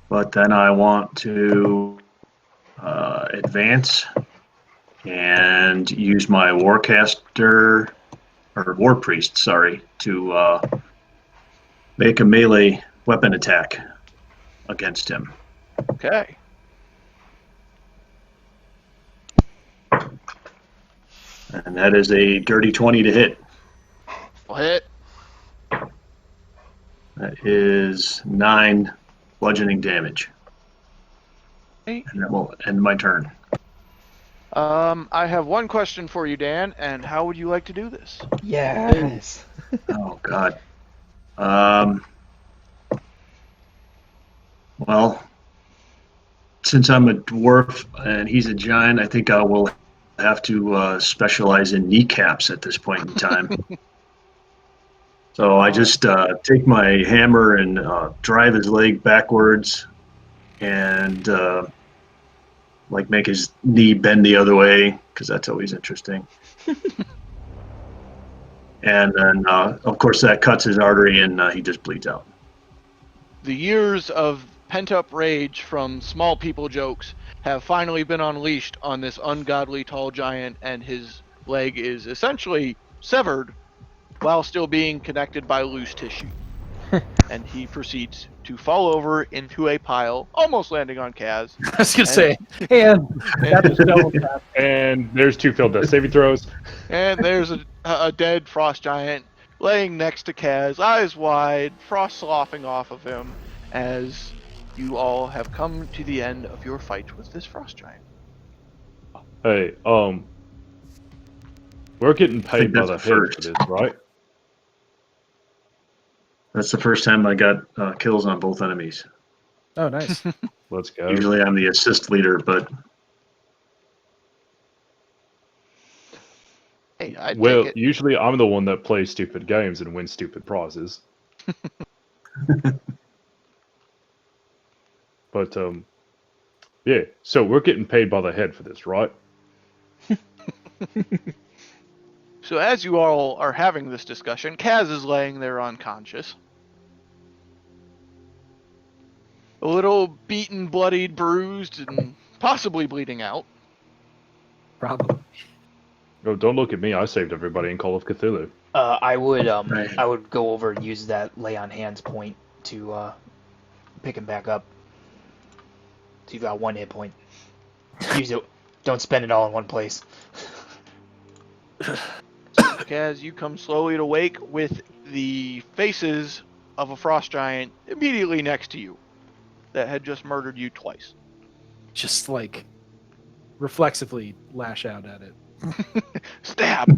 But then I want to advance and use my warcaster or war priest, sorry, to make a melee weapon attack against him. Okay. And that is a dirty 20 to hit. Well, hit. That is 9 bludgeoning damage. Okay. And that will end my turn. I have one question for you, Dan, and how would you like to do this? Yes. Oh, God. Well, since I'm a dwarf and he's a giant, I think I will have to specialize in kneecaps at this point in time. So I just take my hammer and drive his leg backwards and like make his knee bend the other way, because that's always interesting. And then, of course, that cuts his artery and he just bleeds out. The years of pent-up rage from small people jokes have finally been unleashed on this ungodly tall giant, and his leg is essentially severed while still being connected by loose tissue. And he proceeds to fall over into a pile, almost landing on Kaz. I was gonna say, and that's a double tap. And there's 2 failed death saving throws. And there's a dead frost giant laying next to Kaz, eyes wide, frost sloughing off of him, as you all have come to the end of your fight with this frost giant. Hey, we're getting I think paid by that's the a head first. for this, right? That's the first time I got kills on both enemies. Oh, nice. Let's go. Usually I'm the assist leader, but Hey, I Well, take it. usually I'm the one that plays stupid games and wins stupid prizes. But yeah. So we're getting paid by the head for this, right? So as you all are having this discussion, Kaz is laying there unconscious. A little beaten, bloodied, bruised, and possibly bleeding out. Probably. Oh, don't look at me. I saved everybody in Call of Cthulhu. I would Right. I would go over and use that lay on hands point to pick him back up. So you've got 1 hit point. Use it. Don't spend it all in one place. Kaz, you come slowly to wake with the faces of a frost giant immediately next to you that had just murdered you twice. Just like reflexively lash out at it. Stab!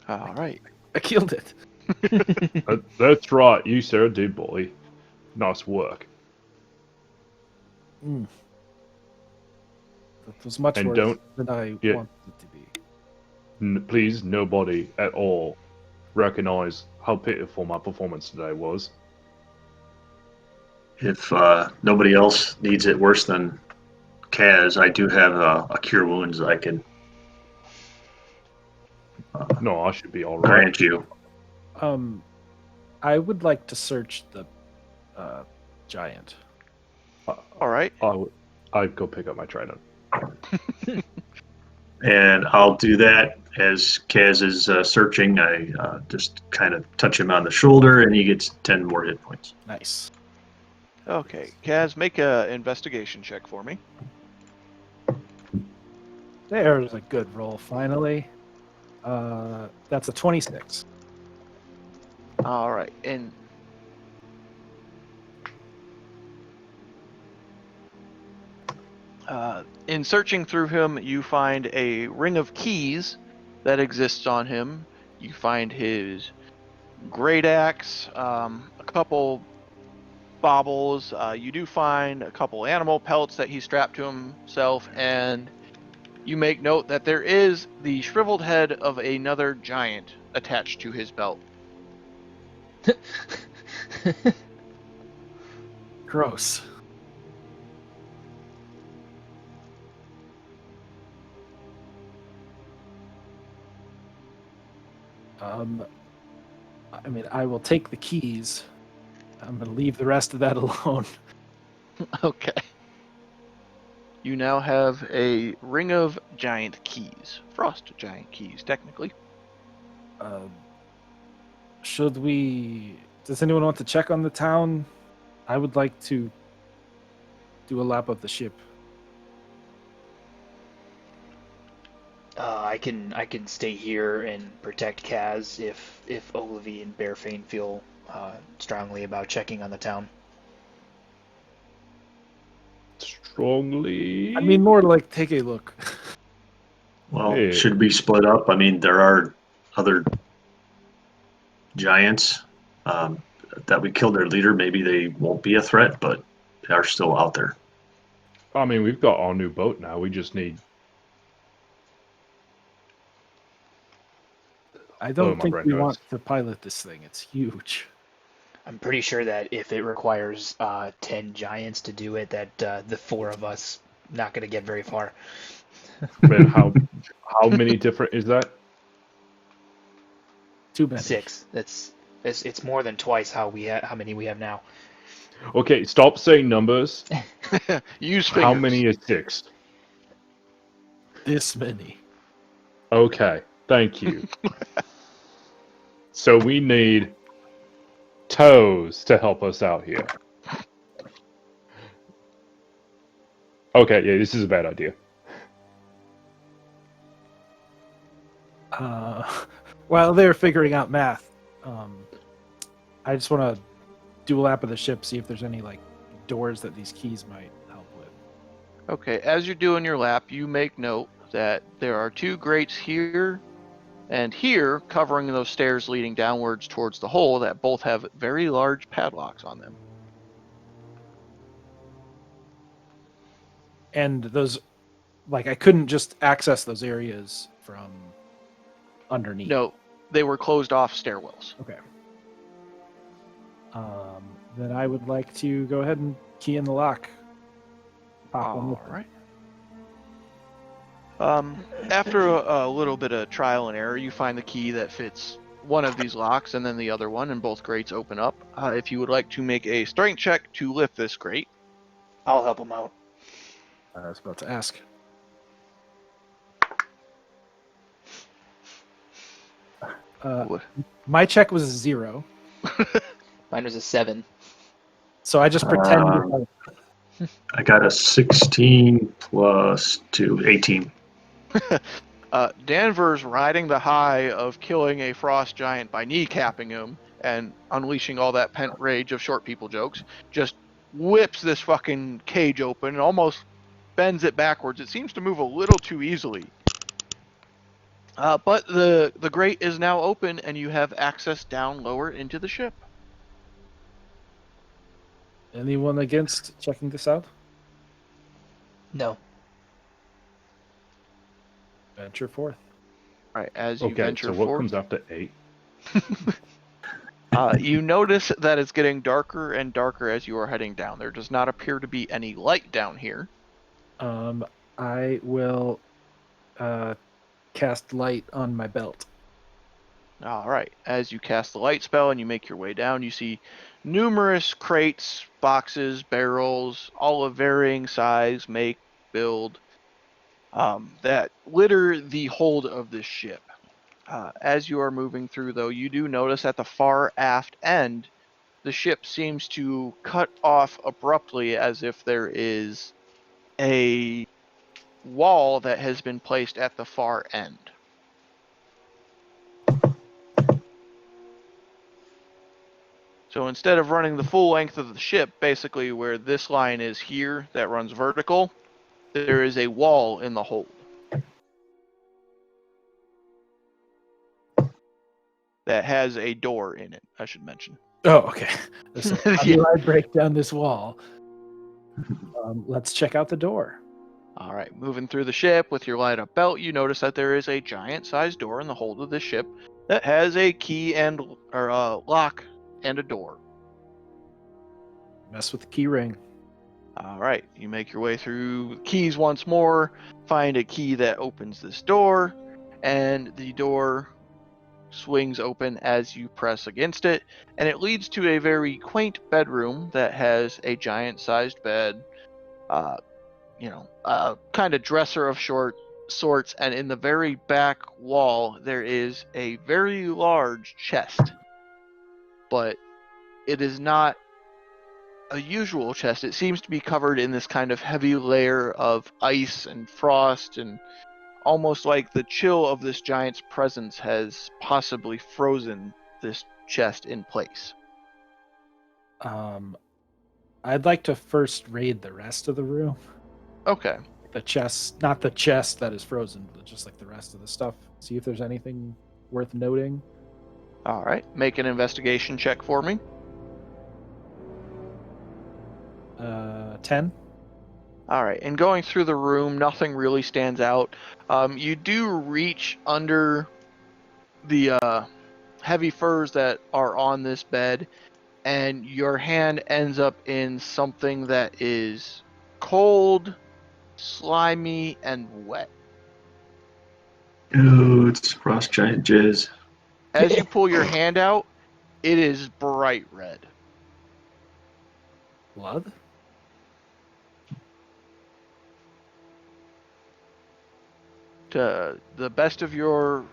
All right. I killed it. That's right. You sir did, boy. Nice work. That was much And worse don't than I get- wanted it to be. Please, nobody at all recognize how pitiful my performance today was. if nobody else needs it worse than Kaz, I do have a cure wounds I can No, I should be all right. grant you. I would like to search the giant. All right. I'd go pick up my trident. And I'll do that as Kaz is searching. I just kind of touch him on the shoulder, and he gets 10 more hit points. Nice. Okay. Kaz, make a investigation check for me. There's a good roll, finally. That's a 26. All right. And in searching through him, you find a ring of keys that exists on him. You find his great axe, a couple baubles. You do find a couple animal pelts that he strapped to himself, and you make note that there is the shriveled head of another giant attached to his belt. Gross. I mean, I will take the keys. I'm going to leave the rest of that alone. Okay. You now have a ring of giant keys. Frost giant keys, technically. Should we... Does anyone want to check on the town? I would like to do a lap of the ship. I can stay here and protect Kaz if Olivie and Bearfane feel strongly about checking on the town. Strongly. I mean, more like take a look. Well, Yeah. should we split up? I mean, there are other giants that we killed their leader. Maybe they won't be a threat, but they are still out there. I mean, we've got our new boat now. We just need. I don't my think brain we hurts. want to pilot this thing. It's huge. I'm pretty sure that if it requires 10 giants to do it, that the 4 of us not going to get very far. Man, how many different is that? Too many. 6. It's more than twice how many we have now. Okay, stop saying numbers. Use fingers. How many is 6? This many. Okay, thank you. So we need toes to help us out here. Okay, yeah, this is a bad idea. While they're figuring out math, I just want to do a lap of the ship, see if there's any like doors that these keys might help with. Okay, as you're doing your lap, you make note that there are 2 grates here and here covering those stairs leading downwards towards the hole that both have very large padlocks on them. And those, like, I couldn't just access those areas from underneath. No, they were closed off stairwells. Okay. Then I would like to go ahead and key in the lock. Pop one All open. right. After a little bit of trial and error, you find the key that fits one of these locks and then the other one, and both grates open up. If you would like to make a strength check to lift this grate. I'll help him out. I was about to ask. My check was a 0, Mine was a 7. so I just pretended. I got a 16 plus 2, 18. Danvers, riding the high of killing a frost giant by kneecapping him and unleashing all that pent rage of short people jokes, just whips this fucking cage open and almost bends it backwards. It seems to move a little too easily. But the grate is now open and you have access down lower into the ship. Anyone against checking this out? No. Venture forth. All right, as you Okay, venture so what forth, comes after 8? you notice that it's getting darker and darker as you are heading down. There does not appear to be any light down here. I will cast light on my belt. All right. As you cast the light spell and you make your way down, you see numerous crates, boxes, barrels, all of varying size, make, build, that litter the hold of this ship. As you are moving through, though, you do notice at the far aft end, the ship seems to cut off abruptly as if there is a wall that has been placed at the far end. So instead of running the full length of the ship, basically where this line is here that runs vertical, there is a wall in the hold. That has a door in it, I should mention. Oh, okay. So, how Yeah. do I break down this wall? Let's check out the door. All right, moving through the ship with your light up belt, you notice that there is a giant-sized door in the hold of the ship that has a key and lock and a door. Mess with the key ring. All right, you make your way through keys once more, find a key that opens this door, and the door swings open as you press against it, and it leads to a very quaint bedroom that has a giant-sized bed, kind of dresser of sorts, and in the very back wall there is a very large chest, but it is not a usual chest. It seems to be covered in this kind of heavy layer of ice and frost, and almost like the chill of this giant's presence has possibly frozen this chest in place. I'd like to first raid the rest of the room. Okay. The chest, not the chest that is frozen, but just like the rest of the stuff. See if there's anything worth noting. All right. Make an investigation check for me. 10. All right. And going through the room, nothing really stands out. You do reach under the heavy furs that are on this bed, and your hand ends up in something that is cold, slimy, and wet. Ooh, it's frost giant jizz. As you pull your hand out, it is bright red. Blood? To the best of your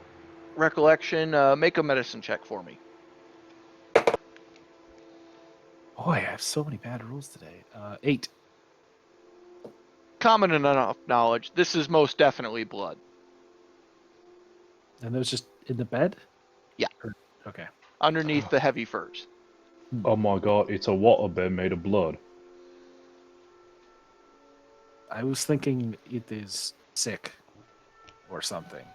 recollection, make a medicine check for me. Boy, I have so many bad rules today. 8. Common enough knowledge, this is most definitely blood. And those just in the bed? Yeah. Okay. Underneath the heavy furs. Oh my god, it's a waterbed made of blood. I was thinking it is sick or something.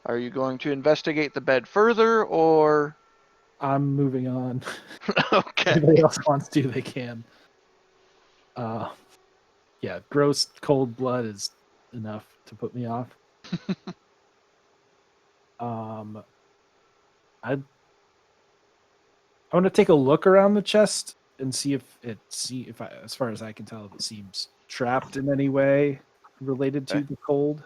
Are you going to investigate the bed further, or... I'm moving on. Okay. Anybody else wants to, they can. Yeah, gross cold blood is enough to put me off. I want to take a look around the chest and see if as far as I can tell, if it seems trapped in any way related to the cold.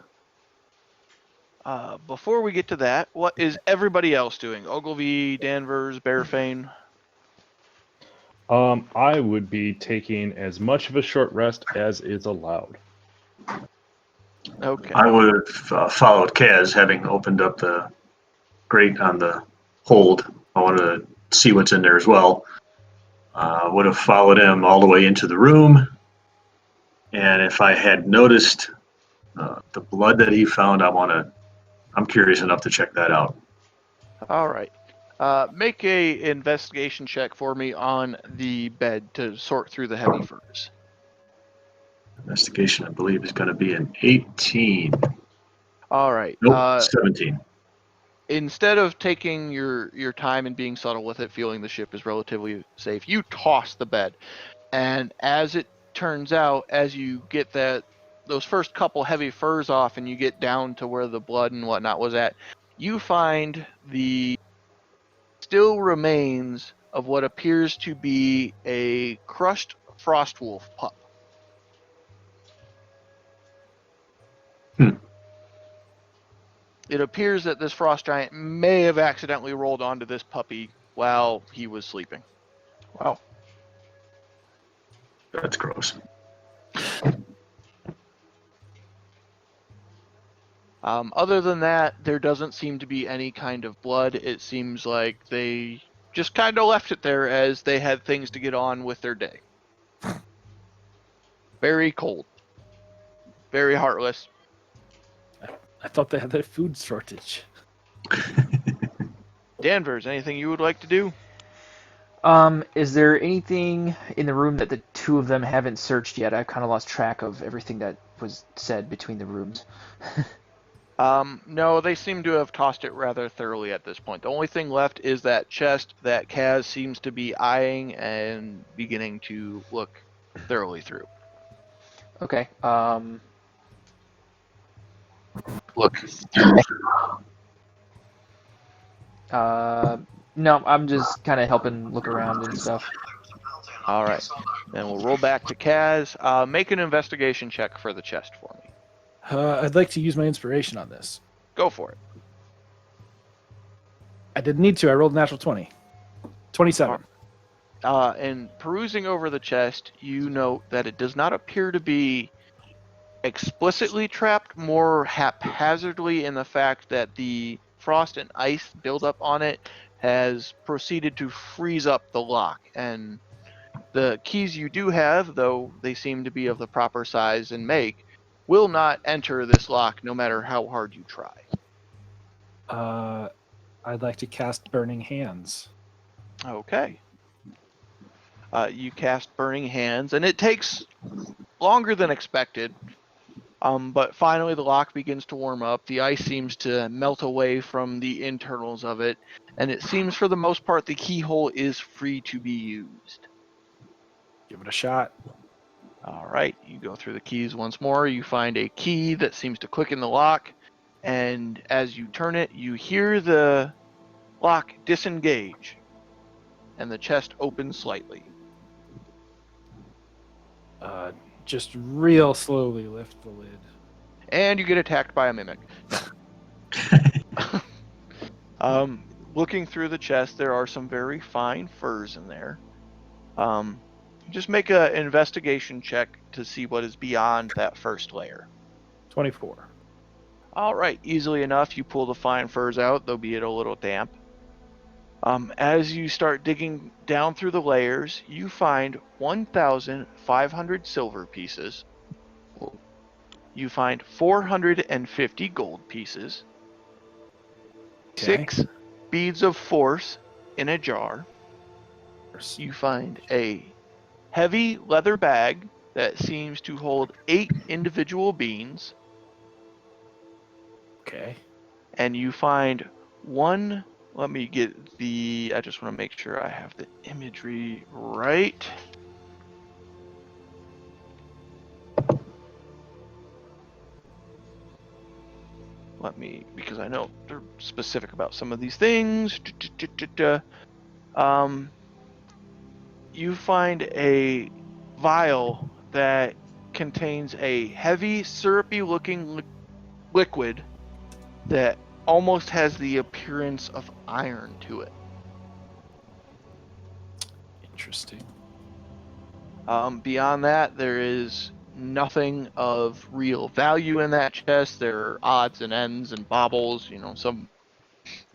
Before we get to that, what is everybody else doing? Ogilvy, Danvers, Bearfane? I would be taking as much of a short rest as is allowed. Okay. I would have followed Kaz, having opened up the grate on the hold. I wanted to see what's in there as well. Would have followed him all the way into the room. And if I had noticed the blood that he found, I'm curious enough to check that out. All right. Make a investigation check for me on the bed to sort through the heavy furs. Investigation, I believe, is going to be an 18. All right. Nope, 17. Instead of taking your time and being subtle with it, feeling the ship is relatively safe, you toss the bed. And as it turns out, as you get those first couple heavy furs off and you get down to where the blood and whatnot was at, you find the still remains of what appears to be a crushed frostwolf pup. It appears that this frost giant may have accidentally rolled onto this puppy while he was sleeping. Wow. That's gross. Other than that, there doesn't seem to be any kind of blood. It seems like they just kind of left it there as they had things to get on with their day. Very cold. Very heartless. I thought they had a food shortage. Danvers, anything you would like to do? Is there anything in the room that the two of them haven't searched yet? I've kind of lost track of everything that was said between the rooms. No, they seem to have tossed it rather thoroughly at this point. The only thing left is that chest that Kaz seems to be eyeing and beginning to look thoroughly through. Okay. Look. No, I'm just kind of helping look around and stuff. All right. Then we'll roll back to Kaz. Make an investigation check for the chest for me. I'd like to use my inspiration on this. Go for it. I didn't need to. I rolled a natural 20. 27. And perusing over the chest, you note that it does not appear to be explicitly trapped, more haphazardly in the fact that the frost and ice buildup on it has proceeded to freeze up the lock. And the keys you do have, though they seem to be of the proper size and make, will not enter this lock no matter how hard you try. I'd like to cast Burning Hands. Okay. You cast Burning Hands, and it takes longer than expected. But finally the lock begins to warm up. The ice seems to melt away from the internals of it, and it seems for the most part the keyhole is free to be used. Give it a shot. All right, you go through the keys once more. You find a key that seems to click in the lock, and as you turn it, you hear the lock disengage, and the chest opens slightly. Just real slowly lift the lid. And you get attacked by a mimic. Looking through the chest, there are some very fine furs in there. Just make an investigation check to see what is beyond that first layer. 24. All right, easily enough, you pull the fine furs out, though be it a little damp. As you start digging down through the layers, you find 1,500 silver pieces. You find 450 gold pieces. Okay. 6 beads of force in a jar. You find a heavy leather bag that seems to hold 8 individual beans. Okay. And you find one. Let me get I just want to make sure I have the imagery right. Because I know they're specific about some of these things. You find a vial that contains a heavy, syrupy-looking liquid that almost has the appearance of iron to it. Interesting. Beyond that, there is nothing of real value in that chest. There are odds and ends and baubles, some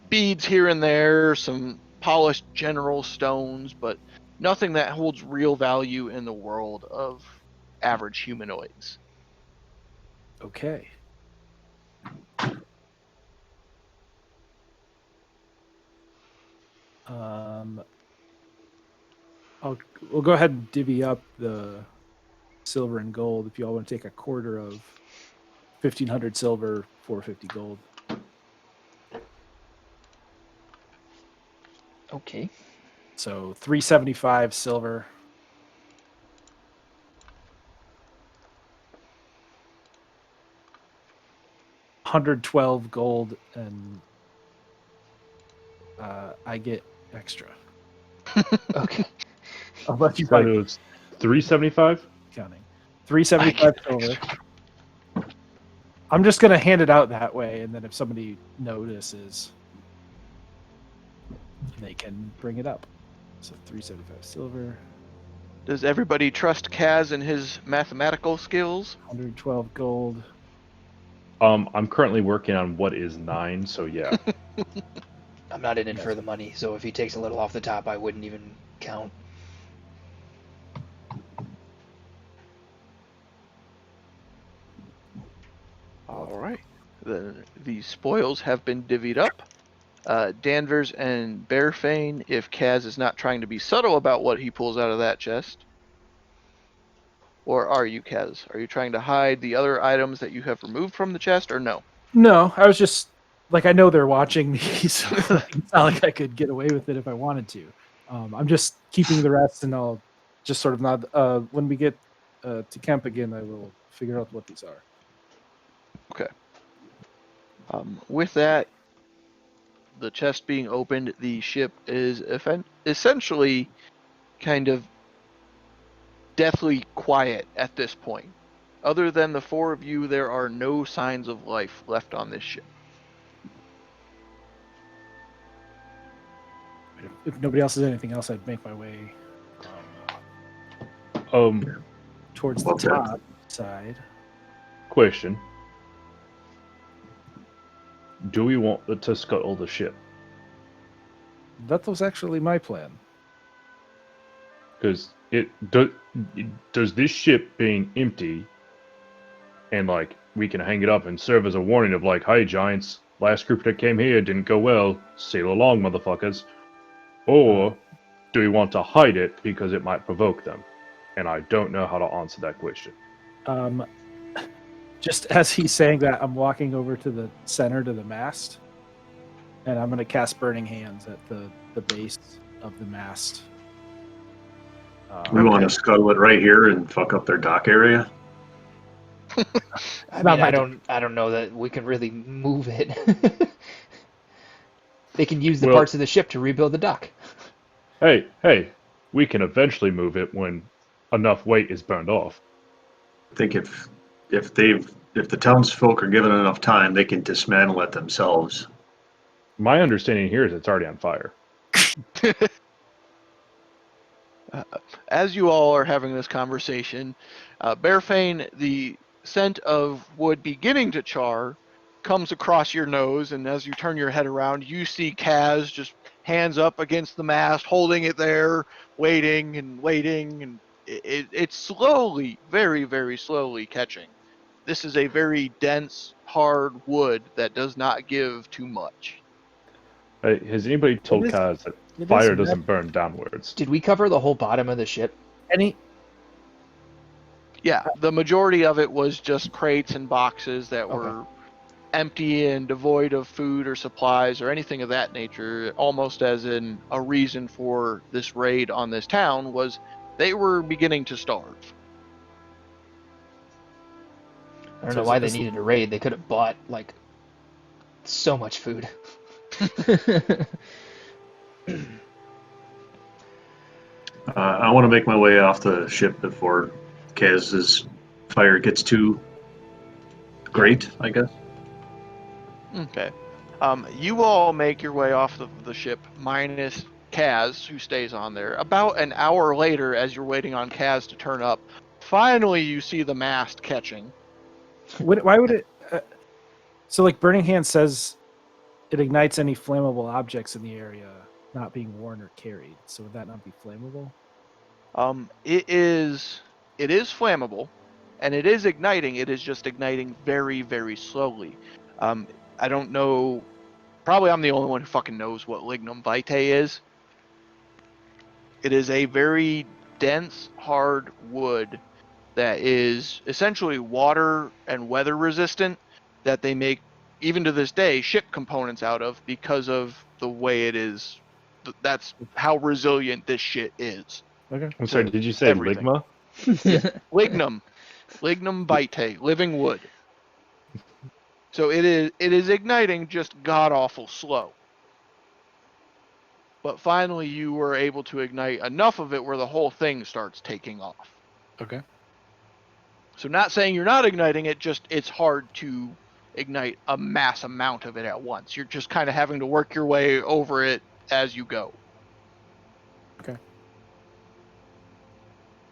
beads here and there, some polished general stones, but nothing that holds real value in the world of average humanoids. Okay. We'll go ahead and divvy up the silver and gold if you all want to take a quarter of 1,500 silver, 450 gold. Okay. So 375 silver. $112 gold, and I get extra. Okay. I'll let you So it find was 375. counting. 375 silver. I'm just gonna hand it out that way, and then if somebody notices, they can bring it up. So 375 silver. Does everybody trust Kaz and his mathematical skills? 112 gold. I'm currently working on what is 9, so yeah. I'm not in it for the money, so if he takes a little off the top, I wouldn't even count. All right. The spoils have been divvied up. Danvers and Bearfane, if Kaz is not trying to be subtle about what he pulls out of that chest. Or are you, Kaz? Are you trying to hide the other items that you have removed from the chest, or no? No, I was just like, I know they're watching me, so it's not like I could get away with it if I wanted to. I'm just keeping the rest, and I'll just sort of nod when we get to camp again, I will figure out what these are. Okay. With that, the chest being opened, the ship is essentially kind of deathly quiet at this point. Other than the four of you, there are no signs of life left on this ship. If nobody else has anything else, I'd make my way towards the About that. top side. Question. Do we want to scuttle the ship? That was actually my plan. Because does this ship being empty and like we can hang it up and serve as a warning of like, hey giants, last group that came here didn't go well, sail along motherfuckers, or do we want to hide it because it might provoke them? And I don't know how to answer that question. Just as he's saying that, I'm walking over to the center to the mast, and I'm going to cast Burning Hands at the base of the mast. We want to scuttle it right here and fuck up their dock area. I Not mean, my I don't know that we can really move it. They can use the Well- parts of the ship to rebuild the dock. Hey, we can eventually move it when enough weight is burned off. I think if the townsfolk are given enough time, they can dismantle it themselves. My understanding here is it's already on fire. As you all are having this conversation, Bearfane, the scent of wood beginning to char comes across your nose, and as you turn your head around, you see Kaz just hands up against the mast, holding it there, waiting, and it's slowly, very, very slowly catching. This is a very dense, hard wood that does not give too much. Has anybody told is- Kaz that it fire is doesn't burn downwards? Did we cover the whole bottom of the ship? Any Yeah, the majority of it was just crates and boxes that were empty and devoid of food or supplies or anything of that nature, almost as in a reason for this raid on this town was they were beginning to starve. I don't So know is why it they this- needed a raid. They could have bought like so much food. I want to make my way off the ship before Kaz's fire gets too great, I guess. Okay. You all make your way off the ship, minus Kaz, who stays on there. About an hour later, as you're waiting on Kaz to turn up, finally you see the mast catching. why would it? So, like, Burning Hand says it ignites any flammable objects in the area not being worn or carried. So, would that not be flammable? It is flammable, and it is igniting. It is just igniting very, very slowly. I don't know. Probably I'm the only one who fucking knows what lignum vitae is. It is a very dense, hard wood that is essentially water and weather resistant that they make, even to this day, ship components out of because of the way it is. That's how resilient this shit is. Okay. I'm sorry, did you say everything. ligma? Lignum vitae, living wood. So it is igniting, just god awful slow. But finally you were able to ignite enough of it where the whole thing starts taking off. Okay. So not saying you're not igniting it, just it's hard to ignite a mass amount of it at once. You're just kind of having to work your way over it as you go. Okay.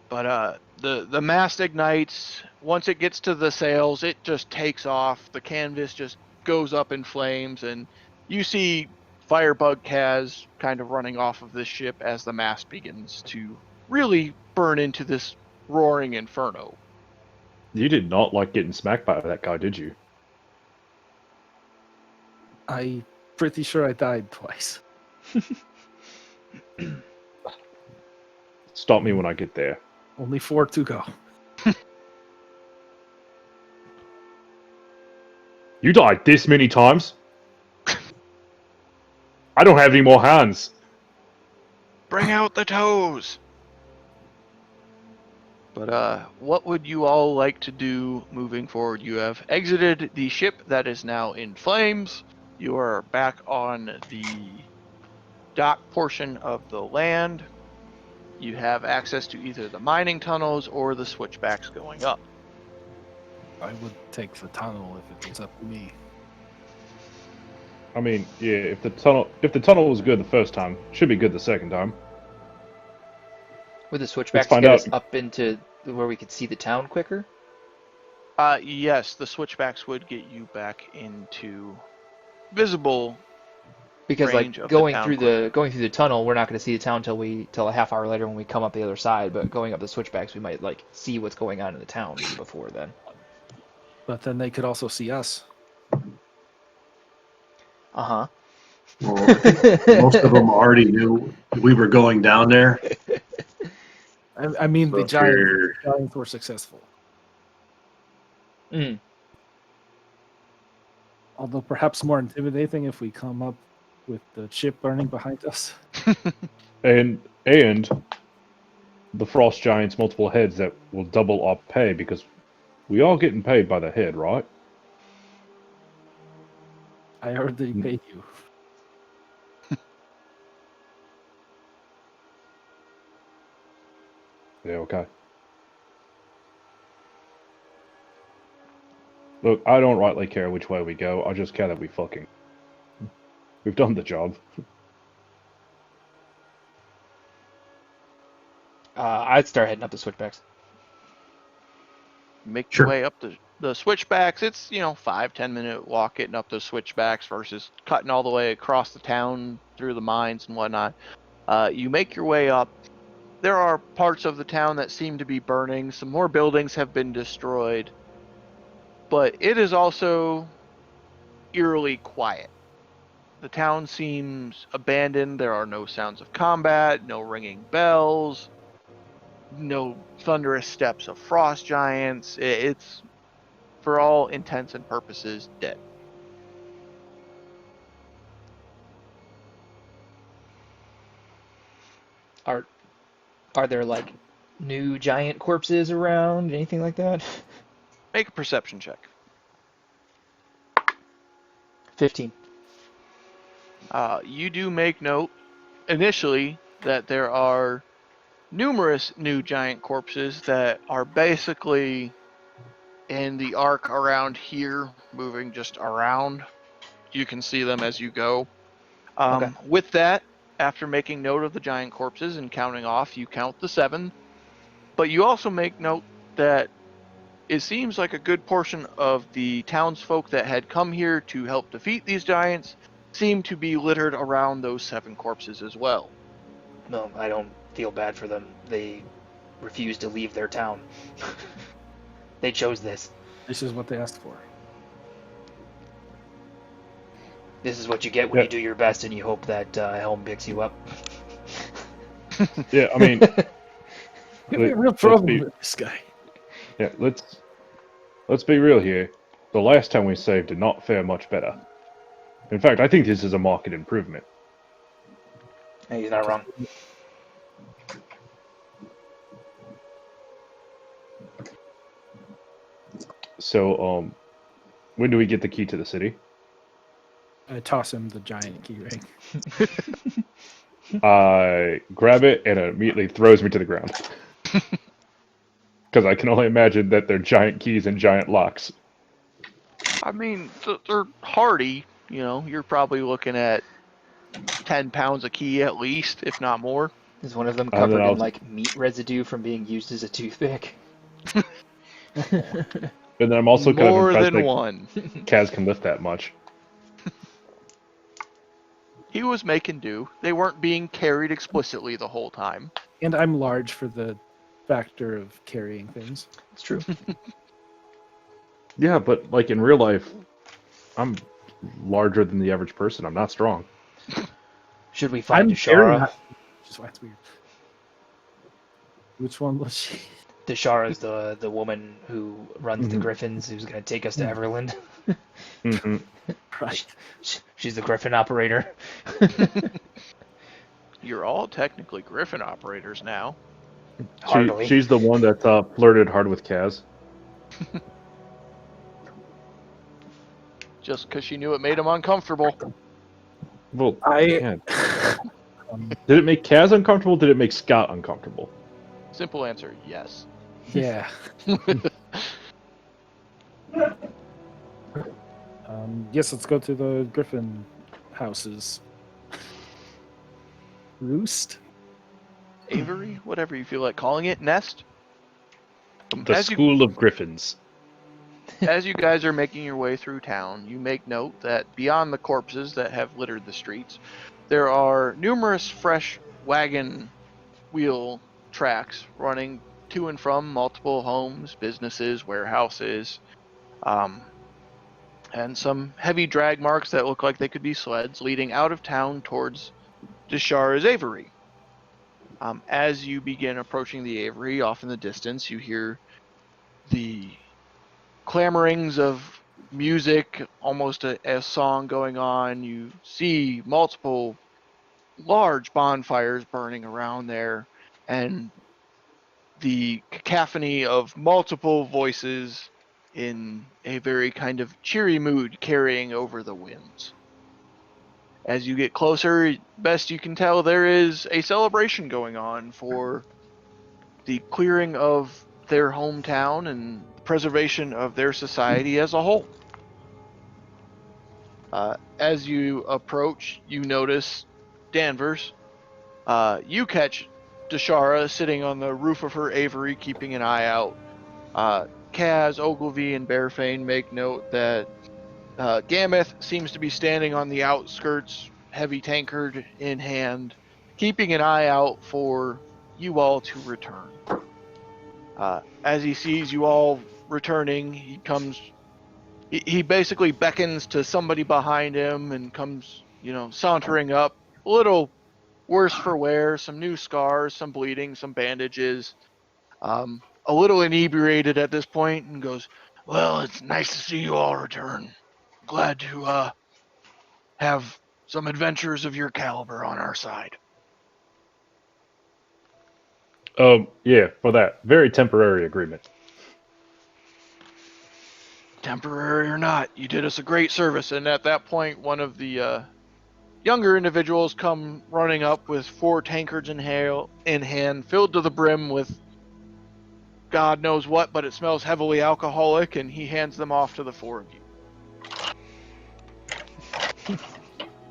But the mast ignites. Once it gets to the sails, it just takes off. The canvas just goes up in flames, and you see Firebug Kaz kind of running off of this ship as the mast begins to really burn into this roaring inferno. You did not like getting smacked by that guy, did you? I'm pretty sure I died twice. Stop me when I get there. Only 4 to go. You died this many times? I don't have any more hands. Bring out the toes! But what would you all like to do moving forward? You have exited the ship that is now in flames. You are back on the dock portion of the land. You have access to either the mining tunnels or the switchbacks going up. I would take the tunnel if it was up to me. I mean, yeah, if the tunnel was good the first time, it should be good the second time. Would the switchbacks find get out. us up into where we could see the town quicker? Yes, the switchbacks would get you back into visible Because range like of the town quicker. going through the tunnel, we're not going to see the town till a half hour later when we come up the other side. But going up the switchbacks, we might like see what's going on in the town before then. But then they could also see us. Uh-huh. Well, I think most of them already knew we were going down there. I mean, So the if giants were successful. Mm. Although perhaps more intimidating if we come up with the ship burning behind us. And the frost giants multiple heads that will double our pay because we are getting paid by the head, right? I already paid you. Yeah, okay. Look, I don't rightly care which way we go. I just care that we've done the job. I'd start heading up the switchbacks. Make Sure. your way up the switchbacks. It's 5-10 minute walk getting up those switchbacks versus cutting all the way across the town through the mines and whatnot. You make your way up. There are parts of the town that seem to be burning. Some more buildings have been destroyed, but it is also eerily quiet. The town seems abandoned. There are no sounds of combat, no ringing bells, no thunderous steps of frost giants. It's, for all intents and purposes, dead. Are there like new giant corpses around? Anything like that? Make a perception check. 15. You do make note initially that there are numerous new giant corpses that are basically in the arc around here, moving just around. You can see them as you go. Okay. With that, after making note of the giant corpses and counting off, you count the 7. But you also make note that it seems like a good portion of the townsfolk that had come here to help defeat these giants seem to be littered around those 7 corpses as well. No, I don't feel bad for them. They refused to leave their town. They chose this. This is what they asked for. This is what you get when Yeah. you do your best and you hope that Helm picks you up. Yeah, I mean, We have a real let's problem be- with this guy. yeah, let's be real here. The last time we saved did not fare much better. In fact, I think this is a market improvement. Hey, he's not wrong. So, when do we get the key to the city? I toss him the giant key ring. I grab it and it immediately throws me to the ground. Because I can only imagine that they're giant keys and giant locks. I mean, they're hardy. You're probably looking at 10 pounds a key at least, if not more. Is one of them then covered I'll- in like meat residue from being used as a toothpick? And then I'm also kind of More impressed than that one. Kaz can lift that much. He was making do. They weren't being carried explicitly the whole time. And I'm large for the factor of carrying things. It's true. Yeah, but like in real life, I'm larger than the average person. I'm not strong. Should we find I'm very Deshara? not. Just why it's weird. Which one was she? Deshara is the woman who runs the Mhm. Griffins, who's going to take us to Everland. Hmm. Right. She's the Griffin operator. You're all technically Griffin operators now. Heartily. She's the one that flirted hard with Kaz. Just because she knew it made him uncomfortable. Well, I yeah. Did it make Kaz uncomfortable? Did it make Scott uncomfortable? Simple answer, yes. yeah. Yes, let's go to the Griffin houses. Roost? Avery, whatever you feel like calling it, nest. The School of Griffins. As you guys are making your way through town, you make note that beyond the corpses that have littered the streets, there are numerous fresh wagon wheel tracks running to and from multiple homes, businesses, warehouses, and some heavy drag marks that look like they could be sleds leading out of town towards Deshara's Avery. As you begin approaching the Avery, off in the distance, you hear the clamorings of music, almost a song going on. You see multiple large bonfires burning around there, and the cacophony of multiple voices in a very kind of cheery mood carrying over the winds. As you get closer, best you can tell, there is a celebration going on for the clearing of their hometown and the preservation of their society as a whole. As you approach, you notice Danvers. You catch Deshara sitting on the roof of her Avery, keeping an eye out. Kaz, Ogilvy, and Bearfane make note that Gameth seems to be standing on the outskirts, heavy tankard in hand, keeping an eye out for you all to return. As he sees you all returning, he comes. He basically beckons to somebody behind him and comes, sauntering up. A little worse for wear, some new scars, some bleeding, some bandages. A little inebriated at this point, and goes, "Well, it's nice to see you all return. Glad to have some adventures of your caliber on our side." Yeah, for that very temporary agreement. Temporary or not, you did us a great service. And at that point, one of the younger individuals come running up with 4 tankards in hand, filled to the brim with God knows what, but it smells heavily alcoholic, and he hands them off to the 4 of you.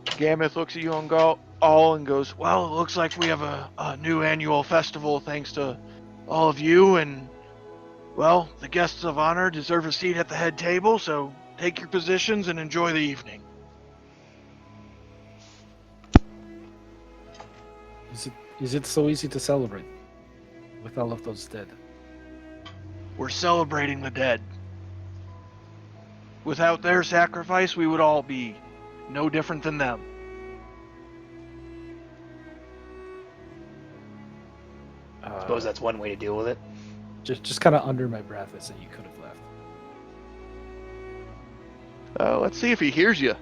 Gameth looks at you and goes, "Well, it looks like we have a new annual festival thanks to all of you, and, well, the guests of honor deserve a seat at the head table, so take your positions and enjoy the evening." Is it so easy to celebrate with all of those dead? We're celebrating the dead. Without their sacrifice, we would all be no different than them. I suppose that's one way to deal with it. Just kind of under my breath, I said you could have left. Let's see if he hears you.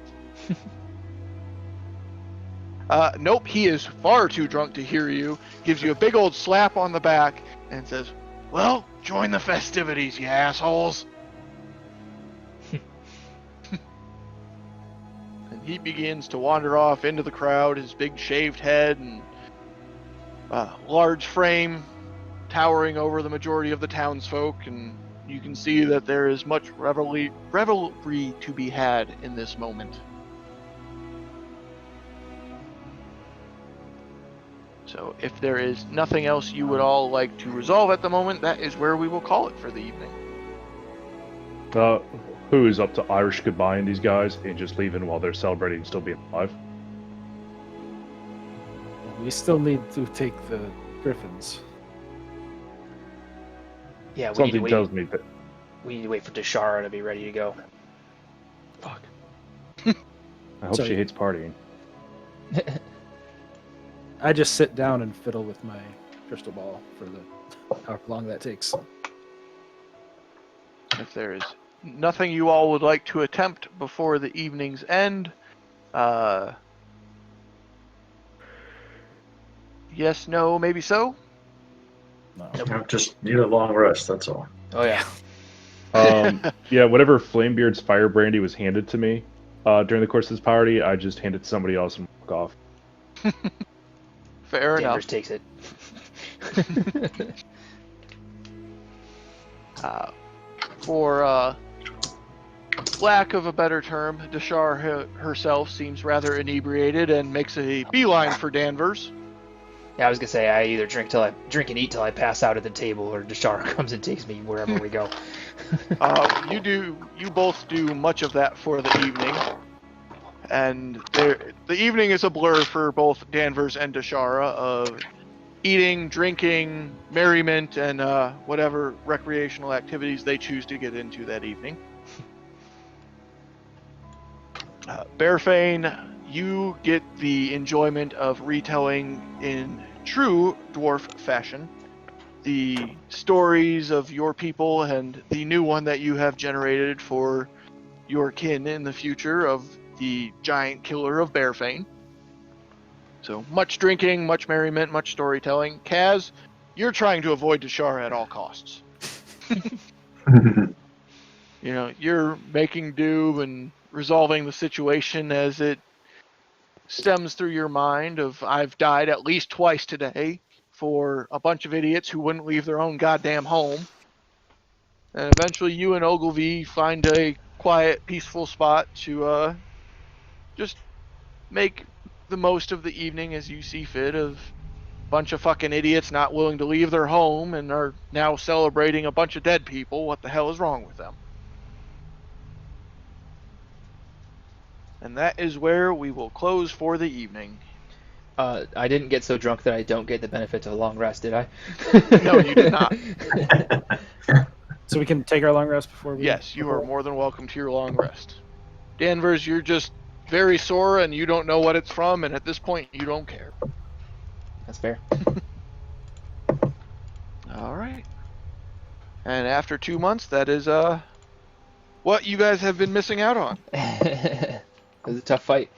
Nope, he is far too drunk to hear you. Gives you a big old slap on the back and says, "Well, join the festivities, you assholes." And he begins to wander off into the crowd, his big shaved head and large frame towering over the majority of the townsfolk, and you can see that there is much revelry to be had in this moment. So if there is nothing else you would all like to resolve at the moment, that is where we will call it for the evening. Who is up to Irish goodbye these guys and just leaving while they're celebrating still being alive? We still need to take the Griffins. Yeah, Something tells me that. We need to wait for Deshara to be ready to go. Fuck. I hope she hates partying. I just sit down and fiddle with my crystal ball for however long that takes. If there is nothing you all would like to attempt before the evening's end, yes, no, maybe so? No. I just need a long rest. That's all. Oh yeah. Yeah, whatever Flamebeard's fire brandy was handed to me during the course of this party, I just hand it to somebody else and walk off. Fair Danvers enough. takes it. For lack of a better term, Deshar herself seems rather inebriated and makes a beeline for Danvers. Yeah, I was gonna say I either drink and eat till I pass out at the table, or Deshar comes and takes me wherever we go. You both do much of that for the evening, and the evening is a blur for both Danvers and Deshara of eating, drinking, merriment, and whatever recreational activities they choose to get into that evening. Bearfane, you get the enjoyment of retelling in true dwarf fashion the stories of your people and the new one that you have generated for your kin in the future of the giant killer of Bearfane. So much drinking, much merriment, much storytelling. Kaz, you're trying to avoid Deshara at all costs. You know, you're making do and resolving the situation as it stems through your mind of I've died at least twice today for a bunch of idiots who wouldn't leave their own goddamn home. And eventually you and Ogilvy find a quiet, peaceful spot to just make the most of the evening as you see fit of a bunch of fucking idiots not willing to leave their home and are now celebrating a bunch of dead people. What the hell is wrong with them? And that is where we will close for the evening. I didn't get so drunk that I don't get the benefit of a long rest, did I? No, you did not. So we can take our long rest before we... Yes, you are more than welcome to your long rest. Danvers, you're just very sore and you don't know what it's from, and at this point you don't care. That's fair. All right. And after 2 months, that is what you guys have been missing out on. It was a tough fight.